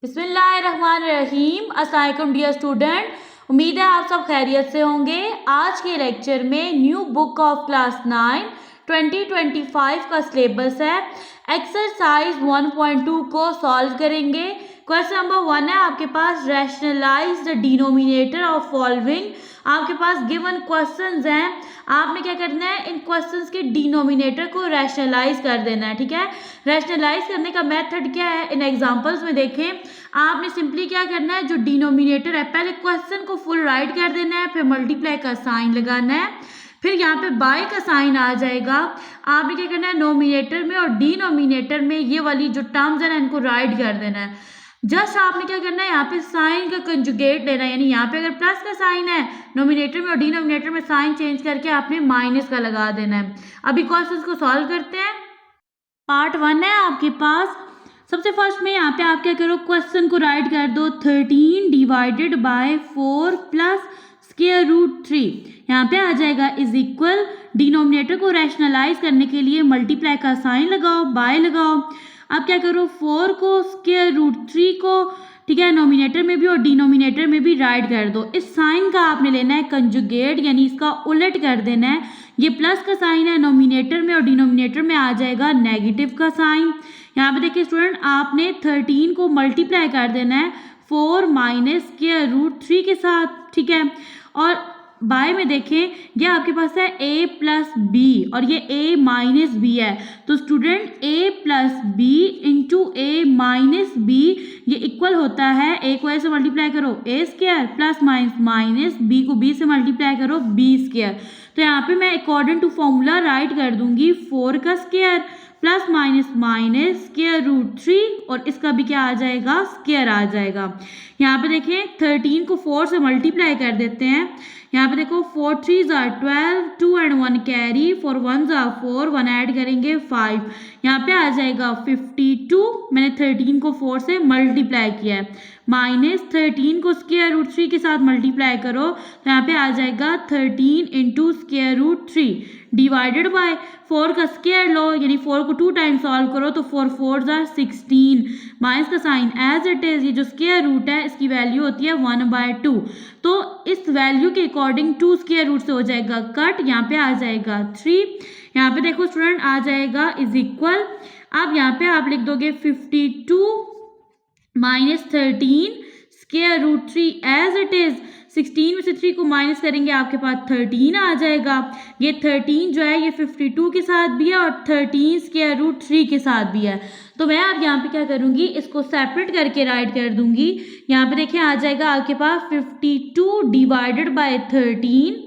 बिस्मिल्लाहिर्रहमानिर्रहीम। अस्सलाम वालेकुम डियर स्टूडेंट, उम्मीद है आप सब खैरियत से होंगे। आज के लेक्चर में न्यू बुक ऑफ क्लास 9 2025 का सिलेबस है। एक्सरसाइज 1.2 को सॉल्व करेंगे। क्वेश्चन नंबर 1 है आपके पास, rationalise the denominator of following. आपके पास गिवन क्वेश्चंस हैं, आपने क्या करना है, इन क्वेश्चंस के डिनोमिनेटर को रैशनलाइज कर देना है। ठीक है, रैशनलाइज करने का मेथड क्या है, इन एग्जांपल्स में देखें। आपने सिंपली क्या करना है, जो डिनोमिनेटर है पहले क्वेश्चन को फुल राइट कर देना है, फिर मल्टीप्लाई का साइन लगाना है, फिर यहाँ पे बाय का साइन आ जाएगा। आपने क्या करना है, नोमिनेटर में और डिनोमिनेटर में ये वाली जो टर्म्स है ना, इनको राइट कर देना है। जस्ट आपने क्या करना है, यहाँ पे साइन का कंजुगेट लेना है, यानी यहाँ पे अगर प्लस का साइन है नोमिनेटर में और डिनोमिनेटर में साइन चेंज करके आपने माइनस का लगा देना है। अभी क्वेश्चन को सॉल्व करते हैं। पार्ट 1 है आपके पास। सबसे फर्स्ट में यहाँ पे आप क्या करो, क्वेश्चन को राइट कर दो 13 divided by 4 plus square root 3। यहाँ पे आ जाएगा इज इक्वल, डिनोमिनेटर को रैशनलाइज करने के लिए मल्टीप्लाई का साइन लगाओ, बाय लगाओ। अब क्या करो, 4 को स्क्वायर रूट 3 को, ठीक है, नोमिनेटर में भी और डिनोमिनेटर में भी राइट कर दो। इस साइन का आपने लेना है कंजुगेट, यानी इसका उलट कर देना है। ये प्लस का साइन है नोमिनेटर में और डिनोमिनेटर में आ जाएगा नेगेटिव का साइन। यहाँ पे देखिए स्टूडेंट, आपने 13 को मल्टीप्लाई कर देना है 4 माइनस स्क्वायर रूट 3 के साथ। ठीक है, और बाय में देखें, ये आपके पास है a प्लस बी और ये a माइनस बी है, तो student a plus B into a minus B ये इक्वल होता है, a को a से मल्टीप्लाई करो a square plus minus minus b को b से मल्टीप्लाई करो b स्क्वायर। तो यहाँ पे मैं अकॉर्डिंग टू फॉर्मूला राइट कर दूंगी 4 का square plus minus minus square root 3 और इसका भी क्या आ जाएगा, स्क्वायर आ जाएगा। यहाँ पे देखें 13 को 4 से मल्टीप्लाई कर देते हैं। यहाँ पे देखो 4 3s are 12, 2 and 1 carry, 4 1s are 4, 1 add करेंगे 5। यहाँ पे आ जाएगा 52, मैंने 13 को 4 से मल्टीप्लाई किया है, माइनस 13 को स्क्वायर रूट 3 के साथ मल्टीप्लाई करो, तो यहाँ पे आ जाएगा 13 into square root 3 divided by 4 का स्क्वायर लो, यानी 4 को 2 टाइम्स सॉल्व करो तो 4 4s are 16, माइनस का साइन एज इट इज, ये जो स्क्वायर रूट है इसकी वैल्यू होती है 1/2, तो इस वैल्यू के अकॉर्डिंग 2 स्क्वायर रूट से हो जाएगा कट, यहाँ पे आ जाएगा 3। यहाँ पे देखो स्टूडेंट आ जाएगा इज इक्वल, अब यहाँ पे आप लिख दोगे 52 minus 13 square root 3 as it is, 16 में से 3 को माइनस करेंगे आपके पास 13 आ जाएगा। ये 13 जो है ये 52 के साथ भी है और 13 स्क्वायर रूट 3 के साथ भी है, तो मैं अब यहाँ पे क्या करूँगी, इसको सेपरेट करके राइट कर दूंगी। यहाँ पे देखिए आ जाएगा आपके पास 52 डिवाइडेड बाय 13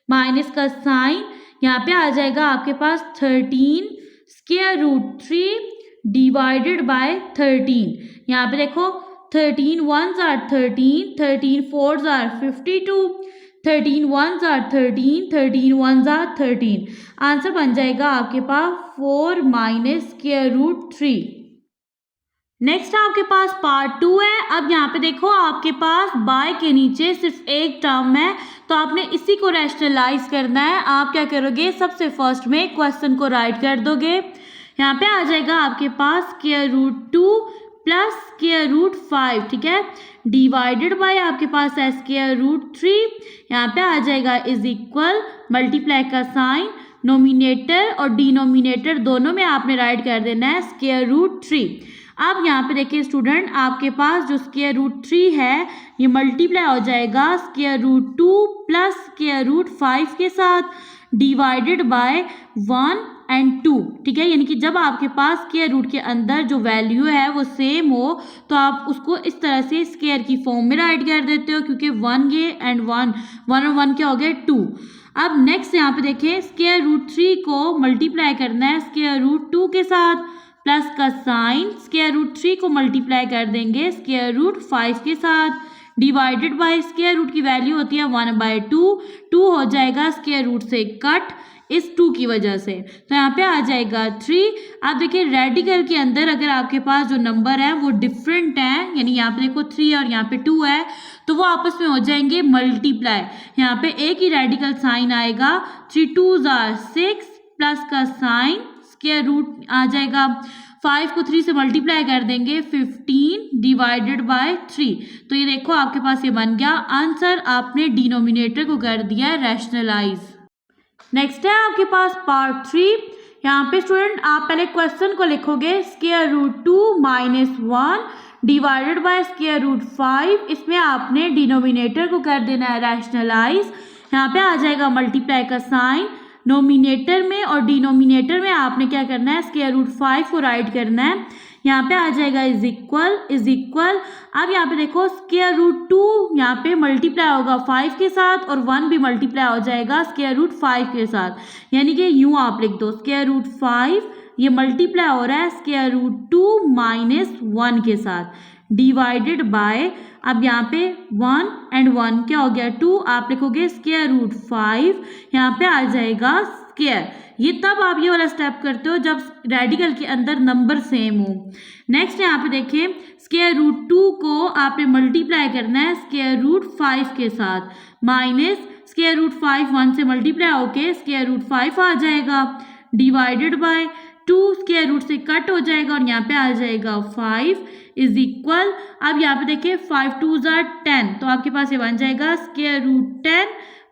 माइनस का साइन, यहाँ पे आ जाएगा आपके पास 13 स्क्वायर रूट 3 डिवाइडेड बाय 13। यहाँ पे देखो 13 1s are 13, 13 4s are 52, 13 1s are 13, 13 1s are 13। Answer बन जाएगा आपके पास 4 माइनस स्क्वायर रूट 3। नेक्स्ट आपके पास पार्ट 2 है। अब यहाँ पे देखो आपके पास बाय के नीचे सिर्फ एक टर्म है, तो आपने इसी को रैशनलाइज करना है। आप क्या करोगे, सबसे फर्स्ट में क्वेश्चन को राइट कर दोगे। यहाँ पे आ जाएगा आपके पास square root 2 plus square root 5, ठीक है, डिवाइडेड बाय आपके पास है स्क्वायर रूट 3। यहाँ पे आ जाएगा इज इक्वल, मल्टीप्लाई का साइन, नोमिनेटर और डिनोमिनेटर दोनों में आपने राइट कर देना है स्क्वायर रूट 3। अब यहाँ पे देखिए स्टूडेंट, आपके पास जो स्क्वायर रूट 3 है ये मल्टीप्लाई हो जाएगा square root 2 plus square root 5 के साथ, डिवाइडेड बाय 1 and 2। ठीक है, यानी कि जब आपके पास स्क्वायर रूट के अंदर जो वैल्यू है वो सेम हो तो आप उसको इस तरह से स्क्वायर की फॉर्म में राइट कर देते हो, क्योंकि 1 ये एंड 1 1 और 1 क्या हो गए 2। अब नेक्स्ट यहाँ पे देखें, स्क्वायर रूट 3 को मल्टीप्लाई करना है स्क्वायर रूट 2 के साथ, प्लस का साइन, स्क्वायर रूट 3 को मल्टीप्लाई कर देंगे स्क्वायर रूट 5 के साथ, डिवाइडेड बाय स्क्वायर रूट की वैल्यू होती है 1/2, 2 हो जाएगा स्क्वायर रूट से कट इस 2 की वजह से, तो यहाँ पे आ जाएगा 3। आप देखिए रेडिकल के अंदर अगर आपके पास जो नंबर है वो डिफरेंट है, यानी यहाँ पे देखो 3 और यहाँ पे 2 है, तो वो आपस में हो जाएंगे मल्टीप्लाई। यहाँ पे एक ही रेडिकल साइन आएगा, 3 2s are 6 प्लस का साइन स्क्वायर रूट आ जाएगा 5 को 3 से मल्टीप्लाई कर देंगे 15 डिवाइडेड बाय 3। तो ये देखो आपके पास ये बन गया आंसर, आपने डिनोमिनेटर को कर दिया है रैशनलाइज। नेक्स्ट है आपके पास पार्ट 3। यहाँ पे स्टूडेंट आप पहले क्वेश्चन को लिखोगे square root 2 minus 1 divided by square root 5। इसमें आपने डिनोमिनेटर को कर देना है रैशनलाइज। यहाँ पे आ जाएगा मल्टीप्लाई का साइन नोमिनेटर में, और डिनोमिनेटर में आपने क्या करना है स्क्वायर रूट 5 को राइट करना है। यहाँ पे आ जाएगा इज इक्वल। अब यहाँ पे देखो स्क्वायर रूट 2 यहाँ पे मल्टीप्लाई होगा 5 के साथ और 1 भी मल्टीप्लाई हो जाएगा स्क्वायर रूट 5 के साथ, यानी कि यूँ आप लिख दो स्क्वायर रूट 5 ये मल्टीप्लाई हो रहा है स्क्वायर रूट 2 माइनस 1 के साथ डिवाइडेड बाय, अब यहाँ पे 1 एंड 1 क्या हो गया 2, आप लिखोगे स्क्वायर रूट 5, यहाँ पे आ जाएगा स्क्वायर। ये तब आप ये वाला स्टेप करते हो जब रेडिकल के अंदर नंबर सेम हो। नेक्स्ट यहाँ पे देखें स्क्वायर रूट 2 को आपने मल्टीप्लाई करना है स्क्वायर रूट 5 के साथ माइनस स्क्वायर रूट 5 1 से मल्टीप्लाई होके स्क्वायर रूट 5 आ जाएगा डिवाइडेड बाय 2 स्क्वायर रूट से कट हो जाएगा और यहाँ पे आ जाएगा 5 इज इक्वल। अब यहाँ पे देखिए 5 2 ज़ा 10, तो आपके पास ये बन जाएगा square root 10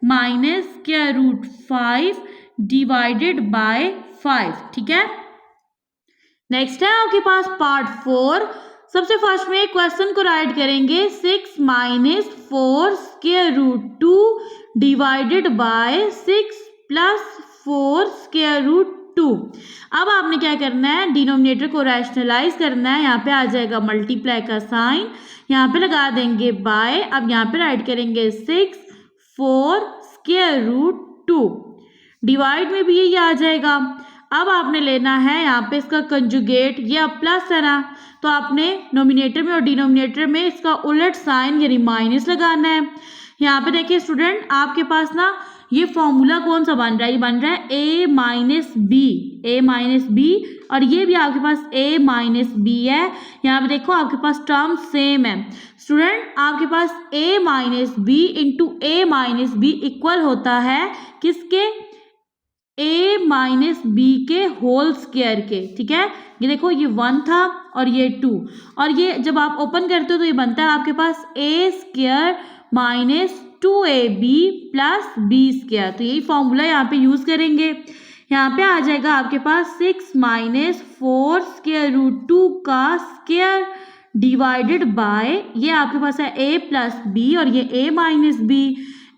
minus square root 5 divided by 5। ठीक है, नेक्स्ट है आपके पास पार्ट 4। सबसे फर्स्ट में क्वेश्चन को राइट करेंगे 6 minus 4 square root 2 divided by 6 plus 4 square root 2। अब आपने क्या करना है डिनोमिनेटर को रैशनलाइज करना है। यहाँ पे आ जाएगा मल्टीप्लाई का साइन, यहाँ पे लगा देंगे बाय, अब यहाँ पे राइट करेंगे 6 4 स्क्वायर रूट 2, डिवाइड में भी यही आ जाएगा। अब आपने लेना है यहाँ पे इसका कंजुगेट, ये अब प्लस है ना, तो आपने नोमिनेटर में और डिनोमिनेटर में इसका उलट साइन यानी माइनस लगाना है। यहाँ पे देखिए स्टूडेंट आपके पास ना ये फॉर्मूला कौन सा बन रहा है, ये बन रहा है a माइनस बी, और ये भी आपके पास a माइनस बी है। यहाँ पे देखो आपके पास टर्म सेम है स्टूडेंट, आपके पास a minus b into a minus b equal होता है किसके, a माइनस बी के होल स्क्वायर के। ठीक है, ये देखो ये 1 था और ये 2, और ये जब आप ओपन करते हो तो ये बनता है आपके पास a square minus 2ab plus b square. तो यही फॉर्मूला यहाँ पे यूज़ करेंगे। यहाँ पे आ जाएगा आपके पास 6 माइनस 4 स्क्वायर रूट 2 का स्क्वायर डिवाइडेड बाय, ये आपके पास है a प्लस बी और ये a minus b.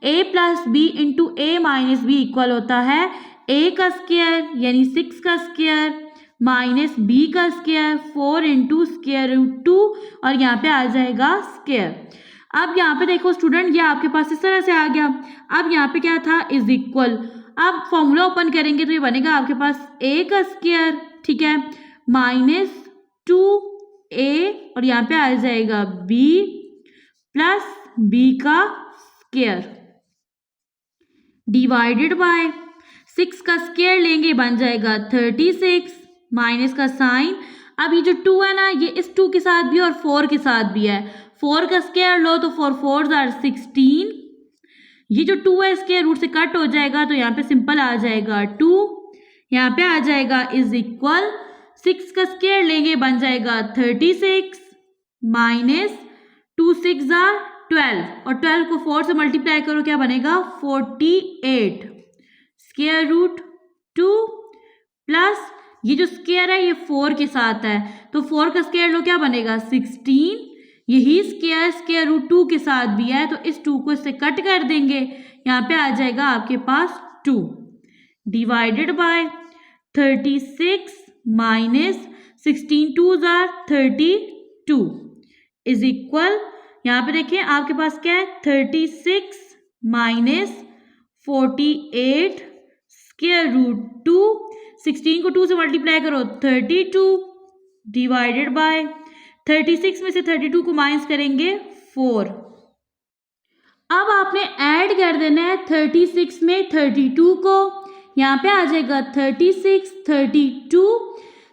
a plus B into a minus b equal होता है a का स्क्वायर यानी 6 का स्क्वायर माइनस b का स्क्वायर 4 इंटू स्क्वायर रूट 2, और यहाँ पे आ जाएगा स्क्वायर। अब यहाँ पे देखो स्टूडेंट ये आपके पास इस तरह से आ गया। अब यहाँ पे क्या था इज इक्वल, अब फॉर्मूला ओपन करेंगे तो ये बनेगा आपके पास a का स्क्वायर, ठीक है, माइनस 2a और यहाँ पे आ जाएगा b प्लस b का स्क्वायर डिवाइडेड बाय 6 का स्क्वायर लेंगे बन जाएगा 36 माइनस का साइन। अब ये जो 2 है ना ये इस 2 के साथ भी और 4 के साथ भी है, 4 का स्क्वायर लो तो 4 4 ज़ा 16, ये जो 2 है इसके रूट से कट हो जाएगा तो यहाँ पे सिंपल आ जाएगा 2, यहाँ पे आ जाएगा इज इक्वल 6 का स्क्वायर लेंगे बन जाएगा 36 माइनस 2 6 ज़ा 12 और 12 को 4 से मल्टीप्लाई करो क्या बनेगा 48 स्क्वायर रूट 2 प्लस ये जो स्क्वायर है ये 4 के साथ है तो 4 का स्क्वायर लो क्या बनेगा 16, यही स्क्वायर स्क्वायर रूट 2 के साथ भी है तो इस 2 को इससे कट कर देंगे, यहाँ पे आ जाएगा आपके पास 2 डिवाइडेड बाय 36 माइनस 16 2 ज़ा 32 इज इक्वल, यहाँ पे देखिए आपके पास क्या है 36 माइनस 48 स्क्वायर रूट 2, 16 को 2 से मल्टीप्लाई करो 32 डिवाइडेड बाय 36 में से 32 को माइनस करेंगे 4। अब आपने ऐड कर देना है 36 में 32 को, यहाँ पे आ जाएगा 36 32,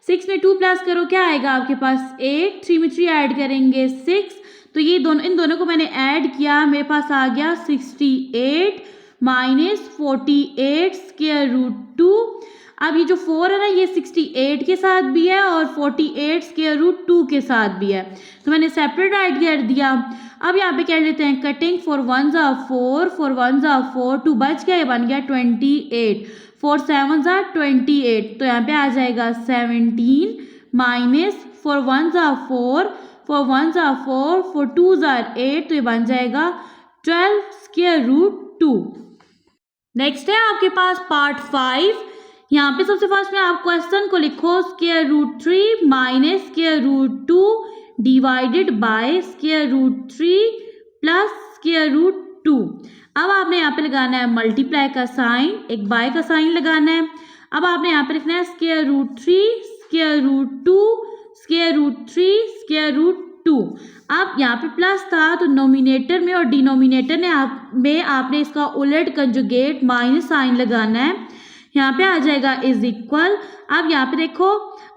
6 में 2 प्लस करो क्या आएगा आपके पास 8, 3 में 3 ऐड करेंगे 6, तो ये दोनों इन दोनों को मैंने ऐड किया मेरे पास आ गया 68 माइनस 48 स्क्वायर रूट 2। अब ये जो 4 है ना, ये 68 के साथ भी है और 48 स्क्वायर रूट 2 के साथ भी है, तो मैंने सेपरेट राइट कर दिया। अब यहाँ पे कर लेते हैं कटिंग, 4 1 ज़ा 4, 4 1 ज़ा 4, 2 बच गया, ये बन गया 28, 4 7 ज़ा 28, तो यहाँ पे आ जाएगा 17 माइनस 4 1 ज़ा 4, 4 1 ज़ा 4, 4 2 ज़ा 8, तो ये बन जाएगा 12 स्क्वायर रूट 2। नेक्स्ट है आपके पास पार्ट 5। यहाँ पे सबसे फर्स्ट में आप क्वेश्चन को लिखो, square root 3 minus square root 2 divided by square root 3 plus square root 2। अब आपने यहाँ पे लगाना है मल्टीप्लाई का साइन, एक बाय का साइन लगाना है। अब आपने यहाँ पे लिखना है square root 3 square root 2 square root 3 square root 2। अब यहाँ पे प्लस था तो नोमिनेटर में और डिनोमिनेटर में आपने इसका उलट कंजुगेट माइनस साइन लगाना है। यहाँ पे आ जाएगा इज इक्वल। अब यहाँ पे देखो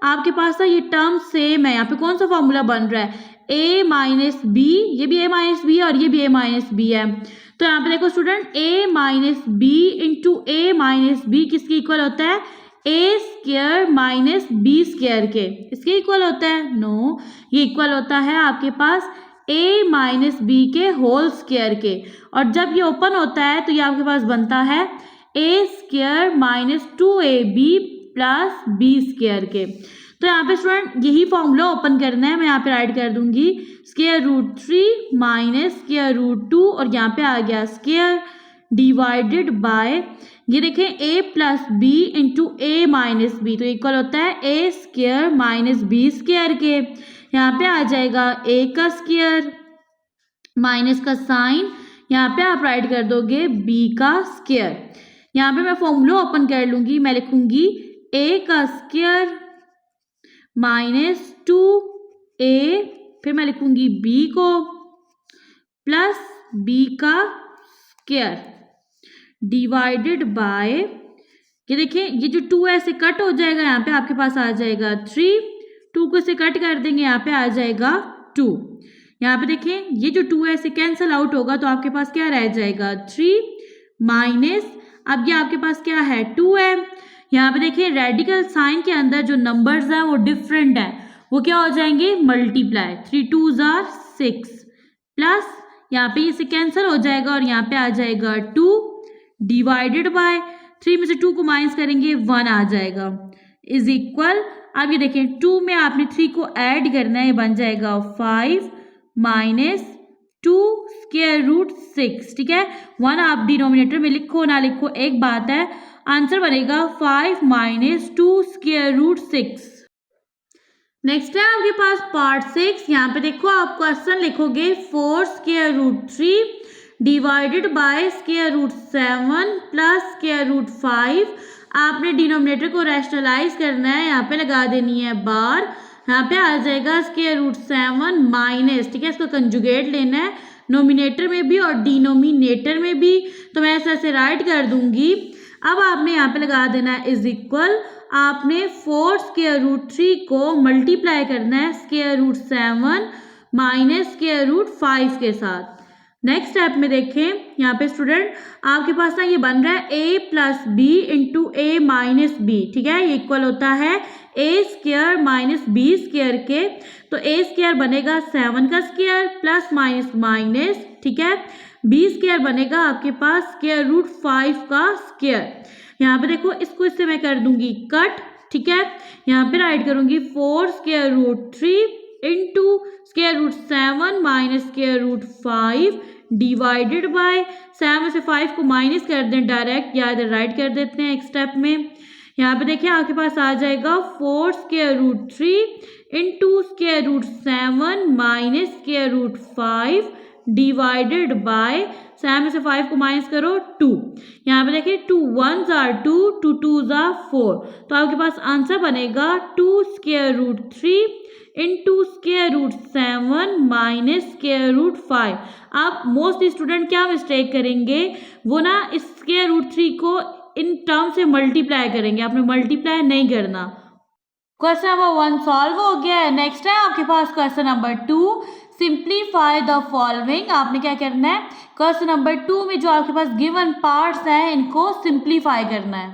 आपके पास ना ये टर्म सेम है, यहाँ पे कौन सा फॉर्मूला बन रहा है, a माइनस बी, ये भी a माइनस बी है और ये भी a माइनस बी है। तो यहाँ पे देखो student, a minus b into A minus b किसके इक्वल होता है, a square minus b square के, इसके इक्वल होता है, नो, ये इक्वल होता है आपके पास a माइनस बी के होल स्क्वायर के। और जब ये ओपन होता है तो ये आपके पास बनता है a square minus 2ab plus b square के। तो यहाँ पे स्टूडेंट यही फॉर्मूला ओपन करना है, मैं यहाँ पे राइट कर दूंगी square root 3 minus square root 2 और यहाँ पे आ गया स्क्वायर डिवाइडेड बाय, ये देखें a plus B into A minus b, तो इक्वल होता है a square minus b square के। यहाँ पे आ जाएगा a का स्क्वायर माइनस का साइन, यहाँ पे आप राइट कर दोगे b का स्क्वायर। यहाँ पे मैं फॉर्मूला ओपन कर लूंगी, मैं लिखूंगी a का स्क्वायर माइनस 2a, फिर मैं लिखूंगी b को प्लस b का स्क्वायर डिवाइडेड बाय, ये देखिए ये जो 2 है ऐसे कट हो जाएगा, यहाँ पे आपके पास आ जाएगा 3, 2 को से कट कर देंगे, यहाँ पे आ जाएगा 2। यहाँ पे देखें ये जो 2 है ऐसे कैंसिल आउट होगा तो आपके पास क्या रह जाएगा 3 माइनस, अब ये आपके पास क्या है 2 है। यहाँ पे देखिए रेडिकल साइन के अंदर जो नंबर्स हैं वो डिफरेंट है, वो क्या हो जाएंगे मल्टीप्लाई, 3 2s are 6 प्लस यहाँ पे इसे कैंसिल हो जाएगा और यहाँ पे आ जाएगा 2 डिवाइडेड बाय 3 में से 2 को माइनस करेंगे 1 आ जाएगा इज इक्वल। अब ये देखें 2 में आपने 3 को ऐड करना है, ये बन जाएगा 5 माइनस 2 स्क्वायर रूट 6, ठीक है। 1 आप डिनोमिनेटर में लिखो ना लिखो एक बात है, आंसर बनेगा 5 माइनस 2 स्क्वायर रूट 6। नेक्स्ट है आपके पास पार्ट 6। यहाँ पे देखो आप क्वेश्चन लिखोगे 4 square root 3 divided by square root 7 plus square root 5। आपने डिनोमिनेटर को रैशनलाइज करना है, यहाँ पे लगा देनी है बार, यहाँ पे आ जाएगा स्क्वायर रूट 7 माइनस, ठीक है, इसको कंजुगेट लेना है नोमिनेटर में भी और डिनोमिनेटर में भी, तो मैं ऐसे राइट कर दूंगी। अब आपने यहाँ पे लगा देना है इज इक्वल, आपने 4 स्क्वायर रूट 3 को मल्टीप्लाई करना है square root 7 minus square root 5 के साथ। नेक्स्ट स्टेप में देखें यहाँ पे स्टूडेंट आपके पास ना ये बन रहा है a plus B into A minus b, ठीक है, ये इक्वल होता है a square minus b square के। तो ए स्क्वायर बनेगा 7 का स्क्वायर प्लस माइनस माइनस, ठीक है, बी स्क्वायर बनेगा आपके पास स्क्वायर रूट 5 का स्क्वायर। यहाँ पे देखो इसको इससे मैं कर दूंगी कट, ठीक है, यहाँ पे राइट करूंगी 4 square root 3 into square root 7 minus square root 5 divided by 7 से 5 को माइनस कर दें डायरेक्ट या इधर राइट कर देते हैं एक स्टेप में। यहाँ पे देखिए आपके पास आ जाएगा 4 square root 3 into square root 7 minus square root 5 divided by 7 में से 5 को माइनस करो 2। यहाँ पे देखिए 2 1s are 2, 2 2s are 4, तो आपके पास आंसर बनेगा 2 square root 3 into square root 7 minus square root 5। आप मोस्ट स्टूडेंट क्या मिस्टेक करेंगे, वो ना इस स्क्वायर रूट 3 को इन टर्म से मल्टीप्लाई करेंगे, आपने मल्टीप्लाई नहीं करना। क्वेश्चन नंबर 1 सॉल्व हो गया है। नेक्स्ट है आपके पास question number 2, simplify the following. आपने क्या करना है, क्वेश्चन नंबर 2 में जो आपके पास गिवन पार्ट्स हैं इनको सिंप्लीफाई करना है।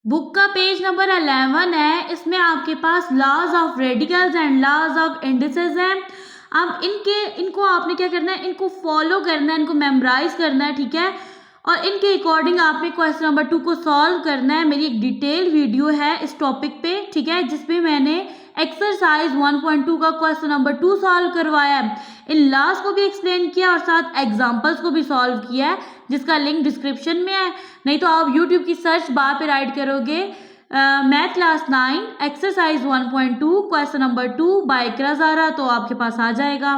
बुक का पेज नंबर 11 है। इसमें आपके पास laws of radicals and laws of indices हैं। अब इनको आपने क्या करना है, इनको फॉलो करना है, इनको मेमोराइज करना है, ठीक है। और इनके अकॉर्डिंग आपने क्वेश्चन नंबर 2 को सॉल्व करना है। मेरी एक डिटेल वीडियो है इस टॉपिक पे, ठीक है, जिसमें मैंने एक्सरसाइज 1.2 का क्वेश्चन नंबर 2 सॉल्व करवाया है। इन लॉज को भी एक्सप्लेन किया और साथ एग्जांपल्स को भी सॉल्व किया है, जिसका लिंक डिस्क्रिप्शन में है। नहीं तो आप यूट्यूब की सर्च बार पे राइट करोगे math class 9 exercise 1.2 question number 2 by Iqra Zara, तो आपके पास आ जाएगा।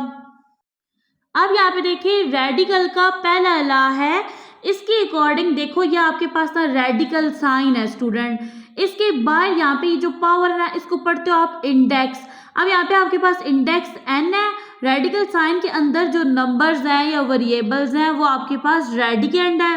अब यहाँ पे देखिए रेडिकल का पहला लॉ है। इसके अकॉर्डिंग देखो ये आपके पास ना रेडिकल साइन है स्टूडेंट। इसके बाद यहाँ पे ये जो पावर है ना, इसको पढ़ते हो आप इंडेक्स। अब यहाँ पे आपके पास इंडेक्स n है। रेडिकल साइन के अंदर जो नंबर्स हैं या वेरिएबल्स हैं वो आपके पास रेडिकेंड है।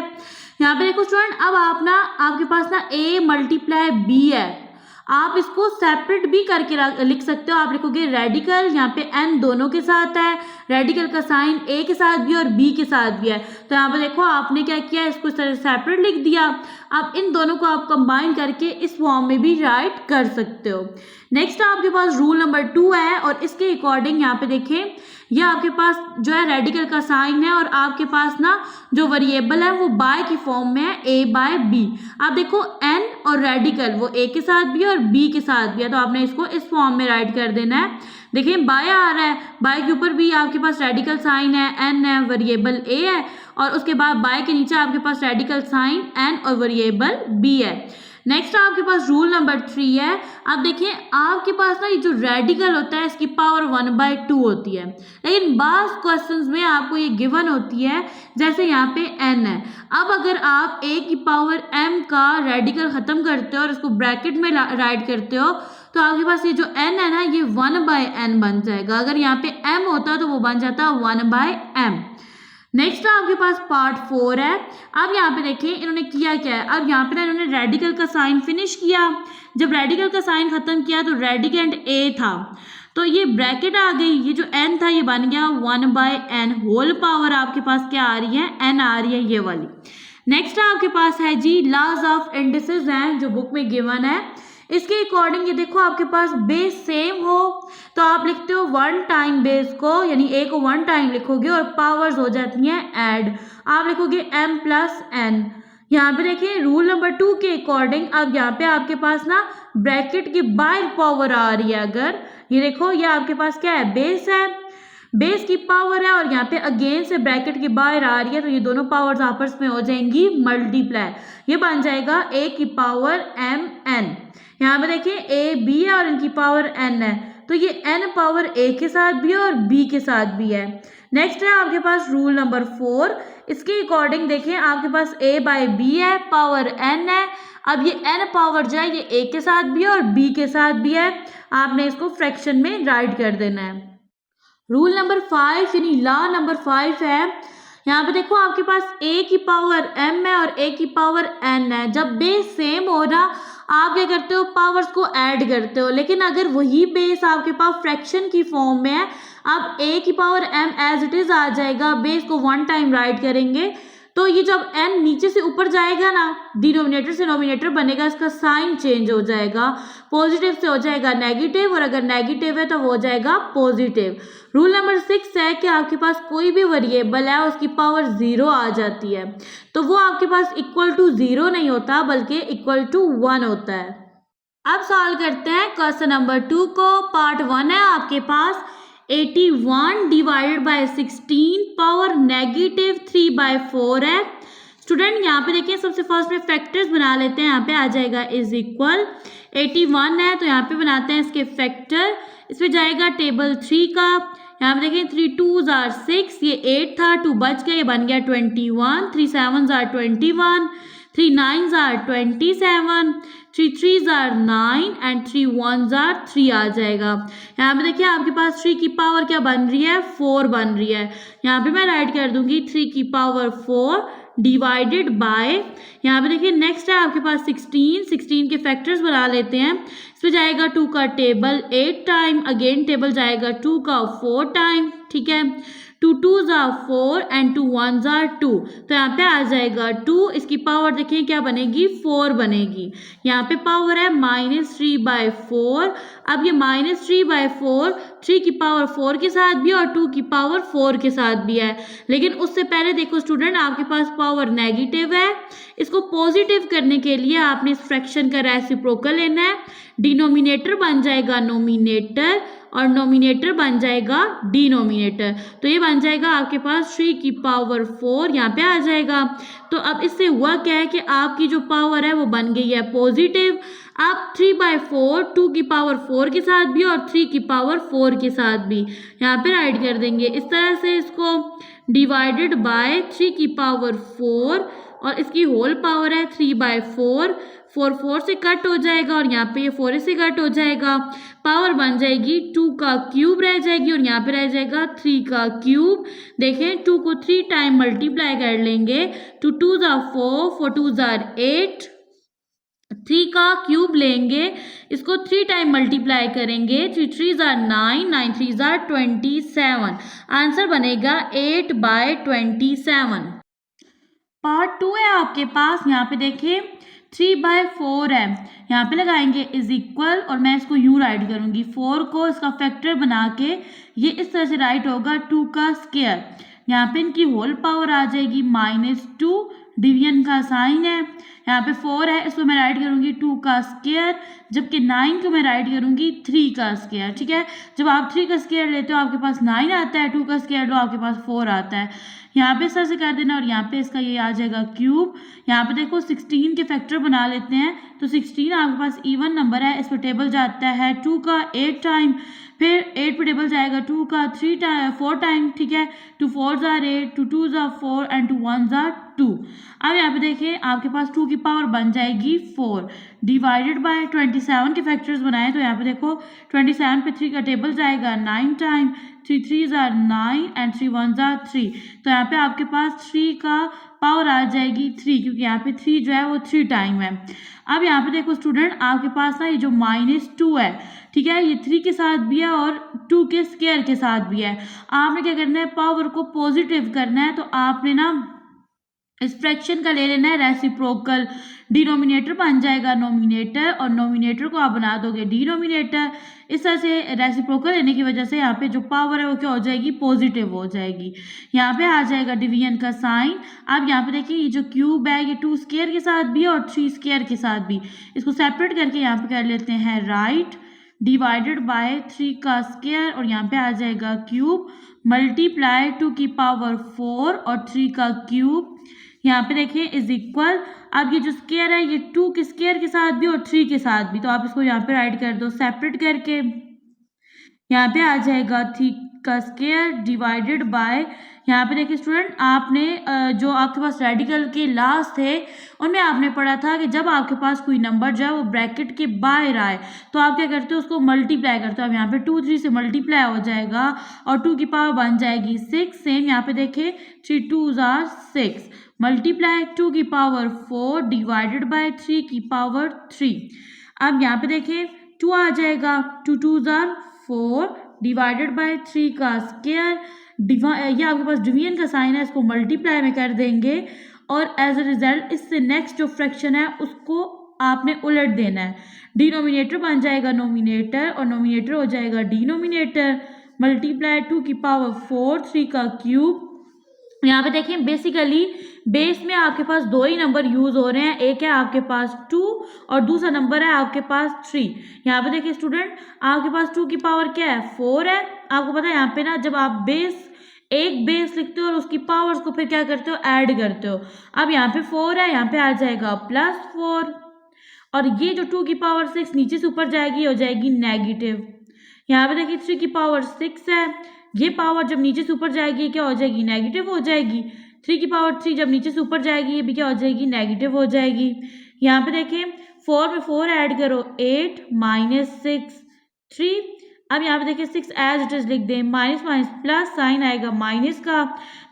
यहाँ पे देखो स्टूडेंट, अब आपके पास ना a मल्टीप्लाई b है। आप इसको सेपरेट भी करके लिख सकते हो। आप लिखोगे रेडिकल, यहाँ पे n दोनों के साथ है, रेडिकल का साइन a के साथ भी और b के साथ भी है। तो यहाँ पे देखो आपने क्या किया, इसको इस तरह सेपरेट लिख दिया। अब इन दोनों को आप कंबाइन करके इस फॉर्म में भी राइट कर सकते हो। नेक्स्ट आपके पास रूल नंबर 2 है और इसके अकॉर्डिंग यहाँ पे देखें, ये आपके पास जो है रेडिकल का साइन है और आपके पास ना जो वेरिएबल है वो बाय की फॉर्म में है, a बाय b। आप देखो n और रेडिकल वो a के साथ भी है और b के साथ भी है, तो आपने इसको इस फॉर्म में राइट कर देना है। देखिए बाय आ रहा है, बाय के ऊपर भी आपके पास रेडिकल साइन है, n है, वेरिएबल a है, और उसके बाद बाय के नीचे आपके पास रेडिकल साइन n और वेरिएबल b है। नेक्स्ट आपके पास रूल नंबर 3 है। अब देखिए आपके पास ना ये जो रेडिकल होता है इसकी पावर 1/2 होती है, लेकिन बाज़ क्वेश्चंस में आपको ये गिवन होती है, जैसे यहाँ पे n है। अब अगर आप a की पावर m का रेडिकल ख़त्म करते हो और इसको ब्रैकेट में राइट करते हो तो आपके पास ये जो n है ना ये 1/n बन जाएगा। अगर यहाँ पे m होता तो वो बन जाता 1/m। नेक्स्ट आपके पास पार्ट 4 है। अब यहाँ पे देखिए इन्होंने किया क्या है, अब यहाँ पे ना इन्होंने रेडिकल का साइन फिनिश किया। जब रेडिकल का साइन खत्म किया तो रेडिकेंड a था, तो ये ब्रैकेट आ गई, ये जो n था ये बन गया 1/n। होल पावर आपके पास क्या आ रही है, n आ रही है, ये वाली। नेक्स्ट आपके पास है जी लॉज ऑफ इंडिसेस हैं, जो बुक में गिवन है। इसके अकॉर्डिंग ये देखो आपके पास बेस सेम हो तो आप लिखते हो 1 टाइम बेस को, यानी a को 1 टाइम लिखोगे और पावर्स हो जाती हैं ऐड। आप लिखोगे m प्लस n। यहाँ पे देखिए रूल नंबर 2 के अकॉर्डिंग अब यहाँ पे आपके पास ना ब्रैकेट की बाहर पावर आ रही है। अगर ये देखो ये आपके पास क्या है, बेस है, बेस की पावर है और यहाँ पे अगेन से ब्रैकेट के बाहर आ रही है, तो ये दोनों पावर्स आपस में हो जाएंगी मल्टीप्लाई। ये बन जाएगा a की पावर mn। यहाँ पे देखिए a b है और इनकी पावर n है, तो ये n पावर a के साथ भी है और b के साथ भी है। नेक्स्ट है आपके पास रूल नंबर 4। इसके अकॉर्डिंग देखें आपके पास a बाय b है, पावर n है। अब ये n पावर जो है ये a के साथ भी है और b के साथ भी है। आपने इसको फ्रैक्शन में राइट कर देना है। रूल नंबर 5 यानी लॉ नंबर 5 है। यहाँ पे देखो आपके पास a की पावर m है और a की पावर n है। जब बेस सेम हो ना आप क्या करते हो, पावर्स को ऐड करते हो। लेकिन अगर वही बेस आपके पास फ्रैक्शन की फॉर्म में है, अब a की power m as it is आ जाएगा, बेस को 1 टाइम राइट करेंगे तो ये जब n नीचे से ऊपर जाएगा ना, डिनोमिनेटर से नोमिनेटर बनेगा, इसका साइन चेंज हो जाएगा, पॉजिटिव से हो जाएगा नेगेटिव और अगर नेगेटिव है तो हो जाएगा पॉजिटिव। रूल नंबर 6 है कि आपके पास कोई भी वेरिएबल है उसकी पावर 0 आ जाती है तो वो आपके पास इक्वल टू 0 नहीं होता बल्कि इक्वल टू 1 होता है। अब सॉल्व करते हैं क्वेश्चन नंबर 2 को। पार्ट 1 है आपके पास 81 डिवाइडेड बाय 16 पावर नेगेटिव 3/4 है। स्टूडेंट यहाँ पे देखिए सबसे फर्स्ट में फैक्टर्स बना लेते हैं। यहाँ पे आ जाएगा इज इक्वल 81 है तो यहाँ पे बनाते हैं इसके फैक्टर। इसमें जाएगा टेबल 3 का। यहाँ पे देखें 3 2s are 6, ये 8 था, 2 बच गया, ये बन गया 21, 3 7s are 21, 3 9s are 27, 3 3s are 9 and 3 1s are 3 आ जाएगा। यहाँ पे देखिए आपके पास 3 की पावर क्या बन रही है, 4 बन रही है। यहाँ पे मैं राइट कर दूंगी 3 की पावर 4 डिवाइडेड बाय, यहाँ पे देखिए नेक्स्ट है आपके पास 16 के फैक्टर्स बना लेते हैं। इसमें जाएगा 2 का टेबल 8 टाइम, अगेन टेबल जाएगा 2 का 4 टाइम, ठीक है। टू टू ज़ा 4 एंड टू वन ज़ा 2। तो यहाँ पे आ जाएगा 2, इसकी पावर देखिए क्या बनेगी 4 बनेगी। यहाँ पे पावर है -3/4। अब ये -3/4 3 की पावर 4 के साथ भी और 2 की पावर 4 के साथ भी है। लेकिन उससे पहले देखो स्टूडेंट, आपके पास पावर नेगेटिव है, इसको पॉजिटिव करने के लिए आपने इस फ्रैक्शन का रेसिप्रोकल लेना है। डिनोमिनेटर बन जाएगा नोमिनेटर और नोमिनेटर बन जाएगा डिनोमिनेटर। तो ये बन जाएगा आपके पास 3 की पावर 4 यहाँ पे आ जाएगा। तो अब इससे हुआ क्या है कि आपकी जो पावर है वो बन गई है पॉजिटिव। आप 3/4 2 की पावर 4 के साथ भी और 3 की पावर 4 के साथ भी यहाँ पे राइट कर देंगे। इस तरह से इसको डिवाइडेड बाय 3 की पावर 4 और इसकी होल पावर है 3/4। 4 4 से कट हो जाएगा और यहाँ पे ये 4 से कट हो जाएगा। पावर बन जाएगी 2 का क्यूब रह जाएगी और यहाँ पे रह जाएगा 3 का क्यूब। देखें 2 को 3 टाइम मल्टीप्लाई कर लेंगे। 2 2 ज़ा 4, 4 2 ज़ा 8, 3 का क्यूब लेंगे, इसको 3 टाइम मल्टीप्लाई करेंगे। 3 3 ज़ा 9, 9 3 ज़ा 27। आंसर बनेगा 8/27। पार्ट 2 है आपके पास। यहाँ पे देखिए 3/4 है, यहाँ पे लगाएंगे इज इक्वल और मैं इसको यूँ राइट करूँगी। 4 को इसका फैक्टर बना के ये इस तरह से राइट होगा 2 का स्क्वायर। यहाँ पे इनकी होल पावर आ जाएगी -2, डिवीजन का साइन है। यहाँ पे 4 है, इसको मैं राइट करूँगी 2 का स्क्वायर, जबकि 9 को मैं राइट करूँगी 3 का स्क्वायर। ठीक है, जब आप 3 का स्क्वायर लेते हो आपके पास 9 आता है, 2 का स्क्वायर लो आपके पास 4 आता है। यहाँ पे इस तरह से कर देना और यहाँ पे इसका ये आ जाएगा क्यूब। यहाँ पे देखो 16 के फैक्टर बना लेते हैं। तो 16 आपके पास इवन नंबर है, इस पर टेबल जाता है 2 का 8 टाइम, फिर 8 पे टेबल जाएगा 2 का 4 टाइम। ठीक है, 2 4 ज़ा 8, 2 2 ज़ा 4 एंड 2 1 ज़ा 2। अब यहाँ पे देखें आपके पास 2 की पावर बन जाएगी 4 डिवाइडेड बाय 27 के फैक्टर्स बनाए। तो यहाँ पे देखो 27 पे 3 का टेबल जाएगा 9 टाइम, 3 3 ज़ा 9 एंड 3 1 ज़ा 3। तो यहाँ पे आपके पास 3 का पावर आ जाएगी 3, क्योंकि यहाँ पे 3 जो है वो 3 टाइम है। अब यहाँ पे देखो स्टूडेंट आपके पास ना ये जो -2 है, ठीक है, ये 3 के साथ भी है और 2 के स्क्वायर के साथ भी है। आपने क्या करना है, पावर को पॉजिटिव करना है। तो आपने ना इस फ्रैक्शन का ले लेना है रेसिप्रोकल। डिनोमिनेटर बन जाएगा नोमिनेटर और नोमिनेटर को आप बना दोगे डिनोमिनेटर। इस तरह से रेसिप्रोकल लेने की वजह से यहाँ पे जो पावर है वो क्या हो जाएगी, पॉजिटिव हो जाएगी। यहाँ पे आ जाएगा डिवीजन का साइन। अब यहाँ पे देखिए ये जो क्यूब है ये 2 स्क्वायर के साथ भी और 3 स्क्वायर के साथ भी, इसको सेपरेट करके यहाँ पे कर लेते हैं राइट, डिवाइडेड बाय 3 का स्क्वायर और यहाँ पे आ जाएगा क्यूब, मल्टीप्लाई 2 की पावर 4 और 3 का क्यूब। यहाँ पे देखिए इज इक्वल। अब ये जो स्क्वायर है ये 2 के स्क्वायर के साथ भी और 3 के साथ भी, तो आप इसको यहाँ पे राइट कर दो सेपरेट करके। यहाँ पे आ जाएगा 3 का स्क्वायर डिवाइडेड बाय, यहाँ पे देखिए स्टूडेंट आपने जो आपके पास रेडिकल के लास्ट थे उनमें आपने पढ़ा था कि जब आपके पास कोई नंबर जो है वो ब्रैकेट के बाहर आए तो आप क्या करते हो, उसको मल्टीप्लाई करते हो। अब यहाँ पे 2 3 से मल्टीप्लाई हो जाएगा और 2 की पावर बन जाएगी 6। सेम यहाँ पे देखे 3 2 ज़ा 6 मल्टीप्लाई 2 की पावर 4 डिवाइडेड बाय 3 की पावर 3। अब यहाँ पे देखें 2 आ जाएगा, 2 2 ज़ा 4 डिवाइडेड बाय 3 का स्क्वायर। ये आपके पास डिवीजन का साइन है, इसको मल्टीप्लाई में कर देंगे और एज अ रिजल्ट इससे नेक्स्ट जो फ्रैक्शन है उसको आपने उलट देना है। डिनोमिनेटर बन जाएगा नोमिनेटर और नोमिनेटर हो जाएगा डिनोमिनेटर, मल्टीप्लाई 2 की पावर 4 3 का क्यूब। यहाँ पे देखें बेसिकली बेस में आपके पास 2 ही नंबर यूज हो रहे हैं, एक है आपके पास 2 और दूसरा नंबर है आपके पास 3। यहाँ पे देखिए स्टूडेंट आपके पास 2 की पावर क्या है 4 है। आपको पता है यहाँ पे ना जब आप एक बेस लिखते हो और उसकी पावर्स को फिर क्या करते हो, ऐड करते हो। अब यहाँ पे 4 है, यहाँ पे आ जाएगा +4 और ये जो 2 की पावर 6 नीचे से ऊपर जाएगी हो जाएगी नेगेटिव। यहाँ पे देखिए 3 की पावर 6 है, ये पावर जब नीचे से ऊपर जाएगी क्या हो जाएगी, नेगेटिव हो जाएगी। 3 की पावर 3 जब नीचे से ऊपर जाएगी ये भी क्या हो जाएगी, नेगेटिव हो जाएगी। यहाँ पे देखें 4 में 4 ऐड करो 8 -6 3। अब यहाँ पे देखिए 6 एज इट इज लिख दें, माइनस माइनस प्लस साइन आएगा माइनस का,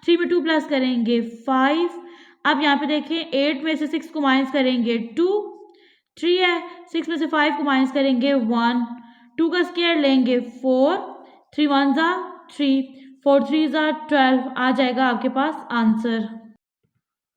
3 में 2 प्लस करेंगे 5। अब यहाँ पे देखें 8 में से 6 को माइनस करेंगे 2, 3 है, 6 में से 5 को माइनस करेंगे 1, 2 का स्क्वायर लेंगे 4, 3 1 ज़ा 3, 4 3 ज़ार 12 आ जाएगा आपके पास आंसर।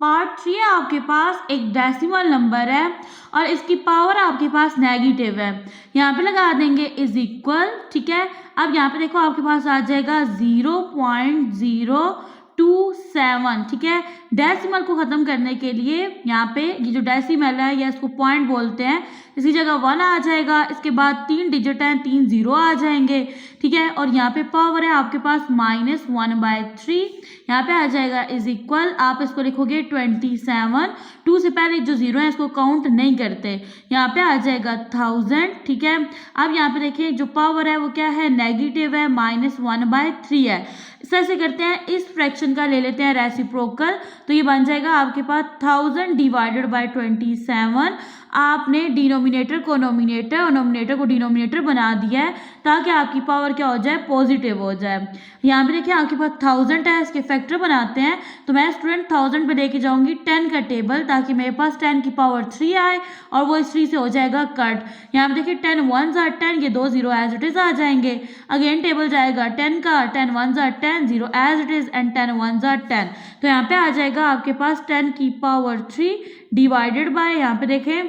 पार्ट 3 है आपके पास, एक डेसिमल नंबर है और इसकी पावर आपके पास नेगेटिव है। यहाँ पे लगा देंगे इज इक्वल, ठीक है। अब यहाँ पे देखो आपके पास आ जाएगा 0.027, ठीक है। डेसिमल को ख़त्म करने के लिए यहाँ पे ये जो डेसिमल है या इसको पॉइंट बोलते हैं, इसकी जगह 1 आ जाएगा, इसके बाद 3 डिजिट हैं, 3 0 आ जाएंगे, ठीक है। और यहाँ पे पावर है आपके पास -1/3, यहाँ पे आ जाएगा इज इक्वल, आप इसको लिखोगे 27, 2 से पहले जो 0 है इसको काउंट नहीं करते, यहाँ पे आ जाएगा 1000, ठीक है। अब यहाँ पे देखिए जो पावर है वो क्या है, नेगेटिव है, -1/3 है। इस तरह से करते हैं, इस फ्रैक्शन का ले लेते हैं रेसिप्रोकल, तो ये बन जाएगा आपके पास 1000 डिवाइडेड बाय 27। आपने डिनोमिनेटर को नोमिनेटर और नोमिनेटर को डिनोमिनेटर बना दिया है ताकि आपकी पावर क्या हो जाए, पॉजिटिव हो जाए। यहाँ पे देखिए आपके पास 1000 है, इसके फैक्टर बनाते हैं, तो मैं स्टूडेंट 1000 पे लेके जाऊंगी 10 का टेबल ताकि मेरे पास 10 की पावर 3 आए और वो इस 3 से हो जाएगा कट। यहाँ पे देखिए 10 1 ज़ार 10, ये 2 0 एज इट इज आ जाएंगे। अगेन टेबल जाएगा 10 का, 10 1 ज़ार 10, 0 एज इट इज एंड 10 1 ज़ार 10, तो यहाँ पे आ जाएगा आपके पास 10 की पावर 3 डिवाइडेड बाय, यहाँ पे देखें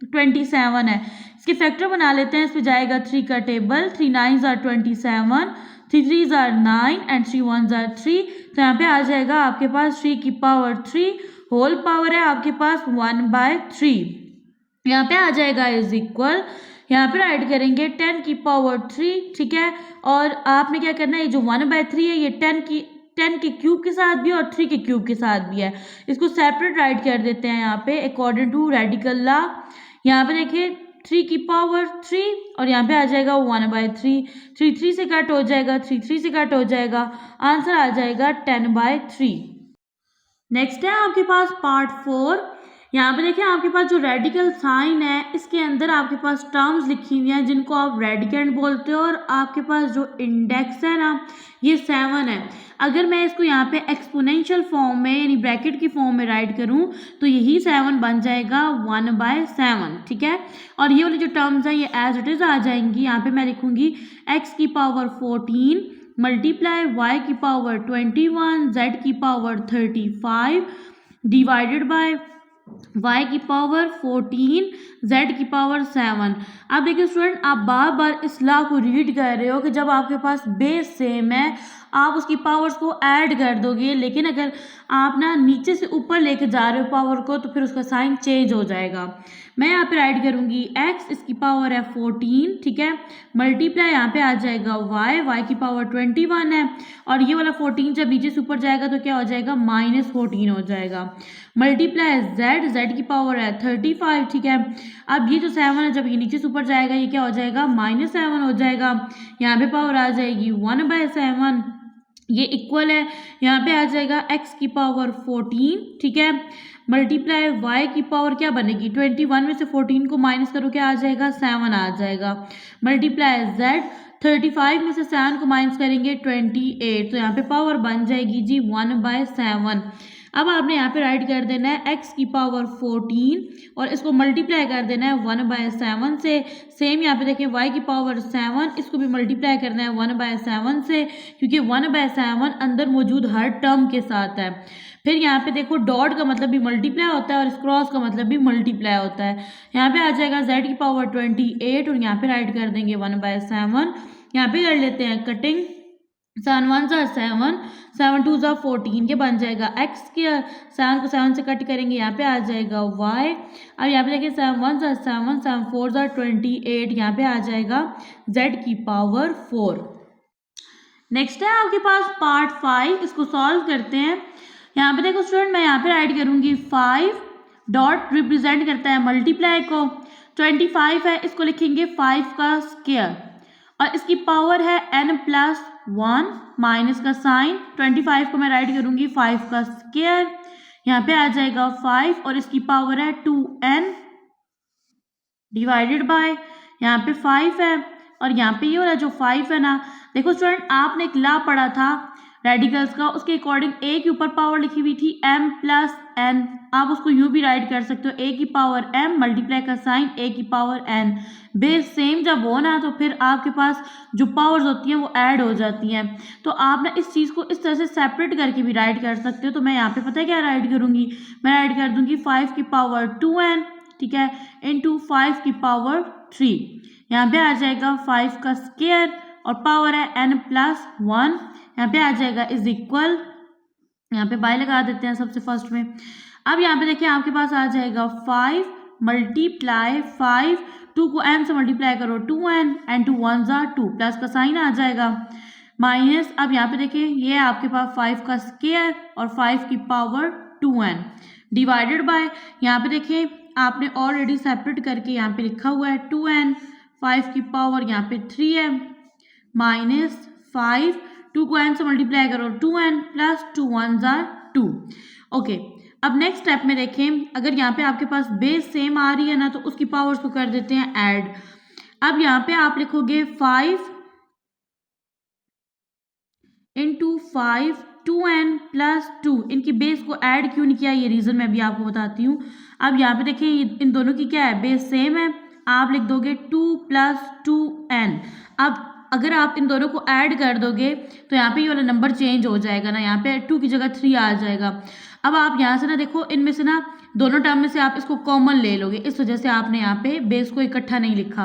27 है, इसके फैक्टर बना लेते हैं, इस पे जाएगा 3 का टेबल, 3 9 ज़ार 27, 3 3 ज़ार 9 एंड 3 1 ज़ार 3, तो यहाँ पे आ जाएगा आपके पास 3 की पावर 3, होल पावर है आपके पास 1/3, यहाँ पे आ जाएगा इज इक्वल, यहाँ पे राइट करेंगे 10 की पावर 3, ठीक है। और आपने क्या करना है, ये जो 1/3 है ये 10 के क्यूब के साथ भी और 3 के क्यूब के साथ भी है, इसको सेपरेट राइट कर देते हैं यहाँ पे अकॉर्डिंग टू रेडिकल लॉ। यहाँ पे देखिए 3 की पावर 3 और यहाँ पे आ जाएगा 1/3, 3 3 से कट हो जाएगा, 3 3 से कट हो जाएगा, आंसर आ जाएगा 10/3। नेक्स्ट है आपके पास पार्ट 4। यहाँ पे देखिए आपके पास जो रेडिकल साइन है इसके अंदर आपके पास टर्म्स लिखी हुई हैं जिनको आप रेडिकेंड बोलते हो, और आपके पास जो इंडेक्स है ना ये 7 है। अगर मैं इसको यहाँ पे एक्सपोनेंशियल फॉर्म में यानी ब्रैकेट की फॉर्म में राइट करूँ तो यही 7 बन जाएगा 1/7, ठीक है। और ये वाली जो टर्म्स हैं ये एज इट इज आ जाएंगी। यहाँ पे मैं लिखूंगी x की पावर 14 मल्टीप्लाई y की पावर 21, z की पावर 35 डिवाइडेड बाय y की पावर 14, z की पावर 7। अब देखिए स्टूडेंट, आप बार बार इस लॉ को रीड कर रहे हो कि जब आपके पास बेस सेम है आप उसकी पावर्स को ऐड कर दोगे, लेकिन अगर आप ना नीचे से ऊपर लेके जा रहे हो पावर को तो फिर उसका साइन चेंज हो जाएगा। मैं यहाँ पे राइट करूँगी x, इसकी पावर है 14, ठीक है, मल्टीप्लाई यहाँ पे आ जाएगा y की पावर 21 है, और ये वाला 14 जब नीचे से ऊपर जाएगा तो क्या हो जाएगा, -14 हो जाएगा, मल्टीप्लाई z की पावर है 35, ठीक है। अब ये जो 7 है जब ये नीचे से ऊपर जाएगा ये क्या हो जाएगा, -7 हो जाएगा, यहाँ पे पावर आ जाएगी 1/7, ये इक्वल है, यहाँ पे आ जाएगा x की पावर 14, ठीक है, मल्टीप्लाई y की पावर क्या बनेगी, 21 में से 14 को माइनस करो क्या आ जाएगा, 7 आ जाएगा, मल्टीप्लाई z 35 में से 7 को माइनस करेंगे 28, तो यहाँ पे पावर बन जाएगी जी 1/7। अब आपने यहाँ पे राइट कर देना है x की पावर 14 और इसको मल्टीप्लाई कर देना है 1/7 से। सेम यहाँ पे देखिए y की पावर 7, इसको भी मल्टीप्लाई करना है 1/7 से, क्योंकि 1/7 अंदर मौजूद हर टर्म के साथ है। फिर यहाँ पे देखो डॉट का मतलब भी मल्टीप्लाई होता है और इस क्रॉस का मतलब भी मल्टीप्लाई होता है। यहाँ पे आ जाएगा z की पावर 28 और यहाँ पे राइट कर देंगे 1/7। यहाँ पे कर लेते हैं कटिंग, 7 1 ज़ा 7, 7 2 ज़ा 14, ये बन जाएगा x के, 7 को 7 से कट करेंगे यहाँ पे आ जाएगा y। अब यहाँ पे देखिए 7 1 ज़ा 7, 7 4 ज़ा 28, यहाँ पे आ जाएगा z की पावर 4। नेक्स्ट है आपके पास पार्ट 5, इसको सॉल्व करते हैं। यहाँ पे देखो स्टूडेंट, मैं यहाँ पे राइट करूँगी 5 डॉट रिप्रेजेंट करता है मल्टीप्लाई को, 25 है इसको लिखेंगे 5 का स्क्वायर और इसकी पावर है n+1 माइनस का साइन, 25 को मैं राइट करूँगी 5 का स्क्वायर, यहाँ पे आ जाएगा 5 और इसकी पावर है 2n डिवाइडेड बाय, यहाँ पे 5 है और यहाँ पे ये वाला जो 5 है ना, देखो स्टूडेंट आपने एक लॉ पढ़ा था रेडिकल्स का, उसके अकॉर्डिंग a के ऊपर पावर लिखी हुई थी m प्लस n, आप उसको यूं भी राइट कर सकते हो a की पावर m मल्टीप्लाई का साइन a की पावर n। बेस सेम जब हो ना तो फिर आपके पास जो पावर्स होती हैं वो ऐड हो जाती हैं। तो आप ना इस चीज़ को इस तरह से सेपरेट करके भी राइट कर सकते हो। तो मैं यहाँ पे पता है क्या राइट करूँगी, मैं राइट कर दूँगी 5 की पावर 2n, ठीक है, इंटू 5 की पावर 3। यहाँ पे आ जाएगा 5 का स्क्वायर और पावर है n प्लस 1, यहाँ पे आ जाएगा इज इक्वल, यहाँ पे बाय लगा देते हैं सबसे फर्स्ट में। अब यहाँ पे देखिए आपके पास आ जाएगा 5 मल्टीप्लाई 5, 2 को n से मल्टीप्लाई करो 2n, एंड 2 1 2, प्लस का साइन आ जाएगा माइनस। अब यहाँ पे देखिए ये आपके पास 5 का स्क्वायर और 5 की पावर 2n डिवाइडेड बाय, यहाँ पे देखिए आपने ऑलरेडी सेपरेट करके यहाँ पे लिखा हुआ है 2n, 5 की पावर यहाँ पे 3 है माइनस 5, 2 को n से मल्टीप्लाई करो 2n प्लस 2 1 2। ओके, अब नेक्स्ट स्टेप में देखें, अगर यहाँ पे आपके पास बेस सेम आ रही है ना तो उसकी पावर्स को कर देते हैं ऐड। अब यहाँ पे आप लिखोगे 5 इंटू 5 2n प्लस 2, इनकी बेस को ऐड क्यों नहीं किया ये रीज़न मैं भी आपको बताती हूँ। अब यहाँ पे देखिए इन दोनों की क्या है, बेस सेम है, आप लिख दोगे 2 प्लस 2n। अब अगर आप इन दोनों को ऐड कर दोगे तो यहाँ पे ये वाला नंबर चेंज हो जाएगा ना, यहाँ पे 2 की जगह 3 आ जाएगा। अब आप यहाँ से ना देखो इनमें से ना दोनों टर्म में से आप इसको कॉमन ले लोगे, इस वजह से आपने यहाँ पे बेस को इकट्ठा नहीं लिखा।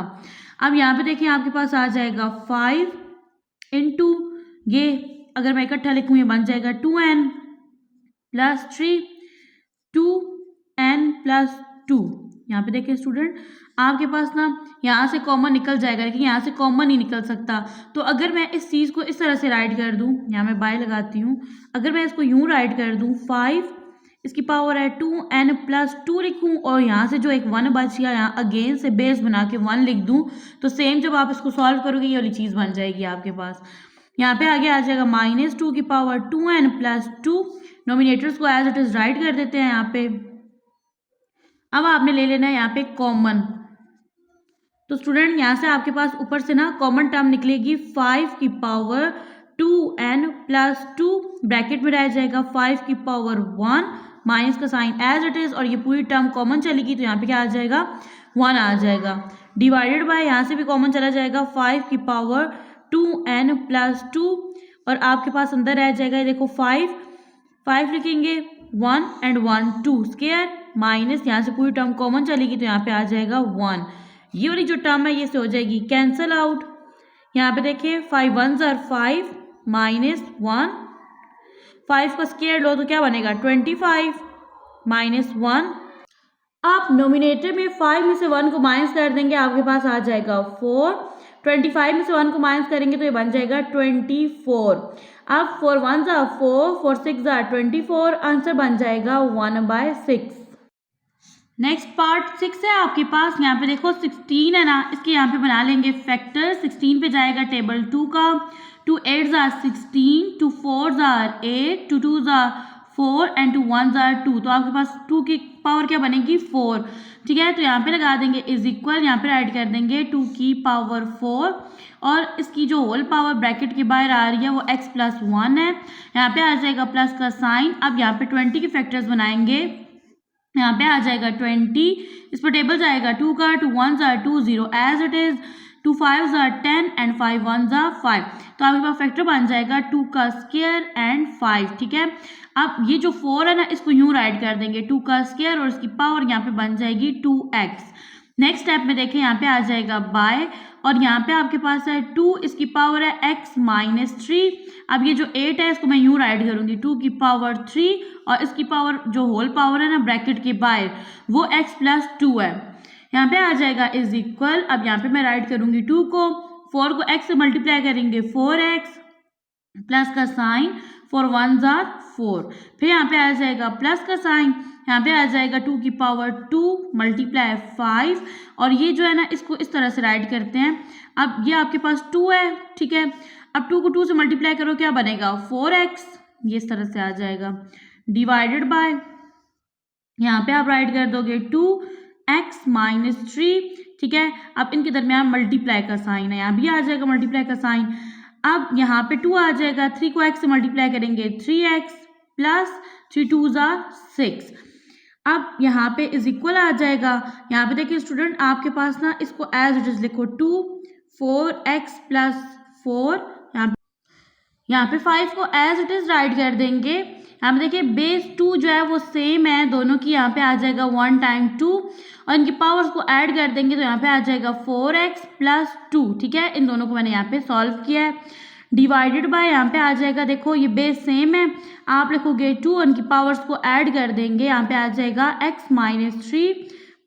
अब यहाँ पे देखिए आपके पास आ जाएगा 5 इंटू, ये अगर मैं इकट्ठा लिखूँ ये बन जाएगा 2n प्लस 3, 2n प्लस 2। यहाँ पे देखिए स्टूडेंट आपके पास ना यहाँ से कॉमन निकल जाएगा, लेकिन यहाँ से कॉमन नहीं निकल सकता। तो अगर मैं इस चीज़ को इस तरह से राइट कर दूँ, यहाँ मैं बाय लगाती हूँ, अगर मैं इसको यूँ राइट कर दूँ 5 इसकी पावर है 2n प्लस 2 लिखूँ और यहाँ से जो एक 1 बच गया यहाँ अगेन से बेस बना के 1 लिख दूँ, तो सेम जब आप इसको सॉल्व करोगे ये वाली चीज़ बन जाएगी आपके पास। यहाँ पे आगे आ जाएगा माइनस 2 की पावर 2n प्लस 2, नोमिनेटर्स को एज इट इज राइट कर देते हैं यहाँ पे। अब आपने ले लेना है यहाँ पे कॉमन, तो स्टूडेंट यहाँ से आपके पास ऊपर से ना कॉमन टर्म निकलेगी 5 की पावर 2n प्लस 2, ब्रैकेट में रह जाएगा 5 की पावर 1 माइनस का साइन एज इट इज, और ये पूरी टर्म कॉमन चलेगी तो यहाँ पे क्या आ जाएगा 1 आ जाएगा, डिवाइडेड बाय यहाँ से भी कॉमन चला जाएगा 5 की पावर 2n प्लस 2, और आपके पास अंदर रह जाएगा ये देखो 5 लिखेंगे 1 एंड 1 2 स्क्वायर माइनस यहाँ से पूरी टर्म कॉमन चलेगी तो यहाँ पे आ जाएगा 1। ये वाली जो टर्म है ये से हो जाएगी कैंसल आउट। यहाँ पे देखिए 5 1 5 माइनस 1, 5 का स्क्वायर लो तो क्या बनेगा 25 माइनस 1। आप नोमिनेटर में 5 में से 1 को माइनस कर देंगे, आपके पास आ जाएगा 4, 25 में से 1 को माइनस करेंगे तो ये बन जाएगा 24। अब 4 1 4, 4 6 24, आंसर बन जाएगा 1/6। नेक्स्ट पार्ट 6 है आपके पास, यहाँ पे देखो 16 है ना, इसके यहाँ पे बना लेंगे फैक्टर। 16 पे जाएगा टेबल 2 का, 2 8 16, 2 4 8, 2 2 4 एंड 2 1 2, तो आपके पास 2 की पावर क्या बनेगी 4, ठीक है। तो यहाँ पे लगा देंगे इज इक्वल, यहाँ पे राइट कर देंगे 2 की पावर 4 और इसकी जो होल पावर ब्रैकेट के बाहर आ रही है वो x प्लस 1 है, यहाँ पे आ जाएगा प्लस का साइन। अब यहाँ पे 20 के फैक्टर्स बनाएंगे, यहाँ पे आ जाएगा 20, इस पर टेबल जाएगा 2 का, 2 1 2 0 एज इट इज, 2 5 10 एंड 5 1 5, तो आपके पास फैक्टर बन जाएगा 2 का स्क्वायर एंड 5, ठीक है। अब ये जो 4 है ना इसको यूं राइट कर देंगे 2 का स्क्वायर और इसकी पावर यहाँ पे बन जाएगी 2x। नेक्स्ट स्टेप में देखें यहाँ पे आ जाएगा बाय, और यहाँ पे आपके पास है 2, इसकी पावर है x माइनस 3। अब ये जो 8 है इसको मैं यूं राइट करूंगी 2 की पावर 3 और इसकी पावर जो होल पावर है ना ब्रैकेट के बाहर वो x प्लस 2 है, यहाँ पे आ जाएगा इज इक्वल। अब यहाँ पे मैं राइट करूंगी 2 को, 4 को x से मल्टीप्लाई करेंगे 4x प्लस का साइन, 4 1 4, फिर यहाँ पे आ जाएगा प्लस का साइन, यहाँ पे आ जाएगा 2 की पावर 2 मल्टीप्लाई 5, और ये जो है ना इसको इस तरह से राइट करते हैं। अब ये आपके पास 2 है, ठीक है। अब 2 को 2 से मल्टीप्लाई करो क्या बनेगा 4x, ये इस तरह से आ जाएगा, डिवाइडेड बाय यहाँ पे आप राइट कर दोगे 2x माइनस 3, ठीक है। अब इनके दरमियान मल्टीप्लाई का साइन है, यहाँ भी आ जाएगा मल्टीप्लाई का साइन। अब यहाँ पे 2 आ जाएगा, 3 को x से मल्टीप्लाई करेंगे 3x प्लस 3 2 जार 6। अब यहाँ पे इज इक्वल आ जाएगा। यहाँ पे देखिए स्टूडेंट आपके पास ना इसको एज इट इज लिखो 2 4x प्लस 4, यहाँ पे 5 को एज इट इज राइट कर देंगे। यहाँ पे देखिए बेस 2 जो है वो सेम है दोनों की, यहाँ पे आ जाएगा 1 टाइम 2 और इनकी पावर्स को ऐड कर देंगे तो यहाँ पे आ जाएगा 4x प्लस 2। ठीक है, इन दोनों को मैंने यहाँ पे सॉल्व किया है। डिवाइडेड बाय यहाँ पे आ जाएगा, देखो ये बेस सेम है, आप लिखोगे 2 और इनकी पावर्स को ऐड कर देंगे, यहाँ पे आ जाएगा x minus 3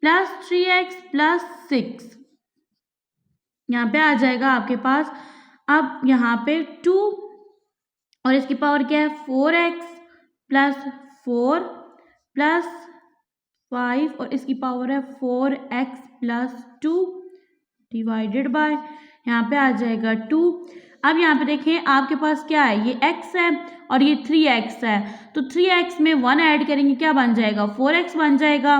plus 3x plus 6, यहाँ पे आ जाएगा आपके पास। अब यहाँ पे 2 और इसकी पावर क्या है 4x प्लस 4 प्लस 5 और इसकी पावर है 4x प्लस 2 डिवाइडेड बाय यहाँ पे आ जाएगा 2। अब यहाँ पे देखें आपके पास क्या है, ये x है और ये 3x है, तो 3x में 1 ऐड करेंगे क्या बन जाएगा 4x बन जाएगा।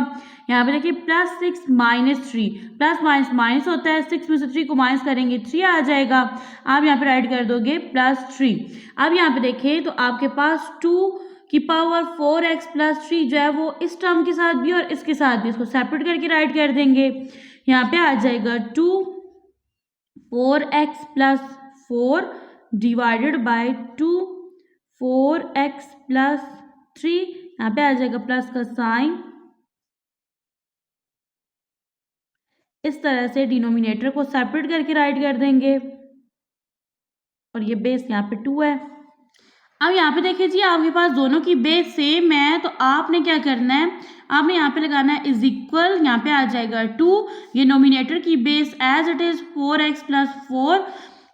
यहाँ पे देखिए plus 6 minus 3, plus minus minus होता है, 6 में से 3 को माइनस करेंगे 3 आ जाएगा, आप यहाँ पे ऐड कर दोगे प्लस 3। अब यहाँ पे देखें तो आपके पास 2 की पावर 4x प्लस 3 जो है वो इस टर्म के साथ भी और इसके साथ भी, इसको सेपरेट करके राइट कर देंगे। यहाँ पे आ जाएगा 2 4x plus 4 divided by 2 4x plus 3, यहाँ पे आ जाएगा प्लस का साइन। इस तरह से डिनोमिनेटर को सेपरेट करके राइट कर देंगे और ये बेस यहाँ पे 2 है। अब यहाँ पे देखिए जी आपके पास दोनों की बेस सेम है, तो आपने क्या करना है, आपने यहाँ पे लगाना है इज इक्वल, यहाँ पे आ जाएगा 2, ये नोमिनेटर की बेस as it is 4x plus 4,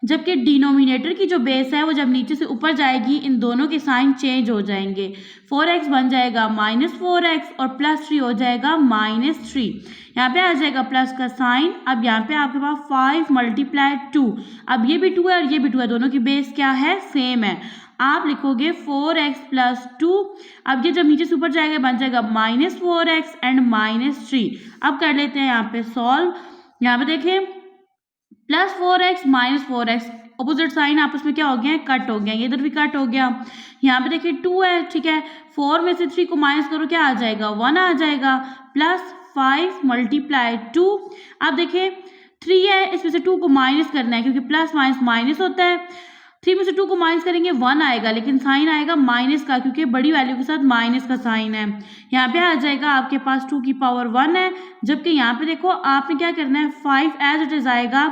जबकि डिनोमिनेटर की जो बेस है वो जब नीचे से ऊपर जाएगी इन दोनों के साइन चेंज हो जाएंगे, 4x बन जाएगा माइनस 4x और प्लस 3 हो जाएगा माइनस 3, यहाँ पे आ जाएगा प्लस का साइन। अब यहाँ पे आपके पास 5 मल्टीप्लाई 2, अब ये भी 2 है और ये भी 2 है, दोनों की बेस क्या है सेम है, आप लिखोगे 4x प्लस 2, अब ये जब नीचे से ऊपर जाएगा बन जाएगा माइनस 4x एंड माइनस 3। अब कर लेते हैं यहाँ पे सॉल्व, यहाँ पे देखें plus 4x minus 4x opposite sign आपस में क्या हो गया है कट हो गया, इधर भी कट हो गया। यहाँ पे देखिए 2 है, ठीक है, 4 में से 3 को माइनस करो क्या आ जाएगा 1 आ जाएगा, प्लस 5 मल्टीप्लाई 2, अब देखिए 3 है इसमें से 2 को माइनस करना है क्योंकि प्लस माइनस माइनस होता है, 3 में से 2 को माइनस करेंगे 1 आएगा, लेकिन साइन आएगा माइनस का क्योंकि बड़ी वैल्यू के साथ माइनस का साइन है। यहाँ पे आ जाएगा आपके पास 2 की पावर 1 है, जबकि यहाँ पे देखो आपने क्या करना है 5 एज इट इज आएगा,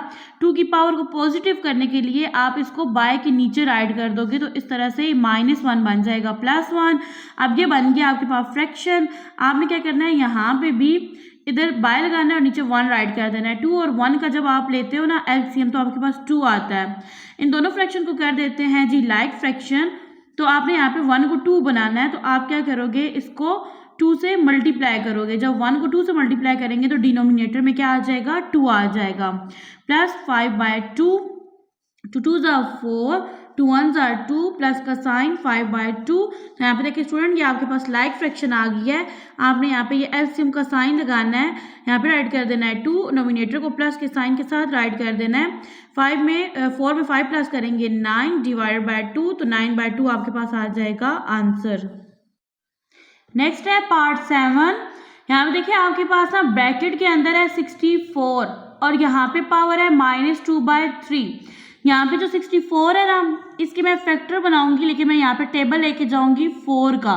2 की पावर को पॉजिटिव करने के लिए आप इसको बाय के नीचे राइट कर दोगे, तो इस तरह से माइनस 1 बन जाएगा प्लस 1। अब ये बन गया आपके पास फ्रैक्शन, आपने क्या करना है यहाँ पे भी इधर बाय लगाना है और नीचे 1 राइट कर देना है। 2 और 1 का जब आप लेते हो ना एलसीएम तो आपके पास 2 आता है। इन दोनों फ्रैक्शन को कर देते हैं जी लाइक फ्रैक्शन, तो आपने यहाँ पे 1 को 2 बनाना है, तो आप क्या करोगे इसको 2 से मल्टीप्लाई करोगे, जब 1 को 2 से मल्टीप्लाई करेंगे तो डिनोमिनेटर में क्या आ जाएगा 2 आ जाएगा, प्लस 5/2, 2 2 ज़ा 4, 2 1 ज़ा 2 प्लस का साइन 5/2। तो यहाँ पे देखिए स्टूडेंट ये आपके पास लाइक फ्रैक्शन आ गई है, आपने यहाँ पे ये एलसीएम का साइन लगाना है, यहाँ पे राइट कर देना है 2, नोमिनेटर को प्लस के साइन के साथ राइट कर देना है, 4 में 5 प्लस करेंगे 9 डिवाइड बाय 2, तो 9/2 आपके पास आ जाएगा आंसर। नेक्स्ट है पार्ट 7, यहाँ पे देखिए आपके पास ना ब्रैकेट के अंदर है 64 और यहाँ पे पावर है -2/3। यहाँ पे जो 64 है ना इसकी मैं फैक्टर बनाऊंगी, लेकिन मैं यहाँ पे टेबल लेके जाऊंगी 4 का।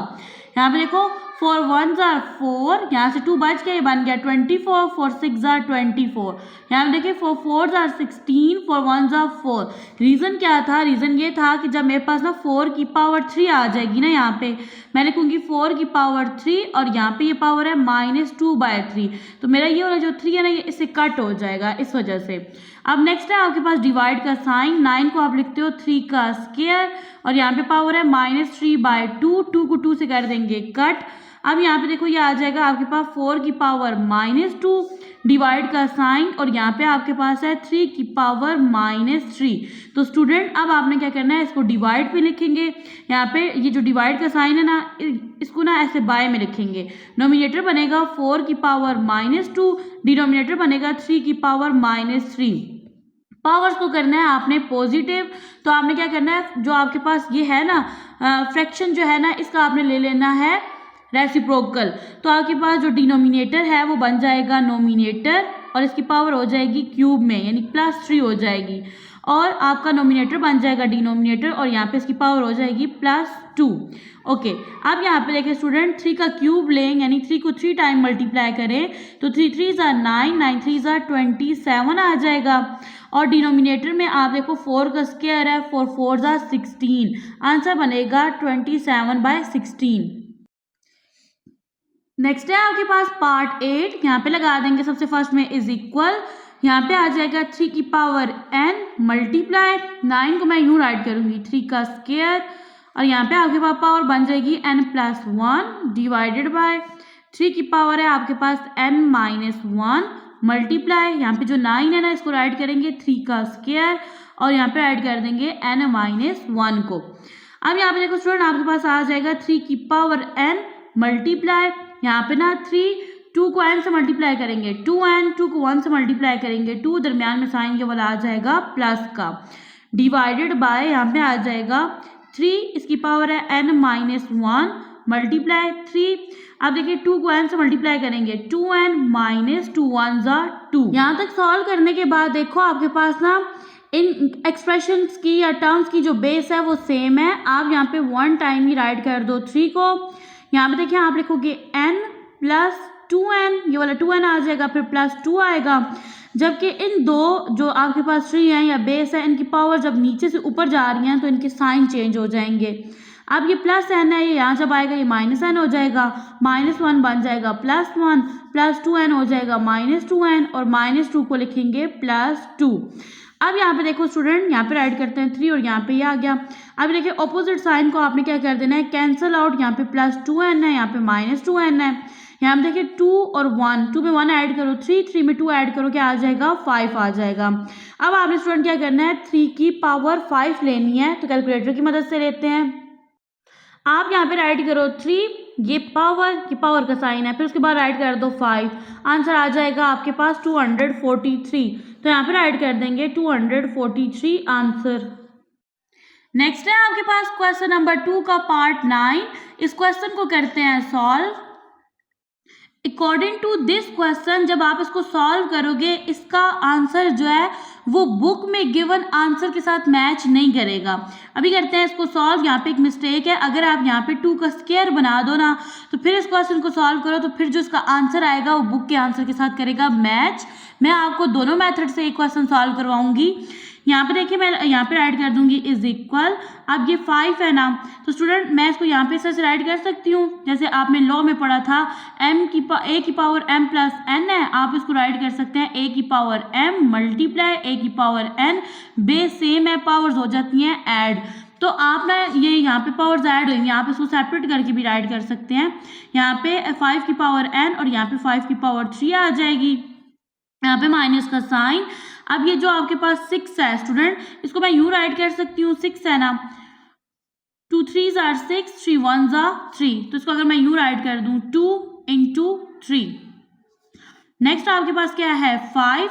यहाँ पे देखो 4 1 ज़ा 4, यहाँ से 2 बच के बन गया 24, 4 6 ज़ा 24। यहाँ पे देखिए 4 4 ज़ा 16, 4 1 ज़ा 4। रीज़न क्या था, रीज़न ये था कि जब मेरे पास ना 4 की पावर 3 आ जाएगी ना, यहाँ पे मैं लिखूंगी 4 की पावर 3 और यहाँ पे ये पावर है -2/3, तो मेरा ये वाला जो 3 है ना ये इससे कट हो जाएगा इस वजह से। अब नेक्स्ट है आपके पास डिवाइड का साइन, 9 को आप लिखते हो 3 का स्क्वायर और यहाँ पे पावर है -3/2, 2 को 2 से कर देंगे कट। अब यहाँ पे देखो ये आ जाएगा आपके पास 4 की पावर -2 डिवाइड का साइन और यहाँ पे आपके पास है 3 की पावर -3। तो स्टूडेंट अब आपने क्या करना है इसको डिवाइड पे लिखेंगे, यहाँ पे ये जो डिवाइड का साइन है ना इसको ना ऐसे बाय में लिखेंगे, नोमिनेटर बनेगा 4 की पावर -2, डिनोमिनेटर बनेगा 3 की पावर -3। पावर्स को करना है आपने पॉजिटिव, तो आपने क्या करना है, जो आपके पास ये है ना फ्रैक्शन जो है ना, इसका आपने ले लेना है रेसिप्रोकल। तो आपके पास जो डिनोमिनेटर है वो बन जाएगा नोमिनेटर, और इसकी पावर हो जाएगी क्यूब में, यानी +3 हो जाएगी, और आपका नोमिनेटर बन जाएगा डिनोमिनेटर, और यहाँ पे इसकी पावर हो जाएगी +2। ओके, अब यहाँ पे देखिए स्टूडेंट 3 का क्यूब लें, यानी 3 को 3 टाइम मल्टीप्लाई करें तो 3 3 ज़ा 9, 9 3 ज़ा 27 आ जाएगा। और डिनोमिनेटर में आप देखो 4 का स्क्वायर है, 4 4 ज़ा 16, आंसर बनेगा 27/16। नेक्स्ट है आपके पास पार्ट 8, यहाँ पे लगा देंगे सबसे फर्स्ट में इज इक्वल, यहाँ पे आ जाएगा 3 की पावर n मल्टीप्लाई 9 को मैं यूँ राइट करूँगी 3 का स्क्वायर, और यहाँ पे आपके पास पावर बन जाएगी n+1 डिवाइडेड बाय 3 की पावर है आपके पास n-1 मल्टीप्लाई, यहाँ पे जो 9 है ना इसको राइट करेंगे 3 का स्क्वायर, और यहाँ पे ऐड कर देंगे n-1 को। अब यहाँ पे देखो स्टूडेंट आपके पास आ जाएगा 3 की पावर n मल्टीप्लाई, यहाँ पे ना 2 को n से मल्टीप्लाई करेंगे 2n, 2 को 1 से मल्टीप्लाई करेंगे 2, दरमियान में साइन ये वाला आ जाएगा प्लस का, डिवाइडेड बाय यहाँ पे आ जाएगा 3, इसकी पावर है n-1 मल्टीप्लाई 3। अब देखिए 2 को n से मल्टीप्लाई करेंगे 2n माइनस 2 1 ज़ा 2। यहाँ तक सॉल्व करने के बाद देखो आपके पास ना इन एक्सप्रेशंस की या टर्म्स की जो बेस है वो सेम है। आप यहाँ पे 1 टाइम ही राइट कर दो 3 को। यहाँ पे देखिए आप लिखोगे n प्लस 2n, ये वाला 2n आ जाएगा, फिर +2 आएगा, जबकि इन दो जो आपके पास 3 हैं या बेस है, इनकी पावर जब नीचे से ऊपर जा रही हैं तो इनके साइन चेंज हो जाएंगे। अब ये +n है, ये यहाँ जब आएगा ये -n हो जाएगा, -1 बन जाएगा +1, +2n हो जाएगा -2n, और -2 को लिखेंगे +2। अब यहाँ पे देखो स्टूडेंट, यहाँ पे राइट करते हैं 3 और यहाँ पे ये आ गया। अब देखिए ऑपोजिट साइन को आपने क्या कर देना है, कैंसिल आउट, यहाँ पे +2n है, यहाँ पे -2n है। यहाँ पे देखिए 2 और 1, 2 में 1 ऐड करो 3, 3 में 2 ऐड करो, क्या आ जाएगा 5 आ जाएगा। अब आपने स्टूडेंट क्या करना है, 3 की पावर 5 लेनी है, तो कैलकुलेटर की मदद से लेते हैं। आप यहाँ पे राइट करो 3, ये पावर का साइन है, फिर उसके बाद राइट कर दो 5, आंसर आ जाएगा आपके पास 243। तो यहाँ पे राइट कर देंगे 243 आंसर। नेक्स्ट है आपके पास क्वेश्चन नंबर 2 का पार्ट 9। इस क्वेश्चन को करते हैं solve. According to this question, जब आप इसको सॉल्व करोगे इसका आंसर जो है वो बुक में गिवन आंसर के साथ मैच नहीं करेगा। अभी करते हैं इसको सॉल्व। यहाँ पे एक मिस्टेक है, अगर आप यहाँ पे 2 का स्क्वायर बना दो ना तो फिर इस क्वेश्चन को सॉल्व करो तो फिर जो इसका आंसर आएगा वो बुक के आंसर के साथ करेगा मैच। मैं आपको दोनों मेथड से एक क्वेश्चन सॉल्व करवाऊंगी। यहाँ पे देखिए मैं यहाँ पे राइट कर दूंगी इज इक्वल, अब ये 5 है ना, तो स्टूडेंट मैं इसको यहाँ पे इस तरह से राइट कर सकती हूँ, जैसे आपने लॉ में पढ़ा था a की पावर m प्लस n है, आप इसको राइट कर सकते हैं a की पावर m मल्टीप्लाई a की पावर n, बेस सेम है, पावर्स हो जाती हैं ऐड। तो आप ना ये यहाँ पे पावर्स ऐड होंगी, आप इसको सेपरेट करके भी राइट कर सकते हैं। यहाँ पे 5 की पावर n और यहाँ पे 5 की पावर 3 आ जाएगी, यहाँ पे माइनस का साइन। अब ये जो आपके पास 6 है स्टूडेंट, इसको मैं यूँ राइट कर सकती हूँ, 6 है ना, 2 3 ज़ा 6, 3 1 ज़ा 3, तो इसको अगर मैं यूँ राइट कर दूँ 2 इंटू 3। नेक्स्ट आपके पास क्या है 5,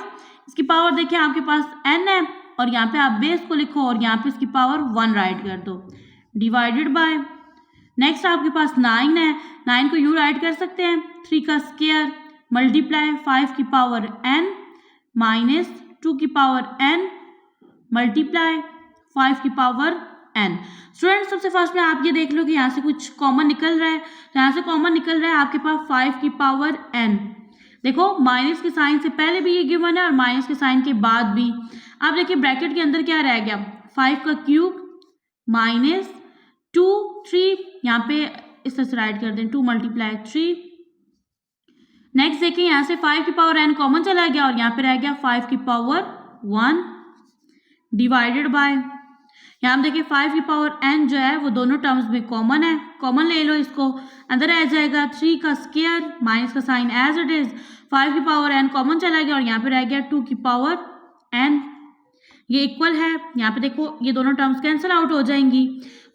इसकी पावर देखिए आपके पास n है, और यहाँ पे आप बेस को लिखो और यहाँ पे इसकी पावर 1 राइट कर दो, डिवाइडेड बाय। नेक्स्ट आपके पास 9 है, 9 को यूँ राइट कर सकते हैं 3 का स्क्वायर मल्टीप्लाई 5 की पावर n माइनस 2 की पावर n मल्टीप्लाई 5 की पावर n। स्टूडेंट सबसे फर्स्ट में आप ये देख लो कि यहाँ से कुछ कॉमन निकल रहा है, तो यहाँ से कॉमन निकल रहा है आपके पास 5 की पावर n। देखो माइनस के साइन से पहले भी ये गिवन है और माइनस के साइन के बाद भी। अब देखिए ब्रैकेट के अंदर क्या रह गया, 5 का क्यूब माइनस 2 3, यहाँ पे इस तरह से राइट कर दें 2 मल्टीप्लाई 3। नेक्स्ट देखिए यहाँ से 5 की पावर n कॉमन चला गया और यहाँ पे रह गया 5 की पावर 1 डिवाइडेड बाय, यहाँ देखिए 5 की पावर n जो है वो दोनों टर्म्स में कॉमन है, कॉमन ले लो इसको, अंदर आ जाएगा 3 का स्क्वायर माइनस का साइन एज इट इज, 5 की पावर n कॉमन चला गया और यहाँ पे रह गया 2 की पावर n, ये इक्वल है। यहाँ पे देखो ये दोनों टर्म्स कैंसिल आउट हो जाएंगी,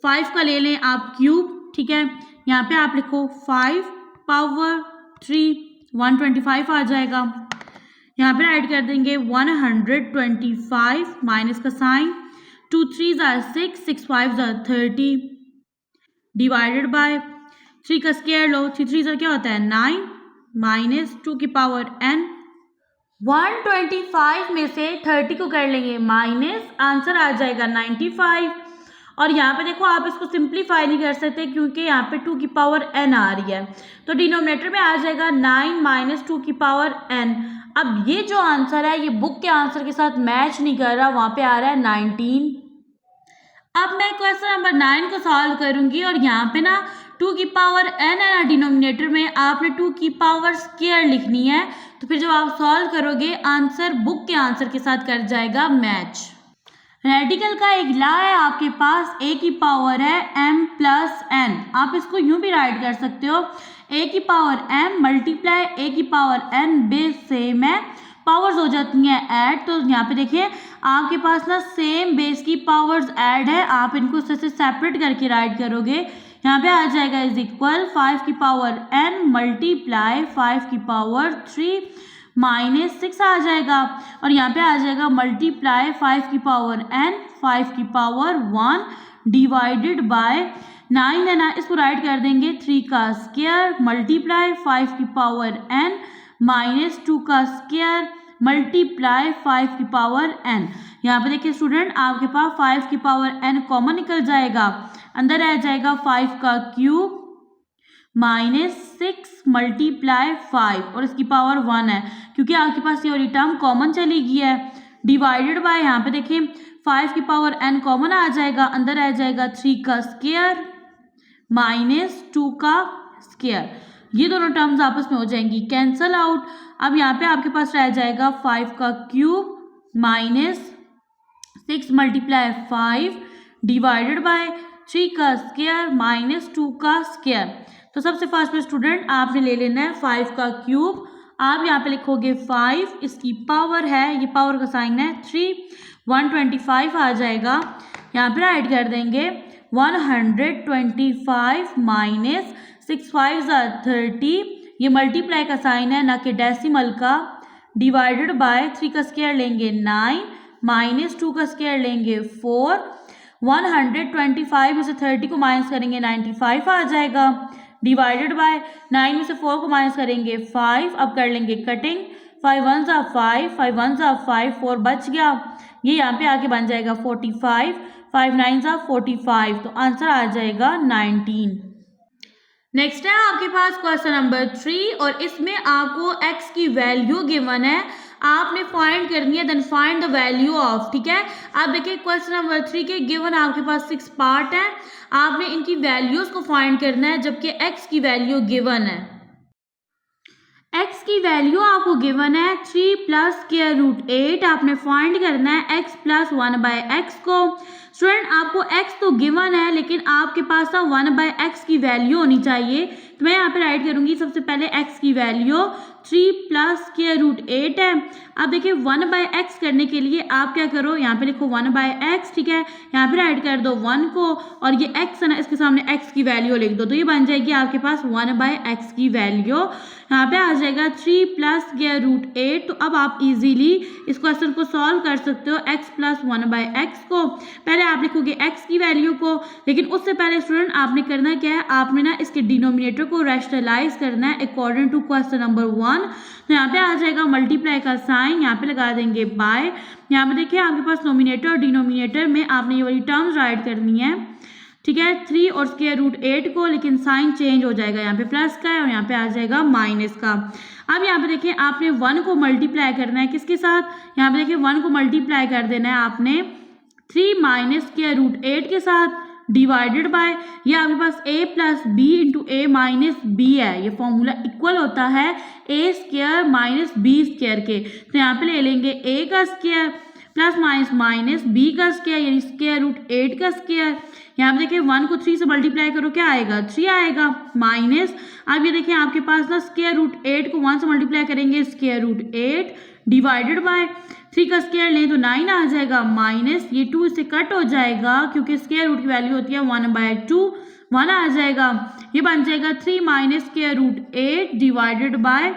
5 का ले लें आप क्यूब, ठीक है, यहाँ पे आप लिखो 5 पावर 3 125 आ जाएगा। यहाँ पे राइट कर देंगे 125 माइनस का sign, 2 3 are 6, 6 5 are 30 divided by 3 का स्क्वायर लो, 3 3 क्या होता है 9 माइनस 2 की पावर n। 125 में से 30 को कर लेंगे माइनस, आंसर आ जाएगा 95। और यहाँ पे देखो आप इसको सिंप्लीफाई नहीं कर सकते क्योंकि यहाँ पे 2 की पावर n आ रही है, तो डिनोमिनेटर में आ जाएगा 9 माइनस 2 की पावर n। अब ये जो आंसर है ये बुक के आंसर के साथ मैच नहीं कर रहा, वहाँ पे आ रहा है 19। अब मैं क्वेश्चन नंबर 9 को सॉल्व करूंगी और यहाँ पे ना 2 की पावर n है ना, डिनोमिनेटर में आपने 2 की पावर स्क्वायर लिखनी है, तो फिर जब आप सॉल्व करोगे आंसर बुक के आंसर के साथ कर जाएगा मैच। रेडिकल का एक लॉ है आपके पास, a की पावर है m प्लस n, आप इसको यूं भी राइट कर सकते हो a की पावर m मल्टीप्लाई a की पावर n, बेस सेम है, पावर्स हो जाती हैं ऐड। तो यहाँ पे देखिए आपके पास ना सेम बेस की पावर्स ऐड है, आप इनको इस तरह से सेपरेट करके राइट करोगे, यहाँ पे आ जाएगा इज इक्वल 5 की पावर n मल्टीप्लाई 5 की पावर 3 माइनस 6 आ जाएगा, और यहाँ पे आ जाएगा मल्टीप्लाई 5 की पावर n 5 की पावर 1 डिवाइडेड बाय 9 है ना, इसको राइट कर देंगे 3 का स्क्वायर मल्टीप्लाई 5 की पावर n माइनस 2 का स्क्वायर मल्टीप्लाई 5 की पावर n। यहाँ पे देखिए स्टूडेंट आपके पास 5 की पावर n कॉमन निकल जाएगा, अंदर आ जाएगा 5 का क्यूब माइनस 6 मल्टीप्लाई 5 और इसकी पावर 1 है, क्योंकि आपके पास ये वाली टर्म कॉमन चली गई है, डिवाइडेड बाय यहाँ पे देखिए 5 की पावर n कॉमन आ जाएगा, अंदर आ जाएगा 3 का स्क्वायर माइनस 2 का स्क्वायर, ये दोनों टर्म्स आपस में हो जाएंगी कैंसल आउट। अब यहाँ पे आपके पास रह जाएगा 5 का cube minus 6 multiply 5 divided by 3 का स्क्वायर माइनस 2 का स्क्वायर। तो सबसे फर्स्ट में स्टूडेंट आपने ले लेना है 5 का क्यूब, आप यहाँ पे लिखोगे 5, इसकी पावर है, ये पावर का साइन है 3, 125 आ जाएगा, यहाँ पे राइट कर देंगे 125 माइनस 6 5 30, ये मल्टीप्लाई का साइन है ना कि डेसिमल का, डिवाइडेड बाय 3 का स्क्वायर लेंगे 9 माइनस 2 का स्क्वायर लेंगे 4, 125 में से 30 को माइनस करेंगे 95 आ जाएगा, डिवाइडेड बाय 9 में से 4 को माइनस करेंगे 5, अब कर लेंगे कटिंग, 5 1 जा 5, 5 1 जा 5, 4 बच गया, ये यहाँ पे आके बन जाएगा 45, 5 9 जा 45, तो आंसर आ जाएगा 19। नेक्स्ट है आपके पास क्वेश्चन नंबर 3 और इसमें आपको x की वैल्यू गिवन है, आपने फाइंड करनी है, then find the value of. ठीक है, आप देखिए क्वेश्चन नंबर 3 के गिवन आपके पास 6 पार्ट है, आपने इनकी वैल्यूज को फाइंड करना है, जबकि x की वैल्यू गिवन है। x की वैल्यू आपको गिवन है 3 प्लस स्क्वायर रूट 8, आपने फाइंड करना है x प्लस 1/x को। स्टूडेंट आपको x तो गिवन है लेकिन आपके पास ना 1/x की वैल्यू होनी चाहिए, तो मैं यहाँ पे राइट करूंगी सबसे पहले x की वैल्यू 3 प्लस स्क्वायर रूट 8 है। अब देखिए 1/x करने के लिए आप क्या करो, यहाँ पे लिखो 1/x, ठीक है, यहाँ पे राइट कर दो 1 को और ये x है ना इसके सामने x की वैल्यू लिख दो, तो ये बन जाएगी आपके पास 1/x की वैल्यू, यहाँ पे आ जाएगा 3 प्लस स्क्वायर रूट 8। तो अब आप इजीली इस क्वेश्चन को सॉल्व कर सकते हो x प्लस 1/x को। पहले आप लिखोगे x की वैल्यू को, लेकिन उससे पहले स्टूडेंट आपने करना क्या है, आपने ना इसके डिनोमिनेटर को रैशनलाइज करना है अकॉर्डिंग टू क्वेश्चन नंबर 1। तो यहाँ पे आ जाएगा मल्टीप्लाई का साइन, यहाँ पे लगा देंगे बाय, यहाँ पे देखिए आपके पास नोमिनेटर और डिनोमिनेटर में आपने ये वाली टर्म्स राइट करनी है, ठीक है, 3 और स्क्वायर रूट 8 को, लेकिन साइन चेंज हो जाएगा, यहाँ पे प्लस का है और यहाँ पे आ जाएगा माइनस का। अब यहाँ पे देखिए आपने 1 को मल्टीप्लाई करना है किसके साथ, यहाँ पे देखिए 1 को मल्टीप्लाई कर देना है आपने 3 माइनस स्क्वायर रूट 8 के साथ, डिवाइडेड बाय ये आपके पास a plus B into A minus b है, ये फॉर्मूला इक्वल होता है a square minus b square के, तो यहाँ पे ले लेंगे a का square plus minus minus b का स्क्वायर यानी स्क्वायर रूट 8 का स्क्वायर। यहाँ पे देखिए 1 को 3 से मल्टीप्लाई करो क्या आएगा, 3 आएगा, माइनस अब ये देखिए आपके पास ना स्क्वायर रूट 8 को 1 से मल्टीप्लाई करेंगे स्क्वायर रूट 8 डिवाइडेड बाय 3 का स्क्वायर लें तो 9 आ जाएगा, माइनस ये 2 इससे कट हो जाएगा क्योंकि स्क्वायर रूट की वैल्यू होती है 1/2, 1 आ जाएगा, ये बन जाएगा 3 minus square root 8 divided by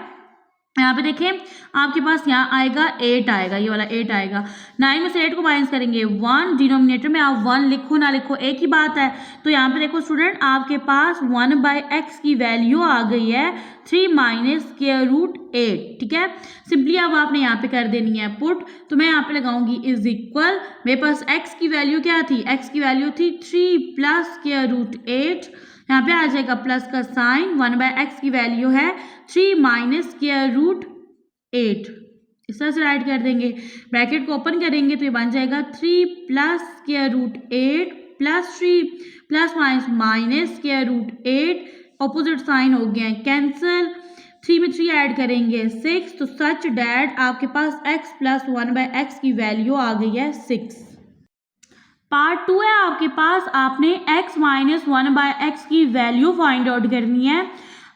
यहाँ पे देखें आपके पास यहाँ आएगा 8 आएगा, ये वाला 8 आएगा। 9 में से 8 को माइनस करेंगे 1, डिनोमिनेटर में आप 1 लिखो ना लिखो एक ही बात है। तो यहाँ पे देखो स्टूडेंट आपके पास 1/x की वैल्यू आ गई है 3 माइनस स्क्वायर रूट 8, ठीक है। सिंपली अब आपने यहाँ पे कर देनी है पुट, तो मैं यहाँ पे लगाऊंगी इज इक्वल, मेरे पास x की वैल्यू क्या थी, x की वैल्यू थी 3 प्लस स्क्वायर रूट 8, यहाँ पे आ जाएगा प्लस का साइन, 1/x की वैल्यू है 3 माइनस स्क्वायर रूट 8, इस तरह से राइट कर देंगे। ब्रैकेट को ओपन करेंगे तो ये बन जाएगा 3 plus square root 8 plus 3 plus minus square root 8, opposite sign हो गया है कैंसिल, 3 में 3 ऐड करेंगे 6, तो सच डैट आपके पास x प्लस 1/x की वैल्यू आ गई है 6। पार्ट 2 है आपके पास, आपने x माइनस 1/x की वैल्यू फाइंड आउट करनी है।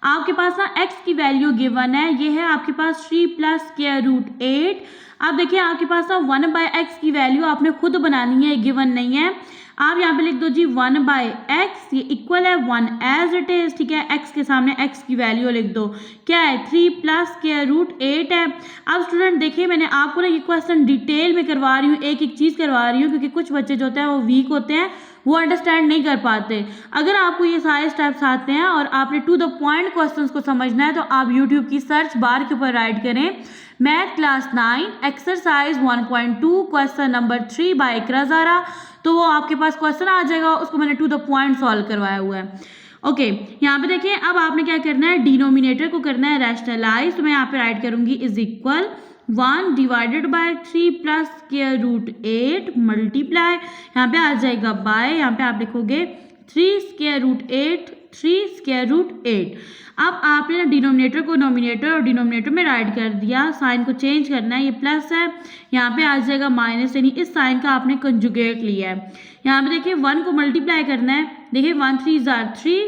आपके पास ना x की वैल्यू गिवन है, ये है आपके पास 3 प्लस स्क्वायर रूट 8। अब देखिए आपके पास ना 1/x की वैल्यू आपने खुद बनानी है, गिवन नहीं है। आप यहाँ पे लिख दो जी 1/x, ये इक्वल है 1 एज इट इज, ठीक है। x के सामने x की वैल्यू लिख दो, क्या है 3 प्लस स्क्वायर रूट 8 है। अब स्टूडेंट देखिए मैंने आपको ना ये क्वेश्चन डिटेल में करवा रही हूँ, एक एक चीज़ करवा रही हूँ, क्योंकि कुछ बच्चे जो होते हैं वो वीक होते हैं, वो अंडरस्टैंड नहीं कर पाते। अगर आपको ये सारे स्टेप्स आते हैं और आपने टू द पॉइंट क्वेश्चंस को समझना है तो आप यूट्यूब की सर्च बार के ऊपर राइट करें math class 9 exercise 1.2 question number 3 by Iqra Zara, तो वो आपके पास क्वेश्चन आ जाएगा, उसको मैंने टू द पॉइंट सॉल्व करवाया हुआ है। ओके, यहाँ पे देखिए अब आपने क्या करना है, डिनोमिनेटर को करना है रैशनलाइज, तो मैं यहाँ पे राइट करूंगी is equal 1 divided by 3 plus square root 8 multiply, यहाँ पे आ जाएगा बाय, यहाँ पे आप लिखोगे 3 स्क्वायर रूट 8 3 स्क्वायर रूट 8। अब आपने ना डिनोमिनेटर को नोमिनेटर और डिनोमिनेटर में राइट कर दिया, साइन को चेंज करना है, ये प्लस है, यहाँ पे आ जाएगा माइनस, यानी इस साइन का आपने कंजुगेट लिया है। यहाँ पे देखिए 1 को मल्टीप्लाई करना है, देखिए 1 3 जार 3,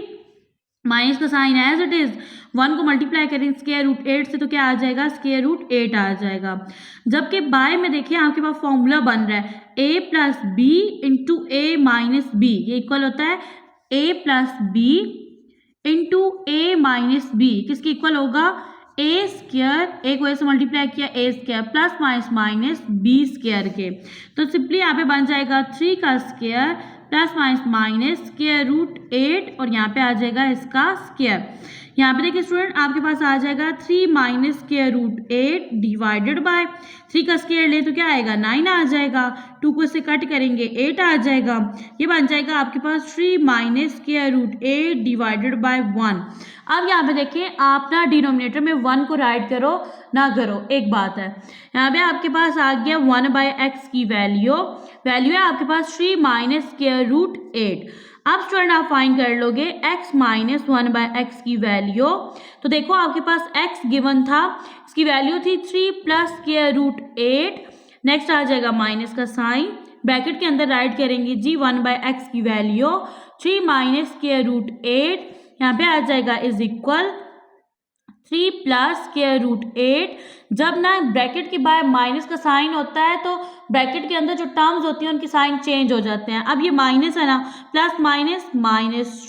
माइनस का साइन एज इट इज, 1 को मल्टीप्लाई करें स्क्वायर रूट 8 से तो क्या आ जाएगा स्क्वायर रूट 8 आ जाएगा। जबकि बाय में देखिए आपके पास फॉर्मूला बन रहा है a plus B into A minus B, ये इक्वल होता है a plus B into A minus b, किसकी इक्वल होगा ए स्क्वायर, ए को ए से मल्टीप्लाई किया a square plus minus b square के, तो सिंपली यहाँ पे बन जाएगा 3 का square plus minus square root 8 और यहाँ पे आ जाएगा इसका स्क्वायर। यहाँ पे देखिए स्टूडेंट आपके पास आ जाएगा 3 minus square root 8 divided by 3 का स्क्वायर ले तो क्या आएगा 9 आ जाएगा, 2 को इससे कट करेंगे 8 आ जाएगा, ये बन जाएगा आपके पास 3 minus square root 8 divided by 1। अब यहाँ पे देखिए आप ना डिनोमिनेटर में 1 को राइट करो ना करो एक बात है, यहाँ पे आपके पास आ गया 1/x की वैल्यू है आपके पास 3 माइनस स्क्वायर रूट 8। अब स्टूडेंट आप फाइंड कर लोगे x माइनस 1/x की वैल्यू, तो देखो आपके पास x गिवन था, इसकी वैल्यू थी 3 प्लस स्क्वायर रूट 8, नेक्स्ट आ जाएगा माइनस का साइन, ब्रैकेट के अंदर राइट करेंगे जी 1/x की वैल्यू 3 माइनस स्क्वायर रूट 8, यहाँ पे आ जाएगा is equal 3 plus square root 8। जब ना ब्रैकेट के बाद माइनस का साइन होता है तो ब्रैकेट के अंदर जो टर्म्स होती हैं उनके साइन चेंज हो जाते हैं। अब ये माइनस है ना, plus minus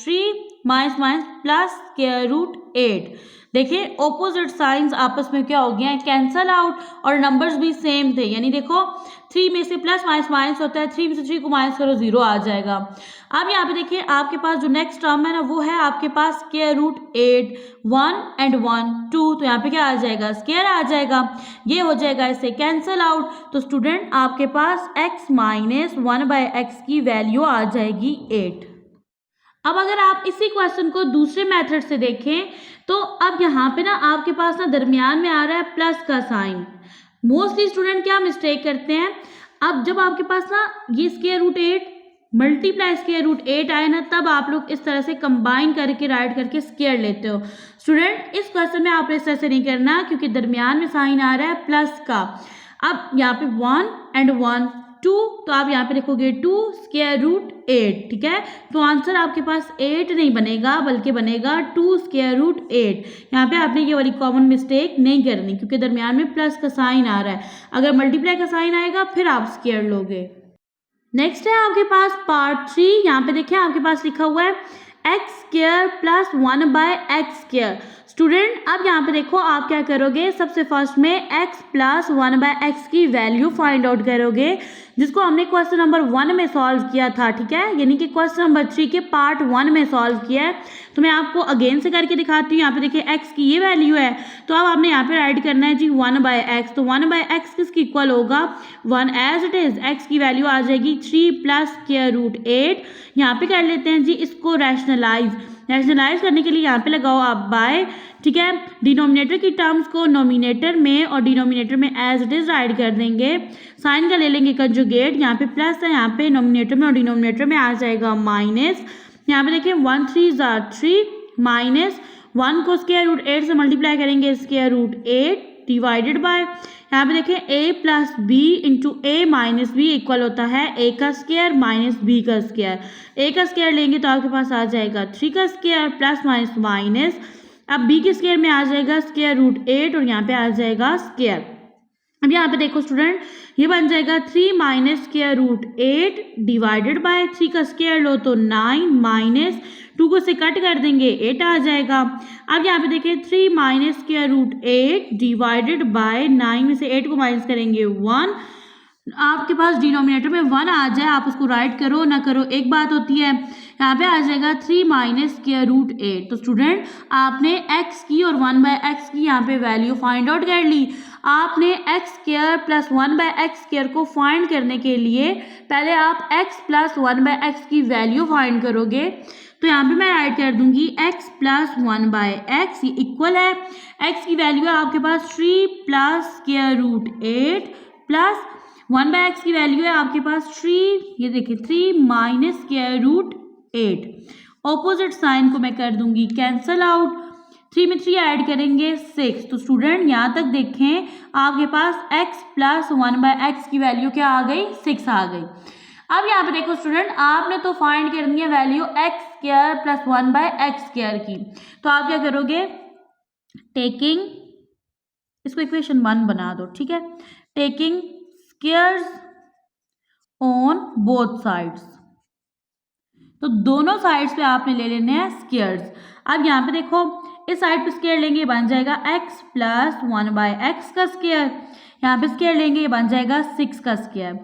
3 minus plus square root 8, देखिए ऑपोजिट साइंस आपस में क्या हो गया है कैंसल आउट और नंबर्स भी सेम थे, यानी देखो 3 में से प्लस माइनस होता है, 3 में से 3 को माइनस करो 0 आ जाएगा। अब यहाँ पे देखिए आपके पास जो नेक्स्ट टर्म है ना वो है आपके पास स्क्वायर रूट 8, 1 and 1 2, तो यहाँ पे क्या आ जाएगा स्क्वायर आ जाएगा, ये हो जाएगा इससे कैंसल आउट। तो स्टूडेंट आपके पास x माइनस 1/x की वैल्यू आ जाएगी 8। अब अगर आप इसी क्वेश्चन को दूसरे मेथड से देखें तो अब यहाँ पे ना आपके पास ना दरमियान में आ रहा है प्लस का साइन। मोस्टली स्टूडेंट क्या मिस्टेक करते हैं, अब जब आपके पास ना ये square root 8 multiply square root 8 आए ना तब आप लोग इस तरह से कंबाइन करके राइट करके स्क्वायर लेते हो। स्टूडेंट इस क्वेश्चन में आपने इस तरह से नहीं करना क्योंकि दरमियान में साइन आ रहा है प्लस का। अब यहाँ पे 1 and 1 2, तो आप यहाँ पे लिखोगे 2 स्क्वायर रूट 8, ठीक है। तो आंसर आपके पास 8 नहीं बनेगा बल्कि बनेगा 2 स्क्वायर रूट 8। यहाँ पे आपने ये वाली कॉमन मिस्टेक नहीं करनी क्योंकि दरमियान में प्लस का साइन आ रहा है, अगर मल्टीप्लाई का साइन आएगा फिर आप स्क्वायर लोगे। नेक्स्ट है आपके पास पार्ट 3, यहाँ पे देखिए आपके पास लिखा हुआ है x square plus 1/x square. Student अब यहाँ पे देखो आप क्या करोगे, सबसे फर्स्ट में x प्लस 1/x की वैल्यू फाइंड आउट करोगे, जिसको हमने क्वेश्चन नंबर 1 में सॉल्व किया था, ठीक है, यानी कि क्वेश्चन नंबर 3 के पार्ट 1 में सॉल्व किया है। तो मैं आपको अगेन से करके दिखाती हूँ। यहाँ पे देखिए x की ये वैल्यू है, तो अब आपने यहाँ पे राइट करना है जी 1/x। तो 1/x किसकी इक्वल होगा, 1 एज इट इज। x की वैल्यू आ जाएगी 3 प्लस स्क्वायर रूट 8। यहाँ पे कर लेते हैं जी इसको रैशनलाइज करने के लिए यहाँ पे लगाओ आप बाय, ठीक है। डिनोमिनेटर की टर्म्स को नोमिनेटर में और डिनोमिनेटर में एज इट इज राइट कर देंगे। साइन का ले लेंगे कंजुगेट, यहाँ पे प्लस है, यहाँ पे नोमिनेटर में और डिनोमिनेटर में आ जाएगा माइनस। यहाँ पे देखिए 1 3 3 माइनस 1 को स्क्वायर रूट 8 से मल्टीप्लाई करेंगे स्क्वायर रूट 8 डिवाइडेड बाय, यहाँ पे देखिए a plus B into A minus b equal होता है a का स्क्वायर माइनस b का स्क्वायर। a का स्क्वायर लेंगे तो आपके पास आ जाएगा 3 का स्क्वायर प्लस माइनस माइनस, अब b के स्क्वायर में आ जाएगा स्क्वायर रूट 8 और यहाँ पे आ जाएगा स्क्वायर। अब यहाँ पे देखो स्टूडेंट ये बन जाएगा 3 minus square root 8 divided by 3 का स्क्वायर लो तो 9 माइनस 2 को से कट कर देंगे 8 आ जाएगा। अब यहाँ पे देखिए 3 minus square root 8 divided by 9 में से 8 को माइनस करेंगे 1। आपके पास डिनोमिनेटर में 1 आ जाए आप उसको राइट करो ना करो एक बात होती है। यहाँ पे आ जाएगा 3 माइनस स्क्वायर रूट 8। तो स्टूडेंट आपने x की और 1/x की यहाँ पे वैल्यू फाइंड आउट कर ली। आपने x square plus 1/x square को फाइंड करने के लिए पहले आप x प्लस 1/x की वैल्यू फाइंड करोगे। तो यहाँ पे मैं राइट कर दूंगी x प्लस 1/x, ये इक्वल है x की वैल्यू है आपके पास 3 plus square root 8 plus 1/x की वैल्यू है आपके पास 3, ये देखिए 3 minus square root 8। Opposite sign को मैं कर दूंगी कैंसल आउट, 3 में 3 ऐड करेंगे 6। तो स्टूडेंट यहाँ तक देखें आपके पास x प्लस 1/x की वैल्यू क्या आ गई, 6 आ गई। अब यहाँ पे देखो स्टूडेंट आपने तो फाइंड करनी है value x square plus 1/x square की। तो आप क्या करोगे, टेकिंग, इसको इक्वेशन 1 बना दो, ठीक है, taking squares on both sides. तो दोनों साइड्स पे आपने ले लेने हैं स्क्वायर्स। अब यहाँ पे देखो इस साइड पे स्क्वायर लेंगे बन जाएगा x प्लस 1/x का स्क्वायर, यहाँ पे स्क्वायर लेंगे बन जाएगा 6 का स्क्वायर।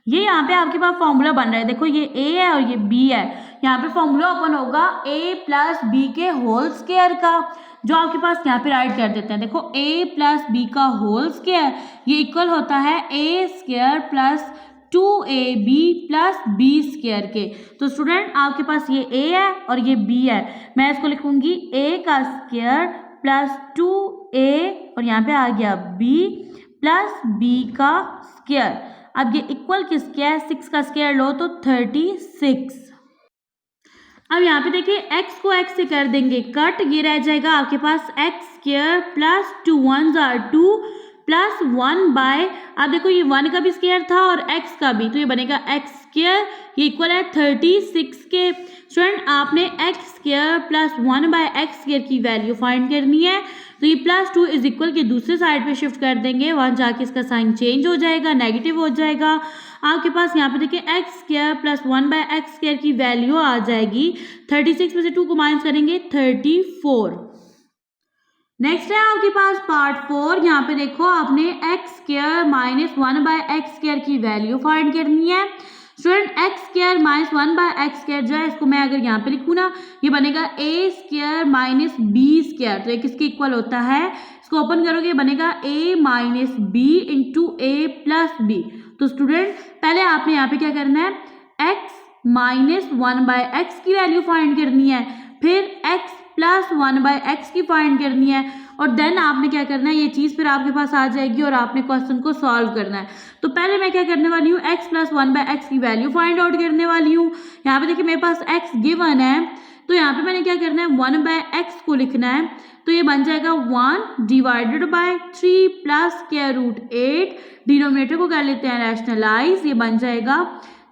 ये यहाँ पे आपके पास फॉर्मूला बन रहा है, देखो ये a है और ये b है, यहाँ पे फॉर्मूला ओपन होगा a प्लस b के होल स्क्वायर का, जो आपके पास यहाँ पे राइट कर देते हैं। देखो a प्लस b का होल स्क्वायर ये इक्वल होता है a square plus 2ab plus b square के। तो स्टूडेंट आपके पास ये a है और ये b है, मैं इसको लिखूंगी a का स्क्वायर प्लस 2a और यहाँ पे आ गया b प्लस b का स्क्वायर। अब ये इक्वल किसके है, 6 का स्क्वायर लो तो 36। अब यहाँ पे देखिए x को x से कर देंगे कट, ये रह जाएगा आपके पास x square plus 2 1s are 2 plus 1 by, अब देखो ये 1 का भी स्क्वायर था और x का भी, तो ये बनेगा x स्क्वायर, ये इक्वल है 36 के। स्टूडेंट आपने x square plus 1/x square की वैल्यू फाइंड करनी है। तो ये प्लस 2 इज इक्वल के दूसरे साइड पे शिफ्ट कर देंगे, वहाँ जाके इसका साइन चेंज हो जाएगा, नेगेटिव हो जाएगा। आपके पास यहाँ पे देखिए x square plus 1/x square की वैल्यू आ जाएगी 36 में से 2 को माइनस करेंगे 34। नेक्स्ट है आपके पास पार्ट 4, यहाँ पे देखो आपने x square minus 1/x square की वैल्यू फाइंड करनी है। Student x square minus 1/x square जो है इसको मैं अगर यहाँ पे लिखूँ ना, ये बनेगा a square minus b square, तो ये किसके इक्वल होता है, इसको ओपन करोगे बनेगा a minus b into a plus b। तो स्टूडेंट पहले आपने यहाँ पे क्या करना है, x माइनस 1/x की वैल्यू फाइंड करनी है, फिर x प्लस 1/x की फाइंड करनी है और देन आपने क्या करना है, ये चीज़ फिर आपके पास आ जाएगी और आपने क्वेश्चन को सॉल्व करना है। तो पहले मैं क्या करने वाली हूँ, x प्लस 1/x की वैल्यू फाइंड आउट करने वाली हूँ। यहाँ पे देखिए मेरे पास x गिवन है, तो यहाँ पे मैंने क्या करना है 1/x को लिखना है, तो ये बन जाएगा 1 divided by 3 plus square root 8, denominator को कर लेते हैं रैशनलाइज, ये बन जाएगा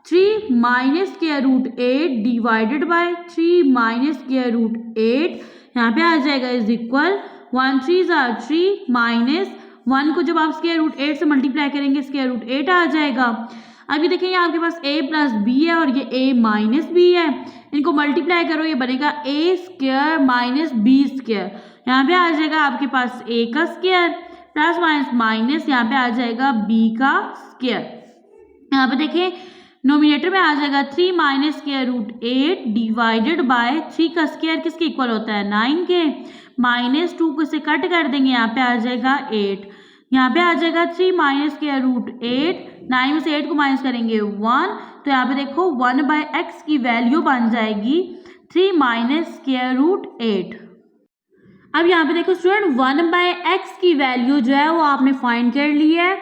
3 minus square root 8 divided by 3 minus square root 8, यहाँ पे आ जाएगा is equal 1 3s are 3 minus 1 को जब आप स्क्वायर रूट 8 से मल्टीप्लाई करेंगे स्क्वायर रूट 8 आ जाएगा। अभी देखिए आपके पास a प्लस b है और ये a माइनस b है, इनको मल्टीप्लाई करो, ये बनेगा ए स्क्वायर माइनस बी स्क्वायर। यहाँ पे आ जाएगा आपके पास ए का स्क्वायर प्लस माइनस माइनस यहाँ पे आ जाएगा बी का स्क्वायर। यहाँ पे देखिए नोमिनेटर में आ जाएगा 3 minus square root 8 divided by 3 का स्क्वायर किसके इक्वल होता है 9 के, माइनस 2 को से कट कर देंगे, यहाँ पे आ जाएगा 8। यहाँ पे आ जाएगा 3 माइनस स्क्वायर रूट 8, 9 में से 8 को माइनस करेंगे 1, तो यहाँ पे देखो 1/x की वैल्यू बन जाएगी 3 माइनस स्क्वायर रूट 8। अब यहाँ पे देखो स्टूडेंट 1/x की वैल्यू जो है वो आपने फाइंड कर ली है।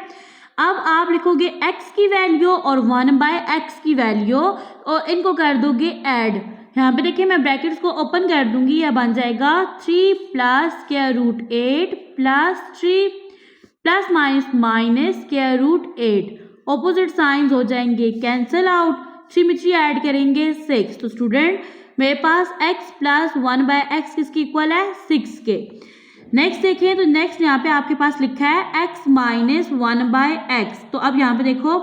अब आप लिखोगे x की वैल्यू और 1/x की वैल्यू और इनको कर दोगे ऐड। यहाँ पे देखिए मैं ब्रैकेट्स को ओपन कर दूंगी, यह बन जाएगा 3 plus square root 8 plus 3 plus minus minus square root 8। Opposite signs हो जाएंगे कैंसिल आउट, 3 में 3 ऐड करेंगे 6। तो स्टूडेंट मेरे पास x प्लस 1/x किसकी इक्वल है 6 के। नेक्स्ट देखिए तो नेक्स्ट यहाँ पे आपके पास लिखा है x माइनस 1/x। तो अब यहाँ पे देखो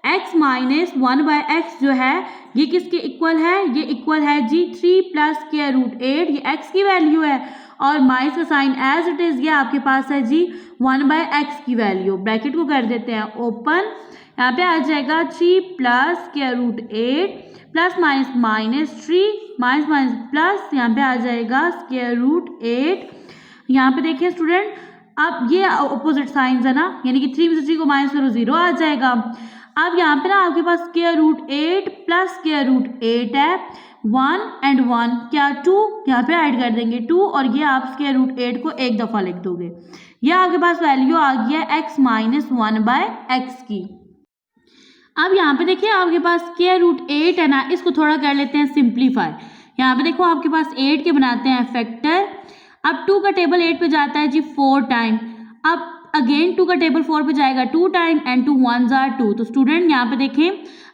x माइनस 1/x जो है ये किसके इक्वल है, ये इक्वल है जी 3 प्लस स्क्वायर रूट 8, ये x की वैल्यू है और माइनस का साइन एज इट इज ये आपके पास है जी 1/x की वैल्यू। ब्रैकेट को कर देते हैं ओपन, यहाँ पे आ जाएगा 3 plus square root 8 plus minus minus 3 minus minus plus यहाँ पे आ जाएगा स्क्वायर रूट 8। यहाँ पे देखिए स्टूडेंट अब ये ऑपोजिट साइंस है ना, यानी कि 3 में से 3 को माइनस करो 0 आ जाएगा। अब यहाँ पे ना आपके पास square root 8 plus square root 8 है, 1 and 1 क्या 2, यहाँ पे ऐड कर देंगे 2 और ये आप स्क्वायर रूट 8 को एक दफ़ा लिख दोगे। ये आपके पास वैल्यू आ गई है x माइनस 1/x की। अब यहाँ पे देखिए आपके पास स्क्वायर रूट 8 है ना, इसको थोड़ा कर लेते हैं सिंप्लीफाई। यहाँ पे देखो आपके पास 8 के बनाते हैं फैक्टर। अब 2 का टेबल 8 पे जाता है जी 4 टाइम, अब अगेन 2 का टेबल 4 पे जाएगा 2 टाइम एंड 2 1s are 2। तो स्टूडेंट यहाँ पे देखें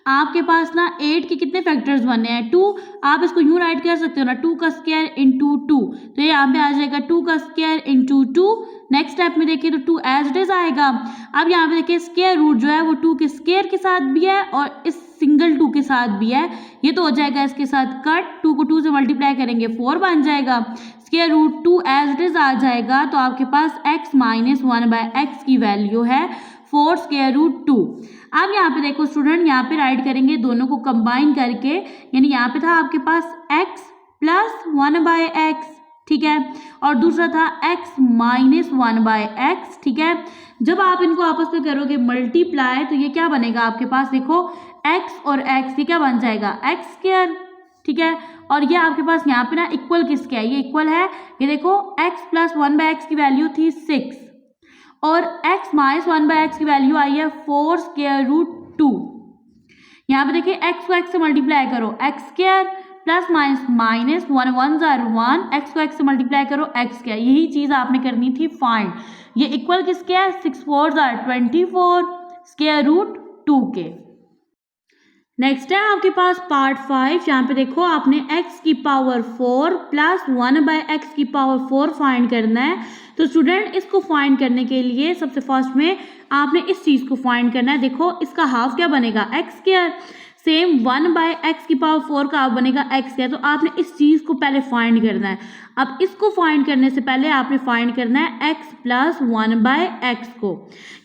आपके पास ना 8 के कितने फैक्टर्स बने हैं 2, आप इसको यूँ राइट कर सकते हो ना 2 का स्क्वायर इंटू 2, तो ये यहाँ पे आ जाएगा 2 का स्क्वायर इंटू 2। नेक्स्ट स्टेप में देखिए तो 2 एज इट इज आएगा। अब यहाँ पे देखिए स्क्वायर रूट जो है वो 2 के स्क्वायर के साथ भी है और इस सिंगल 2 के साथ भी है, ये तो हो जाएगा इसके साथ कट, 2 को 2 से मल्टीप्लाई करेंगे 4 बन जाएगा, square root 2 as it is आ जाएगा। तो आपके पास x माइनस 1/x की वैल्यू है 4 स्क्वायर रूट 2। अब यहाँ पे देखो स्टूडेंट यहाँ पे राइट करेंगे दोनों को कंबाइन करके, यानी यहाँ पे था आपके पास x प्लस 1/x, ठीक है, और दूसरा था x माइनस 1/x, ठीक है। जब आप इनको आपस में करोगे मल्टीप्लाई तो ये क्या बनेगा आपके पास, देखो x और x ये क्या बन जाएगा x स्क्वायर, ठीक है, और ये आपके पास यहाँ पे ना इक्वल किसके है, ये इक्वल है, ये देखो x प्लस 1/x की वैल्यू थी 6 और x माइनस 1/x की वैल्यू आई है 4 स्क्वायर रूट 2। यहाँ पे देखिए x को x से मल्टीप्लाई करो x square plus minus minus 1 1s are 1, x को x से मल्टीप्लाई करो x स्क्वायर, यही चीज़ आपने करनी थी फाइंड। ये इक्वल किसके है 6 4s are 24 स्क्वायर रूट 2 के। नेक्स्ट है आपके पास पार्ट 5, यहाँ पे देखो आपने x की पावर 4 प्लस 1/x की पावर 4 फाइंड करना है। तो स्टूडेंट इसको फाइंड करने के लिए सबसे फर्स्ट में आपने इस चीज़ को फाइंड करना है। देखो इसका हाफ क्या बनेगा x स्क्वायर, सेम 1/x की पावर 4 का हाफ बनेगा x स्क्वायर। तो आपने इस चीज़ को पहले फाइंड करना है। अब इसको फाइंड करने से पहले आपने फाइंड करना है x प्लस 1/x को।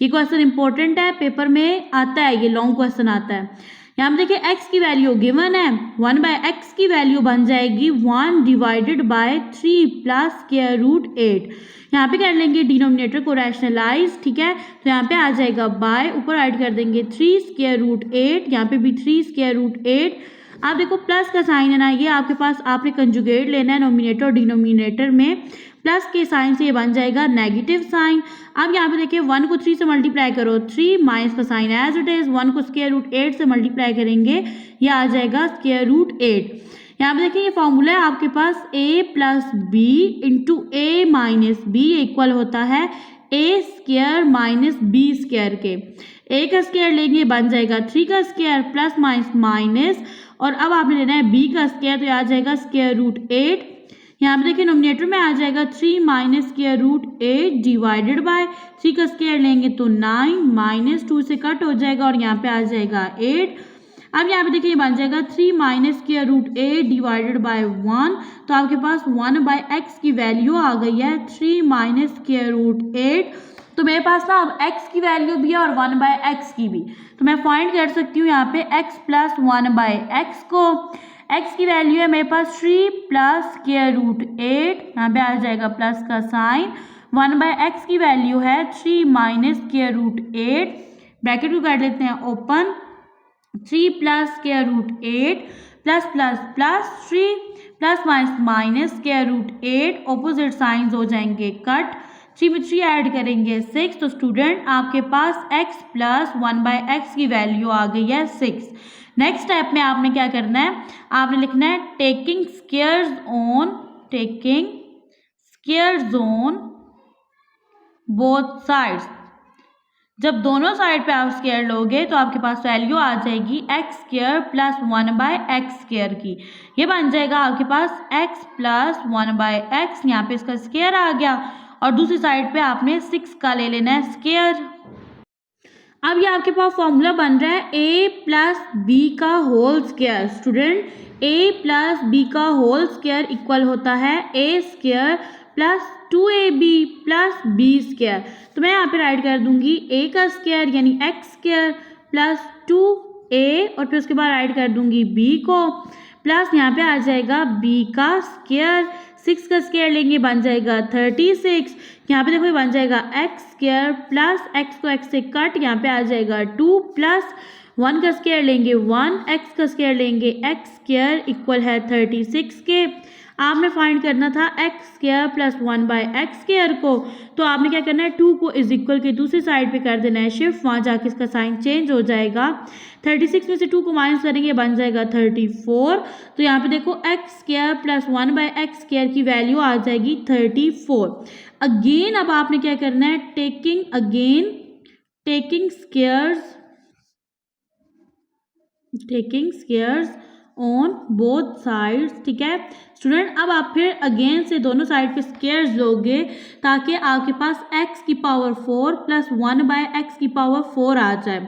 ये क्वेश्चन इंपॉर्टेंट है, पेपर में आता है, ये लॉन्ग क्वेश्चन आता है। यहाँ पे देखिए x की वैल्यू गिवन है, 1/x की वैल्यू बन जाएगी 1 divided by 3 plus square root 8। यहाँ पे कर लेंगे डिनोमिनेटर को रैशनलाइज, ठीक है, तो यहाँ पे आ जाएगा बाय, ऊपर ऐड कर देंगे 3 स्क्वायर रूट 8, यहाँ पे भी 3 स्क्वायर रूट 8। आप देखो प्लस का साइन है ना, ये आपके पास आपने कंजुगेट लेना है नोमिनेटर और डिनोमिनेटर में, प्लस के साइन से ये बन जाएगा नेगेटिव साइन। अब यहाँ पे देखिए 1 को 3 से मल्टीप्लाई करो 3, माइनस का साइन एज इट इज, 1 को स्क्वायर रूट 8 से मल्टीप्लाई करेंगे ये आ जाएगा स्क्वायर रूट 8। यहाँ पे देखिए ये फॉर्मूला है आपके पास a plus B into a minus b equal होता है a square minus b square के। a का स्क्वायर लेंगे बन जाएगा 3 का स्क्वायर प्लस माइनस माइनस, और अब आपने लेना है b का स्क्वायर, तो आ जाएगा स्क्वायर रूट 8। यहाँ पे देखिए नोमिनेटर में आ जाएगा 3 minus square root 8 divided by 3 का स्क्वायर लेंगे तो 9 माइनस 2 से कट हो जाएगा और यहाँ पे आ जाएगा 8। अब यहाँ पे देखिए ये बन जाएगा 3 minus square root 8 divided by 1। तो आपके पास 1/x की वैल्यू आ गई है 3 माइनस स्क्वायर रूट 8। तो मेरे पास ना अब x की वैल्यू भी है और 1/x की भी, तो मैं फाइंड कर सकती हूँ यहाँ पे x प्लस 1/x को। x की वैल्यू है मेरे पास 3 प्लस स्क्वायर रूट 8, यहाँ पे आ जाएगा प्लस का साइन। 1/x की वैल्यू है 3 माइनस स्क्वायर रूट 8, ब्रैकेट को कर लेते हैं open. 3 plus square root 8 plus plus plus 3 plus minus minus square root 8, opposite signs हो जाएंगे कट। 3 में 3 ऐड करेंगे 6। तो स्टूडेंट आपके पास x प्लस 1/x की वैल्यू आ गई है 6। नेक्स्ट स्टेप में आपने क्या करना है, आपने लिखना है taking squares on both sides. जब दोनों साइड पे आप स्क्वायर लोगे तो आपके पास वैल्यू आ जाएगी x square plus 1/x square की। ये बन जाएगा आपके पास x प्लस 1/x, यहाँ पे इसका स्क्वायर आ गया और दूसरी साइड पे आपने 6 का ले लेना है स्क्वायर। अब ये आपके पास फॉर्मूला बन रहा है a प्लस b का whole square. Student a plus b का होल स्क्वायर इक्वल होता है a square plus 2ab plus b square. तो मैं यहाँ पे राइट कर दूंगी a का स्क्वायर यानी x स्क्वायर प्लस 2a और फिर उसके बाद राइट कर दूंगी b को, प्लस यहाँ पे आ जाएगा b का स्क्वायर। 6 का स्क्वायर लेंगे बन जाएगा 36। यहाँ पे देखो ये बन जाएगा x स्क्वायर प्लस x को x से कट, यहाँ पे आ जाएगा 2 प्लस 1 का स्क्वायर लेंगे 1, x का स्क्वायर लेंगे x स्क्वायर इक्वल है 36 के। आपने फाइंड करना था x square plus 1/x square को, तो आपने क्या करना है 2 को इज इक्वल के दूसरी साइड पे कर देना है शिफ्ट, वहाँ जाके इसका साइन चेंज हो जाएगा। 36 में से 2 को माइनस करेंगे बन जाएगा 34। तो यहाँ पे देखो x square plus 1/x square की वैल्यू आ जाएगी 34। अगेन अब आपने क्या करना है taking squares on both sides. ठीक है स्टूडेंट, अब आप फिर अगेन से दोनों साइड पे स्क्वायर्स लोगे ताकि आपके पास x की पावर 4 प्लस 1/x की पावर 4 आ जाए।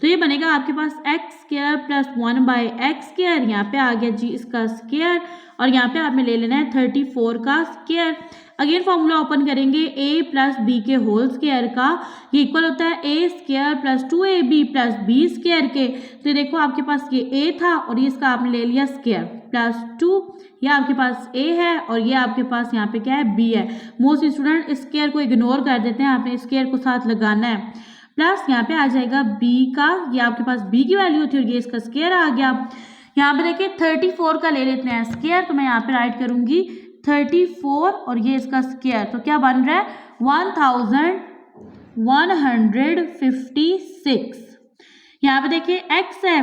तो ये बनेगा आपके पास x square plus 1/x square, यहाँ पे आ गया जी इसका स्क्वायर और यहाँ पे आपने ले लेना है 34 का स्क्वायर। अगेन फॉर्मूला ओपन करेंगे a प्लस b के होल स्क्वायर का, ये इक्वल होता है a square plus 2ab plus b square के। तो देखो आपके पास ये a था और ये इसका आपने ले लिया स्क्वायर प्लस 2, ये आपके पास a है और ये आपके पास यहाँ पे क्या है b है। मोस्ट स्टूडेंट स्क्वायर को इग्नोर कर देते हैं, आपने स्क्वायर को साथ लगाना है। प्लस यहाँ पे आ जाएगा b का, ये आपके पास b की वैल्यू थी और ये इसका स्क्वायर आ गया। यहाँ पे देखिए 34 का ले लेते हैं स्क्वायर, तो मैं यहाँ पे राइट करूंगी 34 और ये इसका स्क्वायर, तो क्या बन रहा है 1156। यहाँ पे देखिए x है,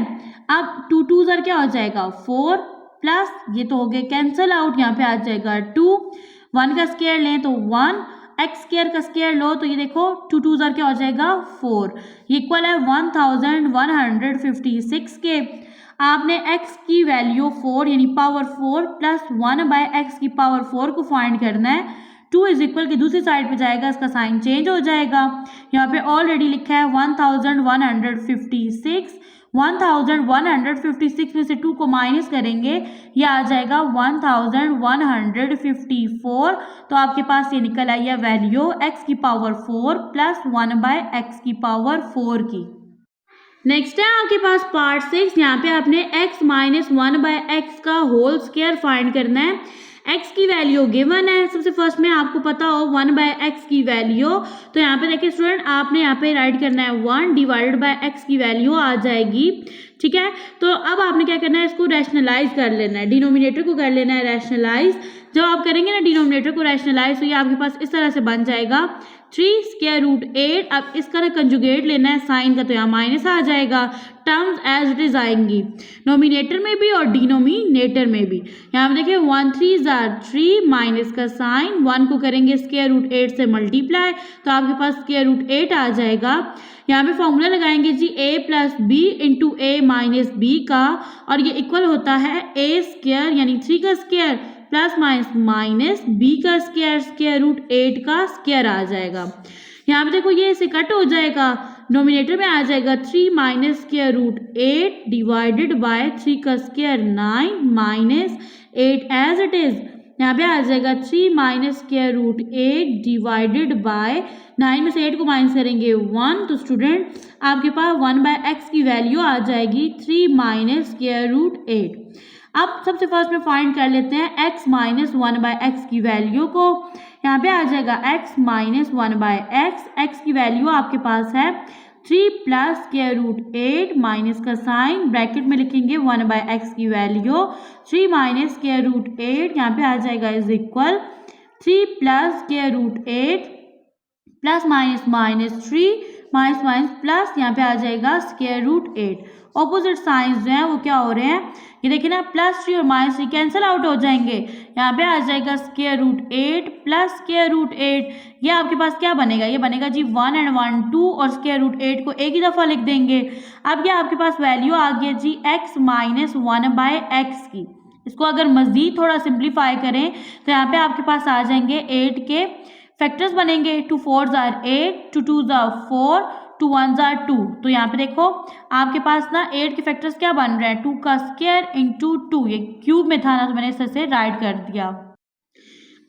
अब 2 2 ज़र क्या हो जाएगा 4 प्लस ये तो हो गए कैंसिल आउट, यहाँ पे आ जाएगा 2, 1 का स्क्वायर लें तो 1, x स्क्वायर का स्क्वायर लो तो ये देखो 2 2 ज़र क्या हो जाएगा 4, ये इक्वल है 1156 के। आपने x की वैल्यू 4 यानी पावर 4 प्लस 1/x की पावर 4 को फाइंड करना है। 2 इज इक्वल की दूसरी साइड पे जाएगा, इसका साइन चेंज हो जाएगा। यहाँ पे ऑलरेडी लिखा है 1156। 1156 में से 2 को माइनस करेंगे, ये आ जाएगा 1154। तो आपके पास ये निकल आई है वैल्यू x की पावर 4 प्लस 1/x की पावर 4 की। नेक्स्ट है आपके पास पार्ट 6, यहाँ पे आपने x माइनस 1/x का होल स्क्वायर फाइंड करना है। x की वैल्यू गिवन है, सबसे फर्स्ट में आपको पता हो 1/x की वैल्यू, तो यहाँ पे देखिए स्टूडेंट आपने यहाँ पे राइट करना है 1 डिवाइडेड बाय x की वैल्यू आ जाएगी। ठीक है, तो अब आपने क्या करना है इसको रैशनलाइज कर लेना है, डिनोमिनेटर को कर लेना है रैशनलाइज। जब आप करेंगे ना डिनोमिनेटर को रैशनलाइज तो ये आपके पास इस तरह से बन जाएगा 3 स्क्वायर रूट 8। अब इसका ना कंजुगेट लेना है साइन का, तो यहाँ माइनस आ जाएगा, टर्म्स एज इट इज आएंगी नोमिनेटर में भी और डिनोमिनेटर में भी। यहाँ पे देखिए 1 3 ज़ार 3 माइनस का साइन, 1 को करेंगे स्क्वायर रूट 8 से मल्टीप्लाई तो आपके पास स्क्वायर रूट 8 आ जाएगा। यहाँ पे फॉर्मूला लगाएंगे जी a plus B into A minus b का, और ये इक्वल होता है a स्क्वायर यानी 3 का स्क्वायर प्लस माइनस बी का स्क्वायर, स्क्वायर रूट 8 का स्क्वायर आ जाएगा। यहाँ पे देखो ये इसे कट हो जाएगा, नोमिनेटर में आ जाएगा 3 minus square root 8 divided by 3 का square 9 minus 8 as it is. यहाँ पे आ जाएगा 3 minus square root 8 divided by 9 में से 8 को माइनस करेंगे 1, तो स्टूडेंट आपके पास 1/x की वैल्यू आ जाएगी 3 माइनस स्क्वायर रूट 8। अब सबसे फर्स्ट में फाइंड कर लेते हैं x माइनस 1/x की वैल्यू को। यहाँ पे आ जाएगा x माइनस 1/x, x की वैल्यू आपके पास है 3 प्लस स्क्वायर रूट 8 माइनस का साइन, ब्रैकेट में लिखेंगे 1/x की वैल्यू 3 माइनस स्क्वायर रूट 8, यहाँ पे आ जाएगा is equal 3 plus square root 8 plus minus minus 3 minus minus plus, यहाँ पे आ जाएगा स्क्वायर रूट 8। ऑपोजिट साइंस जो है वो क्या हो रहे हैं, ये देखिए ना, +3 और -3 कैंसिल आउट हो जाएंगे। यहाँ पे आ जाएगा square root 8 plus square root 8, ये आपके पास क्या बनेगा, ये बनेगा जी 1 and 1 2 और स्क्वायर रूट 8 को एक ही दफ़ा लिख देंगे। अब ये आपके पास वैल्यू आ गया जी x माइनस 1/x की। इसको अगर मज़ीद थोड़ा सिंप्लीफाई करें तो यहाँ पे आपके पास आ जाएंगे 8 के फैक्टर्स बनेंगे, 2 4s are 8, 2 2s are 4, 2 1s are 2। तो यहाँ पे देखो आपके पास ना 8 के फैक्टर्स क्या बन रहे हैं, 2 का स्क्वायर इंटू 2, ये क्यूब में था ना तो मैंने इस तरह से राइट कर दिया।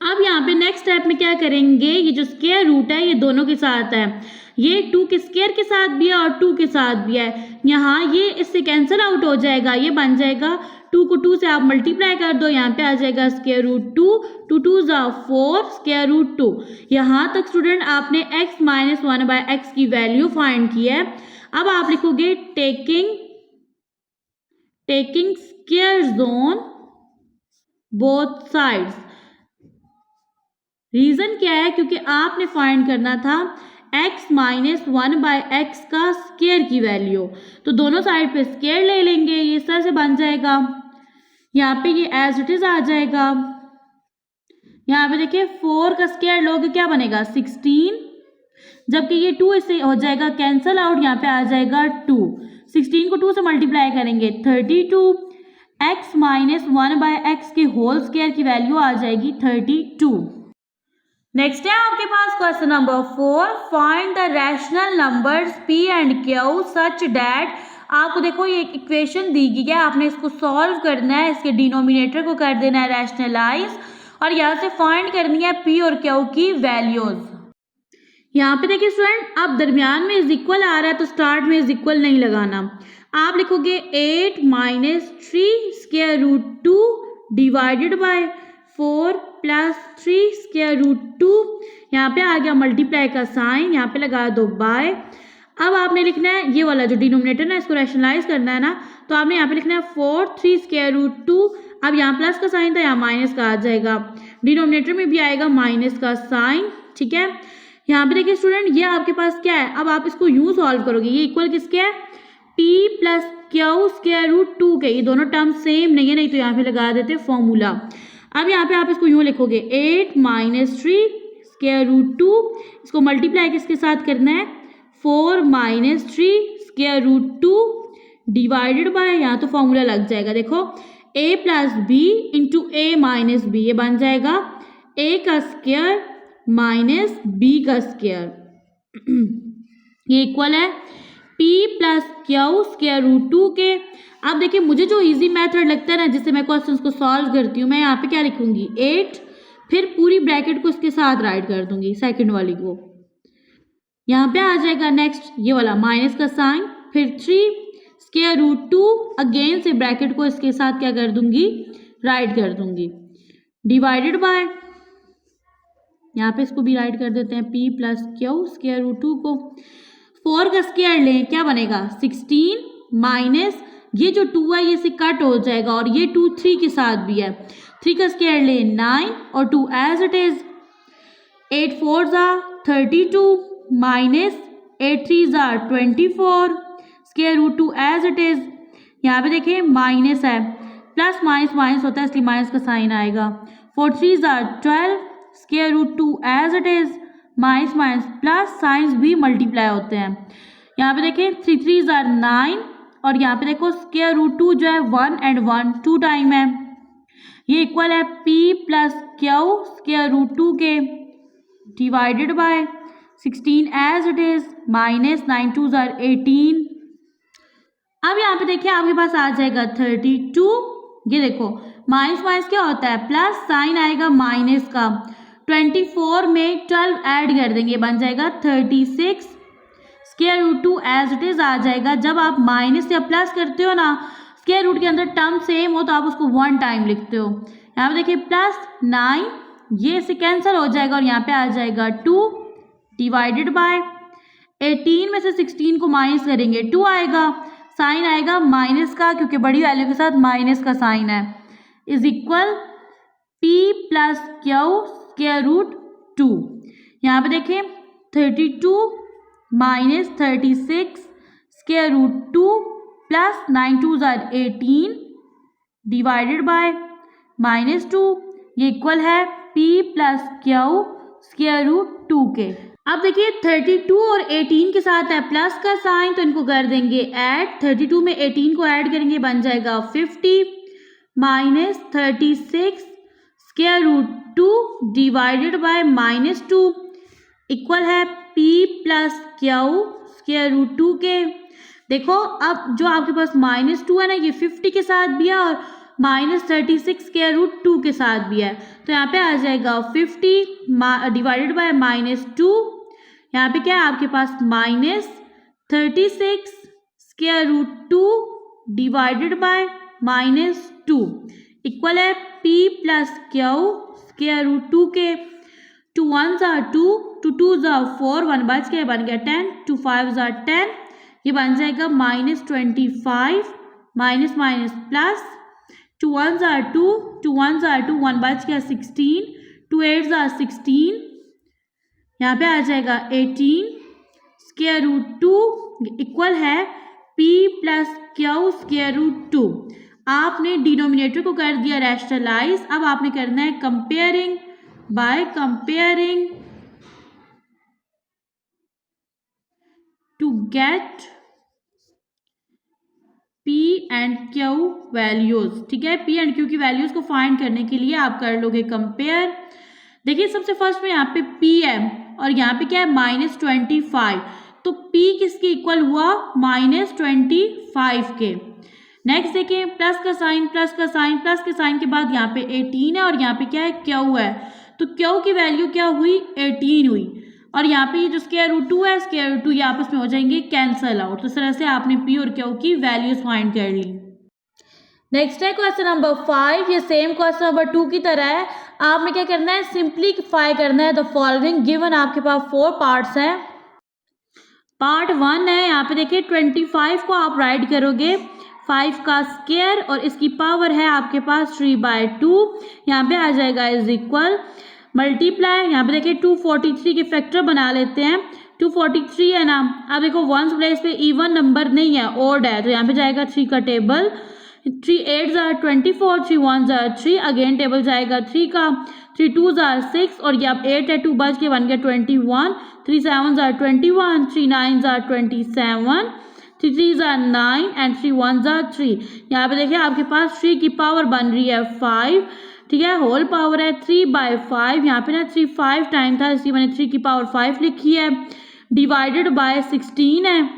अब यहाँ पे नेक्स्ट स्टेप में क्या करेंगे, ये जो स्क्वायर रूट है ये दोनों के साथ है, ये 2 के स्क्वायर के साथ भी है और 2 के साथ भी है। यहाँ ये इससे कैंसिल आउट हो जाएगा, ये बन जाएगा 2 को 2 से आप मल्टीप्लाई कर दो, यहाँ पे आ जाएगा square root 2, 2 2s are 4 square root 2। यहाँ तक स्टूडेंट आपने x माइनस 1/x की वैल्यू फाइंड की है। अब आप लिखोगे taking square on both sides. Reason क्या है, क्योंकि आपने फाइंड करना था x माइनस 1/x का स्क्वायर की वैल्यू, तो दोनों साइड पे स्क्वायर ले लेंगे, ये इस तरह से बन जाएगा। यहाँ पे ये एज इट इज आ जाएगा। यहाँ पे देखिए 4 का स्क्वायर लोगे क्या बनेगा 16, जबकि ये 2 इससे हो जाएगा कैंसल आउट, यहाँ पे आ जाएगा 2, 16 को 2 से मल्टीप्लाई करेंगे 32, x माइनस 1/x के होल स्क्वायर की वैल्यू आ जाएगी 32। नेक्स्ट है आपके पास question number 4, find the rational numbers p and q such that. आपको देखो ये एक इक्वेशन दी गई है, आपने इसको सॉल्व करना है, इसके डिनोमिनेटर को कर देना है रैशनलाइज और यहाँ से फाइंड करनी है p और q की वैल्यूज। यहाँ पे देखिए स्टूडेंट, अब दरमियान में इज इक्वल आ रहा है तो स्टार्ट में इज इक्वल नहीं लगाना, आप लिखोगे 8 minus 3 square root 2 divided by 4 plus 3 square root 2, यहाँ पे आ गया मल्टीप्लाई का साइन, यहाँ पे लगा दो बाय। अब आपने लिखना है ये वाला जो डिनोमिनेटर ना, इसको रैशनलाइज करना है ना, तो आपने यहाँ पे लिखना है 4 3 स्क्वायर रूट 2, अब यहाँ प्लस का साइन था यहाँ माइनस का आ जाएगा, डिनोमिनेटर में भी आएगा माइनस का साइन, ठीक है। यहाँ पे देखिए स्टूडेंट, ये आपके पास क्या है, अब आप इसको यूं सॉल्व करोगे, ये इक्वल किसके है, p plus Q square root 2 के, ये दोनों टर्म सेम नहीं है, नहीं तो यहाँ पे लगा देते फॉर्मूला। अब यहाँ पे आप इसको यूं लिखोगे 8 माइनस 3 स्क्वायर रूट 2, इसको मल्टीप्लाई किसके साथ करना है 4 minus 3 square root 2 divided by, यहाँ तो फॉर्मूला लग जाएगा, देखो a plus B into A minus B, ये बन जाएगा a का स्क्वायर माइनस b का स्क्वायर, ये इक्वल है p plus Q square root 2 के। अब देखिए मुझे जो इजी मेथड लगता है ना, जिससे मैं क्वेश्चंस को सॉल्व करती हूँ, मैं यहाँ पे क्या लिखूंगी 8, फिर पूरी ब्रैकेट को इसके साथ राइट कर दूंगी सेकंड वाली को, यहाँ पे आ जाएगा नेक्स्ट ये वाला माइनस का साइन, फिर 3 स्क्वायर रूट 2, अगेन से ब्रैकेट को इसके साथ क्या कर दूंगी राइट कर दूंगी, डिवाइडेड बाय, यहाँ पे इसको भी राइट कर देते हैं p plus Q square root 2 को, 4 का स्क्वायर लें क्या बनेगा 16 माइनस ये जो 2 है ये से कट हो जाएगा और ये 2 3 के साथ भी है, 3 का स्क्वायर लें 9 और 2 as it is, 8 4s are 32 minus 8 3s are 24 square root 2 as it is. यहाँ पे देखिए माइनस है, प्लस माइनस माइनस होता है इसलिए माइनस का साइन आएगा, 4 3s are 12 square root 2 as it is, minus minus plus signs भी मल्टीप्लाई होते हैं। यहाँ पे देखिए 3 3s are 9 और यहाँ पे देखो स्क्वायर रूट 2 जो है 1 and 1 2 टाइम है, ये इक्वल है p plus Q square root 2 के divided by 16 as it is, minus 9 2s are 18। अब यहाँ पे देखिए आपके पास आ जाएगा 32। ये देखो माइनस माइनस क्या होता है, प्लस, साइन आएगा माइनस का। 24 में 12 ऐड कर देंगे, बन जाएगा 36। Square root 2 as it is आ जाएगा। जब आप माइनस या प्लस करते हो ना, स्क्वायर रूट के अंदर टर्म सेम हो तो आप उसको 1 टाइम लिखते हो। यहाँ पे देखिए प्लस 9, ये से कैंसिल हो जाएगा और यहाँ पे आ जाएगा 2 डिवाइडेड बाय 18 में से 16 को माइनस करेंगे 2 आएगा, साइन आएगा माइनस का क्योंकि बड़ी वैल्यू के साथ माइनस का साइन है, is equal P plus Q square root 2। यहाँ पे देखिए 32 minus 36 square root 2 plus 9 2s are 18 divided by -2, ये इक्वल है p plus Q square root 2 के। अब देखिए 32 और 18 के साथ है प्लस का साइन, तो इनको कर देंगे ऐड। 32 में 18 को ऐड करेंगे, बन जाएगा 50 minus 36 square root 2 divided by -2 equal है p plus Q square root 2 के। देखो अब जो आपके पास -2 है ना, ये 50 के साथ भी है और -36 स्क्वायर रूट 2 के साथ भी है, तो यहाँ पे आ जाएगा 50 डिवाइडेड बाय -2। यहाँ पे क्या है आपके पास -36 square root 2 divided by -2 equal है p plus Q square root 2 के। 2 1s are 2, 2 2s are 4, 1 बच गया, बन गया 10, 2 5s are 10, ये बन जाएगा -25 minus minus plus. 2 1s are 2, 2 1s are 2, 1 बच गया 16, 2 8s are 16, यहाँ पे आ जाएगा 18 स्क्वायर रूट 2 इक्वल है p plus Q square root 2। आपने डिनोमिनेटर को कर दिया रैशनलाइज, अब आपने करना है comparing. By comparing to get P and Q values, ठीक है, P एंड Q की वैल्यूज को फाइंड करने के लिए आप कर लोगे कंपेयर। देखिए सबसे फर्स्ट में यहाँ पे P है और यहाँ पे क्या है -25, तो P किसके इक्वल हुआ -25 के। नेक्स्ट देखिए प्लस का साइन, प्लस का साइन, प्लस के साइन के बाद यहाँ पे 18 है और यहाँ पे क्या है Q है, तो Q की वैल्यू क्या हुई 18 हुई, और यहाँ पे ये जो स्क्वायर रूट 2 है, स्क्वायर रूट 2 ये आपस में हो जाएंगे कैंसल आउट। तो इस तरह से आपने P और Q की वैल्यूज फाइंड कर ली। नेक्स्ट है क्वेश्चन नंबर 5, ये सेम क्वेश्चन नंबर 2 की तरह है। आपने क्या करना है, सिंप्लीफाई करना है द फॉलोइंग। गिवन आपके पास 4 पार्ट्स हैं। पार्ट 1 है, यहाँ पे देखिए 25 को आप राइट करोगे 5 का स्क्वायर और इसकी पावर है आपके पास 3/2, यहाँ पे आ जाएगा इज इक्वल मल्टीप्लाई। यहाँ पे देखिए 243 के फैक्टर बना लेते हैं। 243 है ना, अब देखो वंस प्लेस पे इवन नंबर नहीं है, ओड है, तो यहाँ पे जाएगा 3 का table. 3 8s are 24, 3 1s are 3, again table जाएगा 3 का। 3 2s are 6 और ये अब 8 है, 2 बच के बन गया 21। 3 7s are 21, 3 9s are 27, 3 3s are 9 and 3 1s are 3। यहाँ पे देखिए आपके पास 3 की पावर बन रही है 5, ठीक है, होल पावर है 3/5। यहाँ पे ना 3 5 टाइम था, इसलिए मैंने 3 की पावर 5 लिखी है। डिवाइडेड बाय 16 है,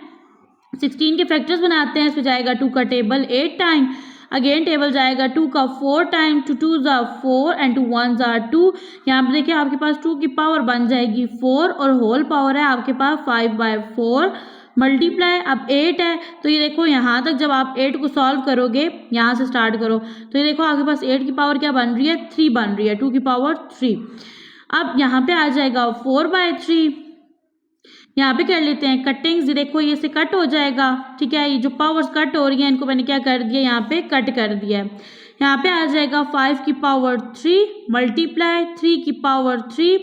16 के फैक्टर्स बनाते हैं, इस पे जाएगा 2 का टेबल 8 टाइम, अगेन टेबल जाएगा 2 का 4 time, 2 2s are 4 and 2 1s are 2। यहाँ पे देखिए आपके पास 2 की पावर बन जाएगी 4 और होल पावर है आपके पास 5/4 मल्टीप्लाई। अब 8 है, तो ये देखो यहाँ तक जब आप 8 को सॉल्व करोगे, यहाँ से स्टार्ट करो, तो ये देखो आपके पास 8 की पावर क्या बन रही है 3 बन रही है, 2 की पावर 3। अब यहाँ पे आ जाएगा 4/3। यहाँ पे कर लेते हैं कटिंग्स, देखो ये से कट हो जाएगा, ठीक है, ये जो पावर्स कट हो रही है इनको मैंने क्या कर दिया, यहाँ पे कट कर दिया है। यहाँ पे आ जाएगा 5 की पावर 3 मल्टीप्लाई 3 की पावर 3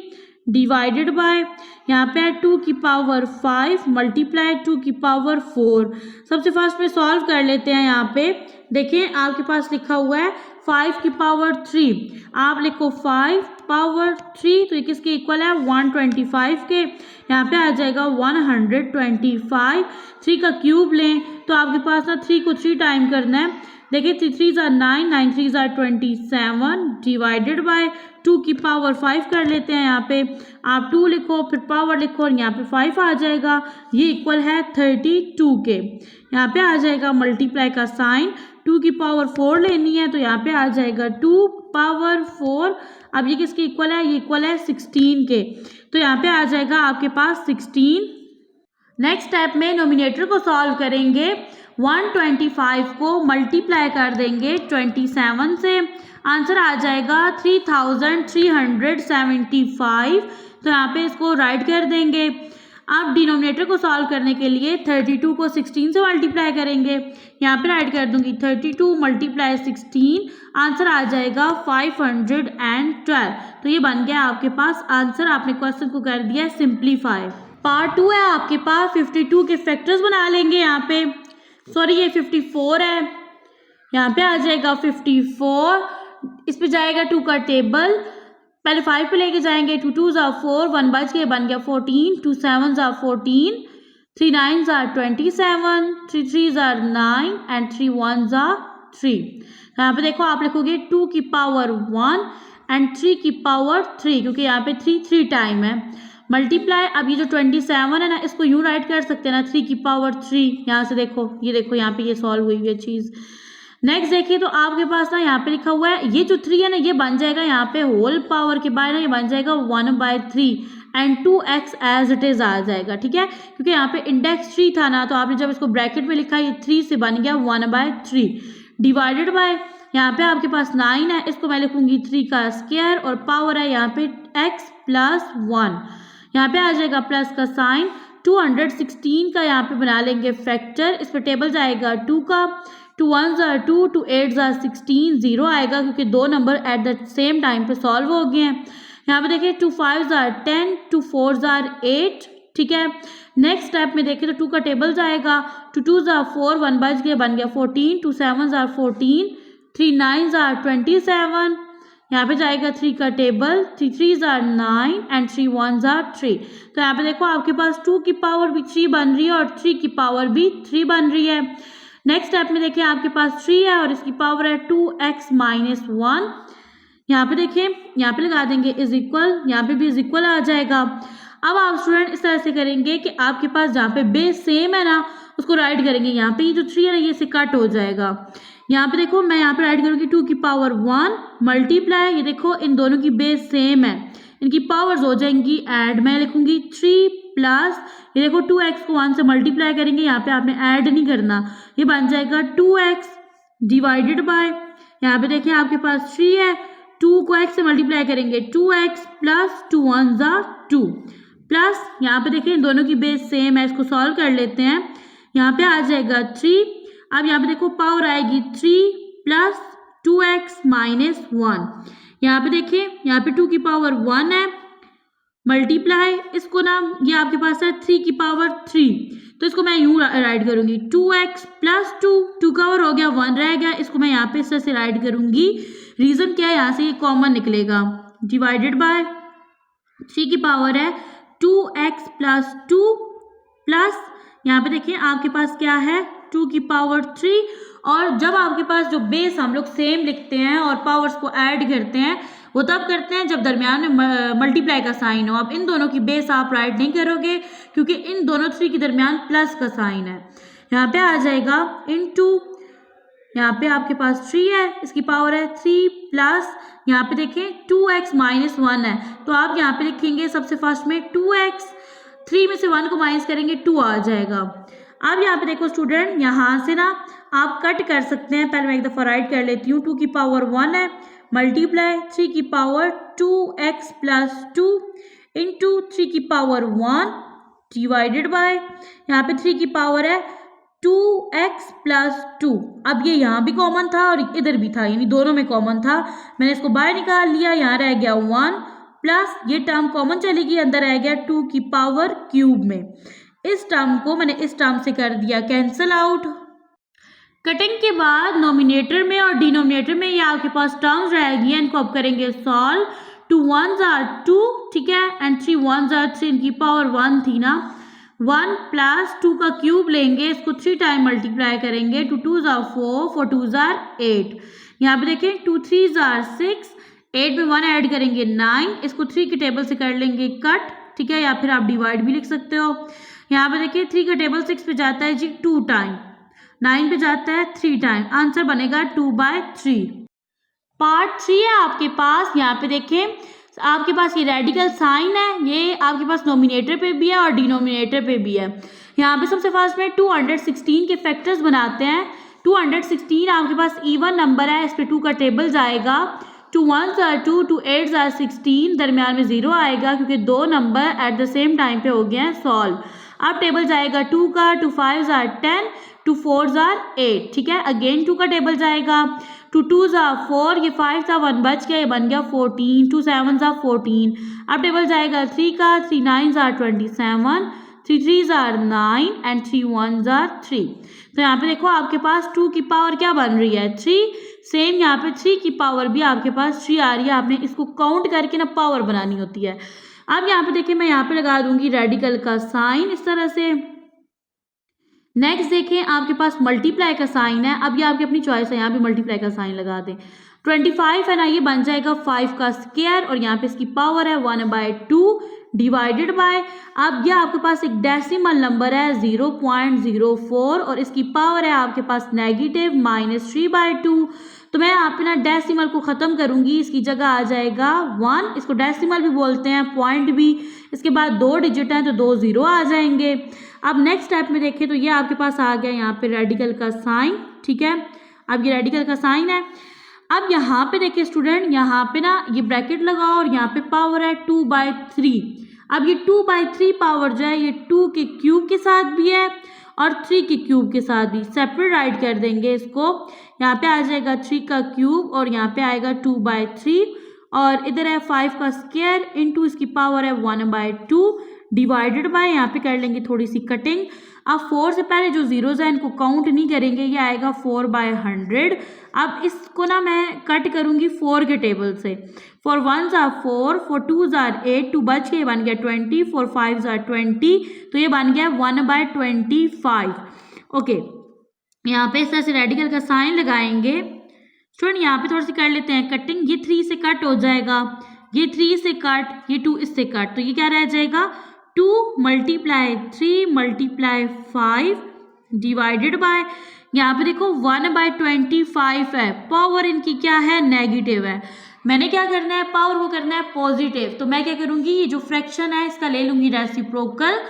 डिवाइडेड बाय, यहाँ पे 2 की पावर 5 मल्टीप्लाई 2 की पावर 4। सबसे फर्स्ट में सॉल्व कर लेते हैं। यहाँ पे देखें आपके पास लिखा हुआ है 5 की पावर 3, आप लिखो 5 पावर 3, तो ये किसके इक्वल है 125 के। यहाँ पे आ जाएगा 125। 3 का क्यूब लें तो आपके पास ना 3 को 3 टाइम करना है, देखिए 3 3 ज़ा 9, 9 3 ज़ा 27 डिवाइडेड बाय 2 की पावर 5 कर लेते हैं। यहाँ पे आप 2 लिखो, फिर पावर लिखो और यहाँ पे 5 आ जाएगा। ये इक्वल है 32 के। यहाँ पे आ जाएगा मल्टीप्लाई का साइन, 2 की पावर 4 लेनी है तो यहाँ पे आ जाएगा 2 पावर 4। अब ये किसके इक्वल है? ये इक्वल है 16 के, तो यहाँ पे आ जाएगा आपके पास 16। नेक्स्ट स्टेप में नोमिनेटर को सॉल्व करेंगे। 125 को मल्टीप्लाई कर देंगे 27 से, आंसर आ जाएगा 3375। तो यहाँ पे इसको राइट कर देंगे। अब डिनोमिनेटर को सॉल्व करने के लिए 32 को 16 से मल्टीप्लाई करेंगे। यहाँ पे राइट कर दूंगी 32 मल्टीप्लाई 16, आंसर आ जाएगा 512। तो ये बन गया आपके पास आंसर। आपने क्वेश्चन को कर दिया सिंप्लीफाई। पार्ट 2 है आपके पास, 52 के फैक्टर्स बना लेंगे। यहाँ पे सॉरी ये 54 है, यहाँ पे आ जाएगा 54, इस पे जाएगा 2 का टेबल, पहले 5 पे लेके जाएंगे। 2 2 ज़ा 4, 1 बच गया, बन गया 14, 2 7 ज़ा 14, 3 9 ज़ा 27, 3 3 ज़ा 9 एंड 3 1 ज़ा 3। यहाँ पे देखो आप लिखोगे 2 की पावर 1 एंड 3 की पावर 3, क्योंकि यहाँ पे 3 टाइम है। मल्टीप्लाई, अब ये जो 27 है ना, इसको यूँ राइट कर सकते हैं ना, 3 की पावर 3। यहाँ से देखो, ये देखो यहाँ पे ये सॉल्व हुई है चीज़। नेक्स्ट देखिए तो आपके पास ना यहाँ पे लिखा हुआ है, ये जो 3 है ना, ये बन जाएगा यहाँ पे होल पावर के बाद ना, ये बन जाएगा 1/3 and 2x as it is आ जाएगा। ठीक है, क्योंकि यहाँ पे इंडेक्स 3 था ना, तो आपने जब इसको ब्रैकेट में लिखा, ये 3 से बन गया 1/3 डिवाइडेड बाय, यहाँ पे आपके पास 9 है, इसको मैं लिखूंगी 3 का स्क्वायर और पावर है यहाँ पे x + 1, यहाँ पे आ जाएगा प्लस का साइन। 216 का यहाँ पे बना लेंगे फैक्टर, इस पर टेबल जाएगा 2 का, 2 1 ज़ा 2, 2 8 ज़ा 16, 0 आएगा क्योंकि दो number at the same time पे सॉल्व हो गए हैं। यहाँ पे देखिए 2 5 ज़ा 10, 2 4 ज़ा 8। ठीक है, नेक्स्ट स्टेप में देखें तो 2 का टेबल जाएगा, 2 2 ज़ा 4, 1 बच गया, बन गया 14, 2 7 ज़ा 14, 3 9 ज़ा 27, यहाँ पे जाएगा 3 का टेबल, 3 3 ज़ा 9 एंड 3 1 ज़ा 3। तो यहाँ पे देखो आपके पास 2 की पावर भी 3 बन रही है और 3 की पावर भी 3 बन रही है। नेक्स्ट स्टेप में देखिए आपके पास 3 है और इसकी पावर है 2x - 1। यहाँ पे देखिए, यहाँ पे लगा देंगे इज इक्वल, यहाँ पे भी इज इक्वल आ जाएगा। अब आप स्टूडेंट इस तरह से करेंगे कि आपके पास जहाँ पे बेस सेम है ना, उसको राइट करेंगे। यहाँ पे ये जो 3 है ना, ये से कट हो जाएगा। यहाँ पे देखो मैं यहाँ पे राइट करूँगी 2 की पावर 1 मल्टीप्लाई, ये देखो इन दोनों की बेस सेम है, इनकी पावर्स हो जाएंगी ऐड। मैं लिखूंगी 3 प्लस, ये देखो 2x को 1 से मल्टीप्लाई करेंगे, यहाँ पे आपने ऐड नहीं करना, ये बन जाएगा 2x डिवाइडेड बाय, यहाँ पे देखिए आपके पास 3 है, 2 को x से मल्टीप्लाई करेंगे 2x प्लस 2 1 ज़ा 2 प्लस, यहाँ पे देखिए इन दोनों की बेस सेम है, इसको सॉल्व कर लेते हैं। यहाँ पे आ जाएगा 3, अब यहाँ पे देखो पावर आएगी 3 प्लस 2x - 1। यहाँ पे देखिए, यहाँ पे 2 की पावर 1 है मल्टीप्लाई, इसको ना ये आपके पास है 3 की पावर 3, तो इसको मैं यूँ राइट करूँगी 2x प्लस 2 कवर हो गया, 1 रह गया, इसको मैं यहाँ पे इस तरह से राइट करूँगी। रीज़न क्या है, यहाँ से ये कॉमन निकलेगा, डिवाइडेड बाय 3 की पावर है 2x प्लस 2 प्लस, यहाँ पे देखिए आपके पास क्या है 2 की पावर 3। और जब आपके पास जो बेस हम लोग सेम लिखते हैं और पावर्स को ऐड करते हैं, वो तब करते हैं जब दरमियान में मल्टीप्लाई का साइन हो। अब इन दोनों की बेस आप राइट नहीं करोगे क्योंकि इन दोनों 3 के दरमियान प्लस का साइन है। यहाँ पे आ जाएगा इनटू, यहाँ पे आपके पास 3 है, इसकी पावर है 3 प्लस, यहाँ पे देखें 2x - 1 है, तो आप यहाँ पे लिखेंगे सबसे फर्स्ट में 2x, 3 में से 1 को माइनस करेंगे 2 आ जाएगा। अब यहाँ पे देखो स्टूडेंट, यहाँ से ना आप कट कर सकते हैं, पहले मैं एक दफ़ा राइट कर लेती हूँ। 2 की पावर 1 है मल्टीप्लाई 3 की पावर 2x प्लस 2 इंटू 3 की पावर 1 डिवाइडेड बाय, यहाँ पे 3 की पावर है 2x प्लस 2। अब ये यहाँ भी कॉमन था और इधर भी था, यानी दोनों में कॉमन था, मैंने इसको बाहर निकाल लिया, यहाँ रह गया 1 प्लस ये टर्म कॉमन चली गई, अंदर रह गया 2 की पावर क्यूब में। इस टर्म को मैंने इस टर्म से कर दिया कैंसिल आउट। कटिंग के बाद नोमिनेटर में और डिनोमिनेटर में ये आपके पास टर्म्स रहेगी, इनको अब करेंगे सॉल्व। 2 1 ज़ा 2, ठीक है, एंड 3 1 ज़ा 3, इनकी पावर 1 थी ना, 1 प्लस 2 का क्यूब लेंगे, इसको 3 टाइम मल्टीप्लाई करेंगे, 2 2 ज़ार 4, 4 2 ज़ार 8। यहाँ पे देखें 2 3 ज़ार 6, 8 में 1 ऐड करेंगे 9, इसको 3 के टेबल से कर लेंगे कट, ठीक है, या फिर आप डिवाइड भी लिख सकते हो। यहाँ पे देखिए 3 का टेबल 6 पे जाता है जी 2 टाइम, 9 पे जाता है 3 टाइम, आंसर बनेगा 2/3। पार्ट 3 है आपके पास। यहाँ पे देखें आपके पास ये रेडिकल साइन है, ये आपके पास नोमिनेटर पे भी है और डिनोमिनेटर पे भी है। यहाँ पे सबसे फर्स्ट में 216 के फैक्टर्स बनाते हैं। 216 आपके पास इवन नंबर है, इस पे 2 का टेबल जाएगा, 2 1 ज़ार 2, 2 8 ज़ार 16, दरमियान में 0 आएगा क्योंकि दो number at the same time पे हो गए हैं सॉल्व। अब टेबल जाएगा 2 का, 2 5 ज़ार 10, 2 4 ज़ार 8, ठीक है, अगेन 2 का टेबल जाएगा, 2 2 ज़ार 4, ये 5 ज़ार 1 बच गया, ये बन गया 14, 2 7 ज़ार 14। अब टेबल जाएगा 3 का, 3 9 ज़ार 27, 3 3 ज़ार 9 एंड 3 1 ज़ार 3। तो यहाँ पे देखो आपके पास 2 की पावर क्या बन रही है 3, सेम यहाँ पे 3 की पावर भी आपके पास 3 आ रही है। आपने इसको काउंट करके ना पावर बनानी होती है। अब यहाँ पे देखिए मैं यहाँ पे लगा दूंगी रेडिकल का साइन इस तरह से। नेक्स्ट देखें आपके पास मल्टीप्लाई का साइन है, अब ये आपकी अपनी चॉइस है, यहाँ पे मल्टीप्लाई का साइन लगा दें। 25 है ना, ये बन जाएगा 5 का स्क्वायर और यहाँ पे इसकी पावर है 1/2 डिवाइडेड बाय, अब यह आपके पास एक डेसिमल नंबर है 0.04 और इसकी पावर है आपके पास नेगेटिव -3/2। तो मैं यहाँ पे ना डेसिमल को ख़त्म करूँगी, इसकी जगह आ जाएगा 1, इसको डेसिमल भी बोलते हैं, पॉइंट भी, इसके बाद 2 डिजिट हैं तो 2 0 आ जाएंगे। अब नेक्स्ट स्टेप में देखें तो ये आपके पास आ गया यहाँ पे रेडिकल का साइन, ठीक है, अब ये रेडिकल का साइन है। अब यहाँ पे देखिए स्टूडेंट, यहाँ पे ना ये ब्रैकेट लगाओ और यहाँ पे पावर है 2/3। अब ये 2/3 पावर जो है ये 2 के क्यूब के साथ भी है और 3 के क्यूब के साथ भी, सेपरेट राइट कर देंगे इसको। यहाँ पे आ जाएगा 3 का क्यूब और यहाँ पे आएगा 2/3 और इधर है 5 का स्क्वायर इंटू इसकी पावर है 1/2 डिवाइडेड बाय, यहाँ पे कर लेंगे थोड़ी सी कटिंग। अब 4 से पहले जो जीरोज है इनको काउंट नहीं करेंगे, ये आएगा 4/100। अब इसको ना मैं कट करूँगी 4 के टेबल से, 4 1 ज़ार 4, 4 2 ज़ार 8, 2 बच के बन गया 20, 4 5 ज़ार 20, तो ये बन गया 1/25। ओके, यहाँ पे इस तरह से रेडिकल का साइन लगाएंगे। स्टूडेंट यहाँ पे थोड़ी सी कर लेते हैं कटिंग, ये 3 से कट हो जाएगा, ये 3 से कट, ये 2 इससे कट, तो ये क्या रह जाएगा 2 × 3 × 5 डिवाइडेड बाय, यहाँ पे देखो 1/25 है, पावर इनकी क्या है नेगेटिव है, मैंने क्या करना है पावर को करना है पॉजिटिव, तो मैं क्या करूँगी ये जो फ्रैक्शन है इसका ले लूँगी रेसिप्रोकल,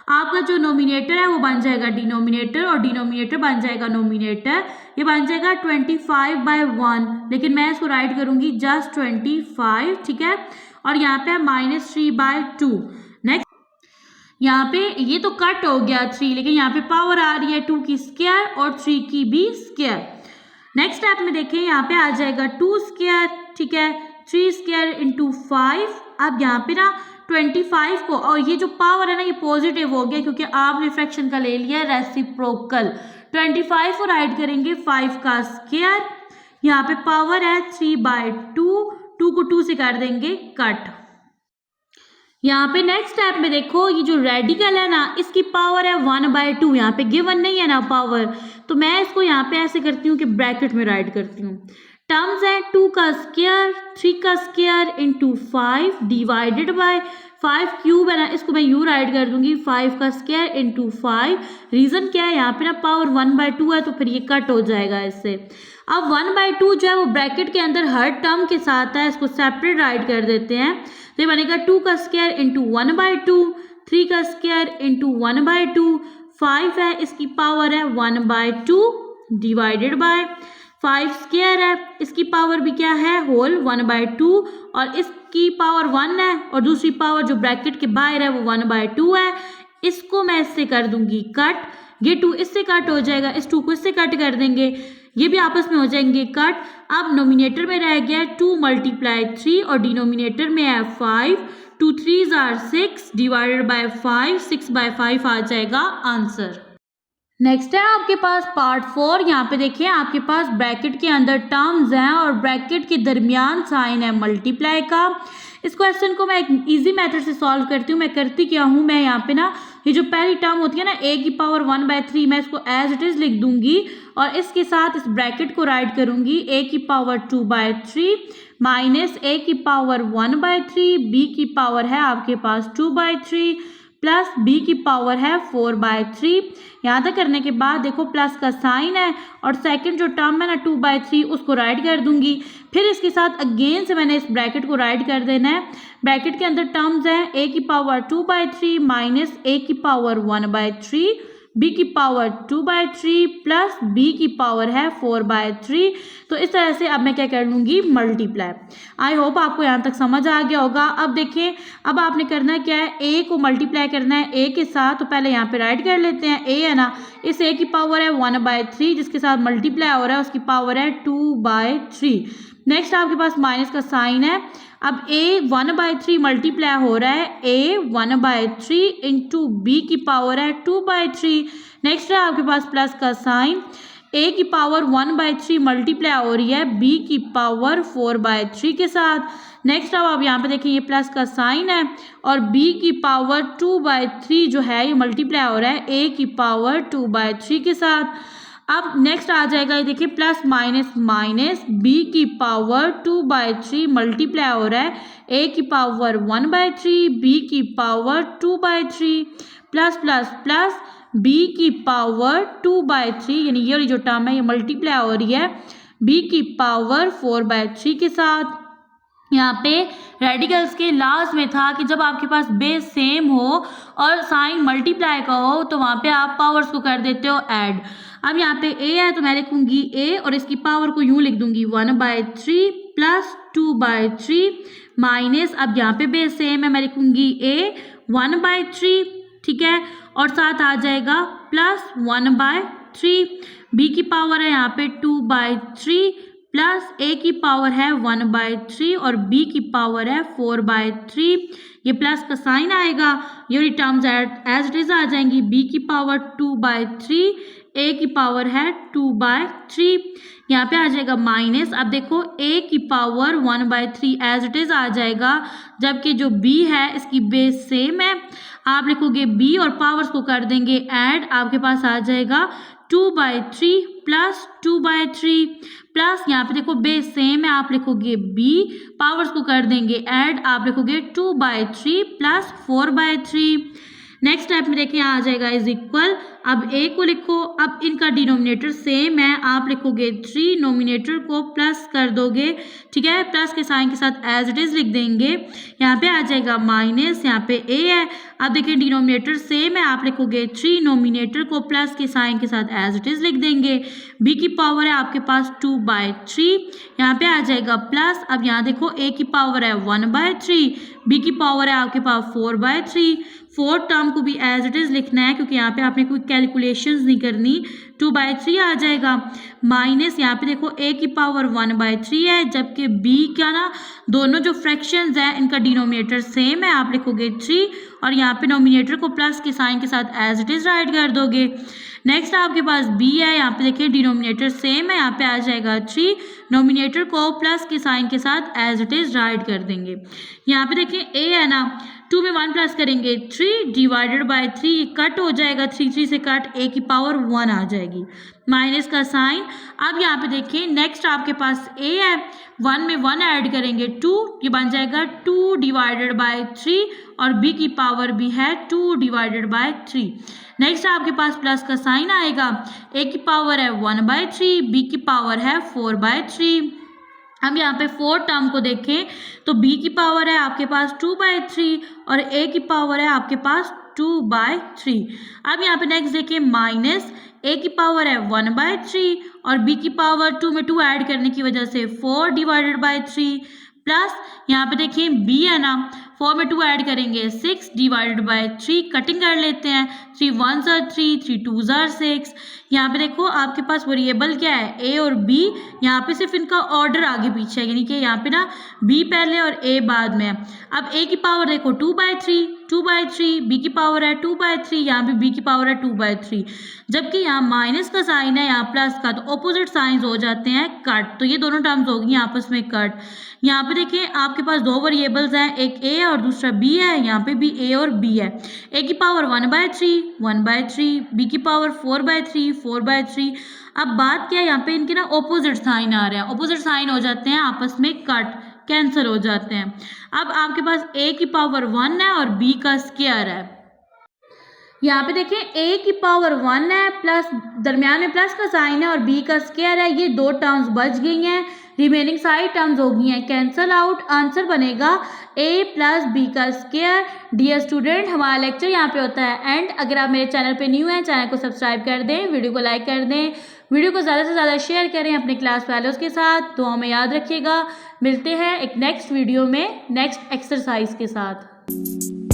आपका जो नोमिनेटर है वो बन जाएगा डिनोमिनेटर और डिनोमिनेटर बन जाएगा नोमिनेटर, ये बन जाएगा 25/1, लेकिन मैं इसको राइट करूँगी जस्ट 25, ठीक है, और यहाँ पे -3/2। नेक्स्ट यहाँ पे ये तो कट हो गया 3, लेकिन यहाँ पे पावर आ रही है 2 की स्क्वायर और 3 की भी स्क्वायर। नेक्स्ट स्टेप में देखें यहाँ पे आ जाएगा 2 स्क्वायर, ठीक है, 3 स्क्वायर इंटू 5। अब यहाँ पे ना 25 को, और ये जो पावर है ना ये पॉजिटिव हो गया क्योंकि आपने फ्रैक्शन का ले लिया रेसिप्रोकल, 25 को राइट करेंगे 5 का स्क्वायर, यहाँ पे पावर है 3/2, 2 को 2 से कर देंगे कट। यहाँ पे नेक्स्ट स्टेप में देखो ये जो रेडिकल है ना इसकी पावर है 1/2, यहाँ पे गिवन नहीं है ना पावर, तो मैं इसको यहाँ पे ऐसे करती हूँ कि ब्रैकेट में राइट करती हूँ। टर्म्स है 2 का स्क्वायर, 3 का square into 5 divided by 5 cube है ना, इसको मैं यूँ राइट कर दूंगी 5 का स्क्वायर इंटू 5। रीज़न क्या है यहाँ पे ना पावर 1/2 है तो फिर ये कट हो जाएगा इससे। अब 1/2 जो है वो ब्रैकेट के अंदर हर टर्म के साथ है, इसको सेपरेट राइट कर देते हैं, तो ये बनेगा 2 का स्क्वायर इंटू 1/2, 3 का स्क्वायर इंटू 1/2, 5 है इसकी पावर है 1/2 डिवाइडेड बाय 5 स्क्वायर है, इसकी पावर भी क्या है होल 1/2 और इसकी पावर 1 है और दूसरी पावर जो ब्रैकेट के बाहर है वो 1/2 है। इसको मैं इससे कर दूंगी कट, ये 2 इससे कट हो जाएगा, इस 2 को इससे कट कर देंगे, ये भी आपस में हो जाएंगे कट। अब नोमिनेटर में रह गया 2 × 3 और डिनोमिनेटर में है 5, 2 3 ज़ार 6 डिवाइडेड बाय 5, 6/5 आ जाएगा आंसर। नेक्स्ट है आपके पास पार्ट 4। यहाँ पे देखिए आपके पास ब्रैकेट के अंदर टर्म्स हैं और ब्रैकेट के दरमियान साइन है मल्टीप्लाई का। इस क्वेश्चन को मैं एक ईजी मेथड से सॉल्व करती हूँ। मैं करती क्या हूँ, मैं यहाँ पे ना ये जो पहली टर्म होती है ना a की पावर 1/3, मैं इसको एज इट इज लिख दूंगी और इसके साथ इस ब्रैकेट को राइट करूंगी a की पावर 2/3 माइनस a की पावर 1/3, b की पावर है आपके पास 2/3 प्लस b की पावर है 4/3। यहाँ तक करने के बाद देखो प्लस का साइन है और सेकंड जो टर्म है ना 2/3 उसको राइट कर दूंगी। फिर इसके साथ अगेन से मैंने इस ब्रैकेट को राइट कर देना है। ब्रैकेट के अंदर टर्म्स हैं a की पावर 2/3 माइनस a की पावर 1/3, b की पावर 2/3 प्लस b की पावर है 4/3। तो इस तरह से अब मैं क्या कर लूँगी, मल्टीप्लाई। आई होप आपको यहाँ तक समझ आ गया होगा। अब देखें, अब आपने करना क्या है, a को मल्टीप्लाई करना है a के साथ। तो पहले यहाँ पे राइट कर लेते हैं, a है ना, इस a की पावर है 1/3 जिसके साथ मल्टीप्लाई हो रहा है उसकी पावर है 2/3। नेक्स्ट आपके पास माइनस का साइन है। अब a 1/3 मल्टीप्लाई हो रहा है, a 1/3 इंटू b की पावर है 2/3। नेक्स्ट है आपके पास प्लस का साइन, a की पावर 1/3 मल्टीप्लाई हो रही है b की पावर 4/3 के साथ। नेक्स्ट अब आप यहाँ पे देखिए ये प्लस का साइन है और b की पावर 2/3 जो है ये मल्टीप्लाई हो रहा है a की पावर 2/3 के साथ। अब नेक्स्ट आ जाएगा, ये देखिए प्लस माइनस माइनस, b की पावर 2/3 मल्टीप्लाई हो रहा है a की पावर 1/3, b की power 2/3 plus plus plus b की पावर 2/3, यानी ये जो टर्म है ये मल्टीप्लाई हो रही है b की पावर 4/3 के साथ। यहाँ पे रेडिकल्स के लास्ट में था कि जब आपके पास बेस सेम हो और साइन मल्टीप्लाई का हो तो वहाँ पे आप पावर्स को कर देते हो ऐड। अब यहाँ पे a है तो मैं लिखूंगी a और इसकी पावर को यूँ लिख दूंगी 1/3 प्लस 2/3 माइनस, अब यहाँ पे बेस सेम है मैं लिखूंगी a 1/3, ठीक है, और साथ आ जाएगा प्लस 1/3। b की पावर है यहाँ पे 2/3 प्लस a की पावर है 1/3 और b की पावर है 4/3। ये प्लस का साइन आएगा, ये टर्म्स एज इट इज आ जाएंगी। b की पावर 2/3, a की पावर है 2/3, यहाँ पे आ जाएगा माइनस। अब देखो a की पावर 1/3 एज इट इज आ जाएगा, जबकि जो b है इसकी बेस सेम है। आप लिखोगे b और पावर्स को कर देंगे ऐड, आपके पास आ जाएगा 2/3 प्लस 2/3 प्लस यहाँ पे देखो बेस सेम है, आप लिखोगे b, पावर्स को कर देंगे ऐड, आप लिखोगे 2/3 प्लस 4/3। नेक्स्ट स्टेप में देखिए आ जाएगा इज इक्वल। अब a को लिखो, अब इनका डिनोमिनेटर सेम है, आप लिखोगे 3, नोमिनेटर को प्लस कर दोगे, ठीक है, प्लस के साइन के साथ एज इट इज लिख देंगे। यहाँ पे आ जाएगा माइनस, यहाँ पे a है। अब देखिए डिनोमिनेटर सेम है, आप लिखोगे 3, नोमिनेटर को प्लस के साइन के साथ एज इट इज लिख देंगे। b की पावर है आपके पास 2/3, यहाँ पे आ जाएगा प्लस। अब यहाँ देखो a की पावर है 1/3, b की पावर है आपके पास 4/3। फोर्थ टर्म को भी एज इट इज लिखना है क्योंकि यहाँ पे आपने कोई कैलकुलेशंस नहीं करनी। 2/3 आ जाएगा माइनस, यहाँ पे देखो a की पावर 1/3 है, जबकि b का ना दोनों जो फ्रैक्शंस हैं इनका डिनोमिनेटर सेम है, आप लिखोगे 3 और यहाँ पे नोमिनेटर को प्लस के साइन के साथ एज इट इज राइट कर दोगे। नेक्स्ट आपके पास b है, यहाँ पे देखिए डिनोमिनेटर सेम है, यहाँ पे आ जाएगा 3, नोमिनेटर को प्लस के साइन के साथ एज इट इज राइट कर देंगे। यहाँ पे देखिए a है ना, 2 में 1 प्लस करेंगे 3 डिवाइडेड बाय 3, कट हो जाएगा, 3 से कट, a की पावर 1 आ जाएगी, माइनस का साइन। अब यहाँ पे देखिए नेक्स्ट आपके पास a है, 1 में 1 ऐड करेंगे 2, ये बन जाएगा 2 डिवाइडेड बाय 3 और b की पावर भी है 2 डिवाइडेड बाय 3। नेक्स्ट आपके पास प्लस का साइन आएगा, a की पावर है 1/3, b की पावर है 4/3। अब यहाँ पे फोर्थ टर्म को देखें तो b की पावर है आपके पास 2/3 और a की पावर है आपके पास 2/3। अब यहाँ पे नेक्स्ट देखिए माइनस, a की पावर है 1/3 और b की पावर 2 में 2 ऐड करने की वजह से 4 डिवाइडेड बाय 3 प्लस यहाँ पे देखिए b है ना, 4 में 2 ऐड करेंगे 6 डिवाइडेड बाय 3, कटिंग कर लेते हैं, 3 1s are 3, 3 2s are 6। यहाँ पे देखो आपके पास वेरिएबल क्या है, ए और बी, यहाँ पे सिर्फ इनका ऑर्डर आगे पीछे है, यानी कि यहाँ पे ना बी पहले और ए बाद में है। अब ए की पावर देखो 2/3, बी की पावर है 2/3, यहाँ पे बी की पावर है 2/3, जबकि यहाँ माइनस का साइन है, यहाँ प्लस का, तो ऑपोजिट साइंस हो जाते हैं कट, तो ये दोनों टर्म्स होगी आपस में कट। यहाँ पे देखिए आपके पास दो वेरिएबल्स हैं, एक ए और दूसरा बी है, यहाँ पे भी ए और बी है। ए की पावर 1/3, बी की पावर 4/3। अब बात क्या है, यहाँ पे इनके ना ऑपोजिट साइन आ रहे हैं, ऑपोजिट साइन हो जाते हैं आपस में कट, कैंसिल हो जाते हैं। अब आपके पास a की पावर 1 है और b का स्क्वायर है। यहाँ पे देखिए a की पावर 1 है, प्लस दरमियान में प्लस का साइन है और b का स्क्वायर है, ये दो टर्म्स बच गई हैं, रिमेनिंग सारी टर्म्स हो गई हैं कैंसल आउट। आंसर बनेगा a प्लस बी का स्क्वायर। डियर स्टूडेंट, हमारा लेक्चर यहाँ पे होता है एंड। अगर आप मेरे चैनल पे न्यू हैं, चैनल को सब्सक्राइब कर दें, वीडियो को लाइक कर दें, वीडियो को ज़्यादा से ज़्यादा शेयर करें अपने क्लास फेलोज़ के साथ। दुआ में याद रखिएगा। मिलते हैं एक नेक्स्ट वीडियो में नेक्स्ट एक्सरसाइज के साथ।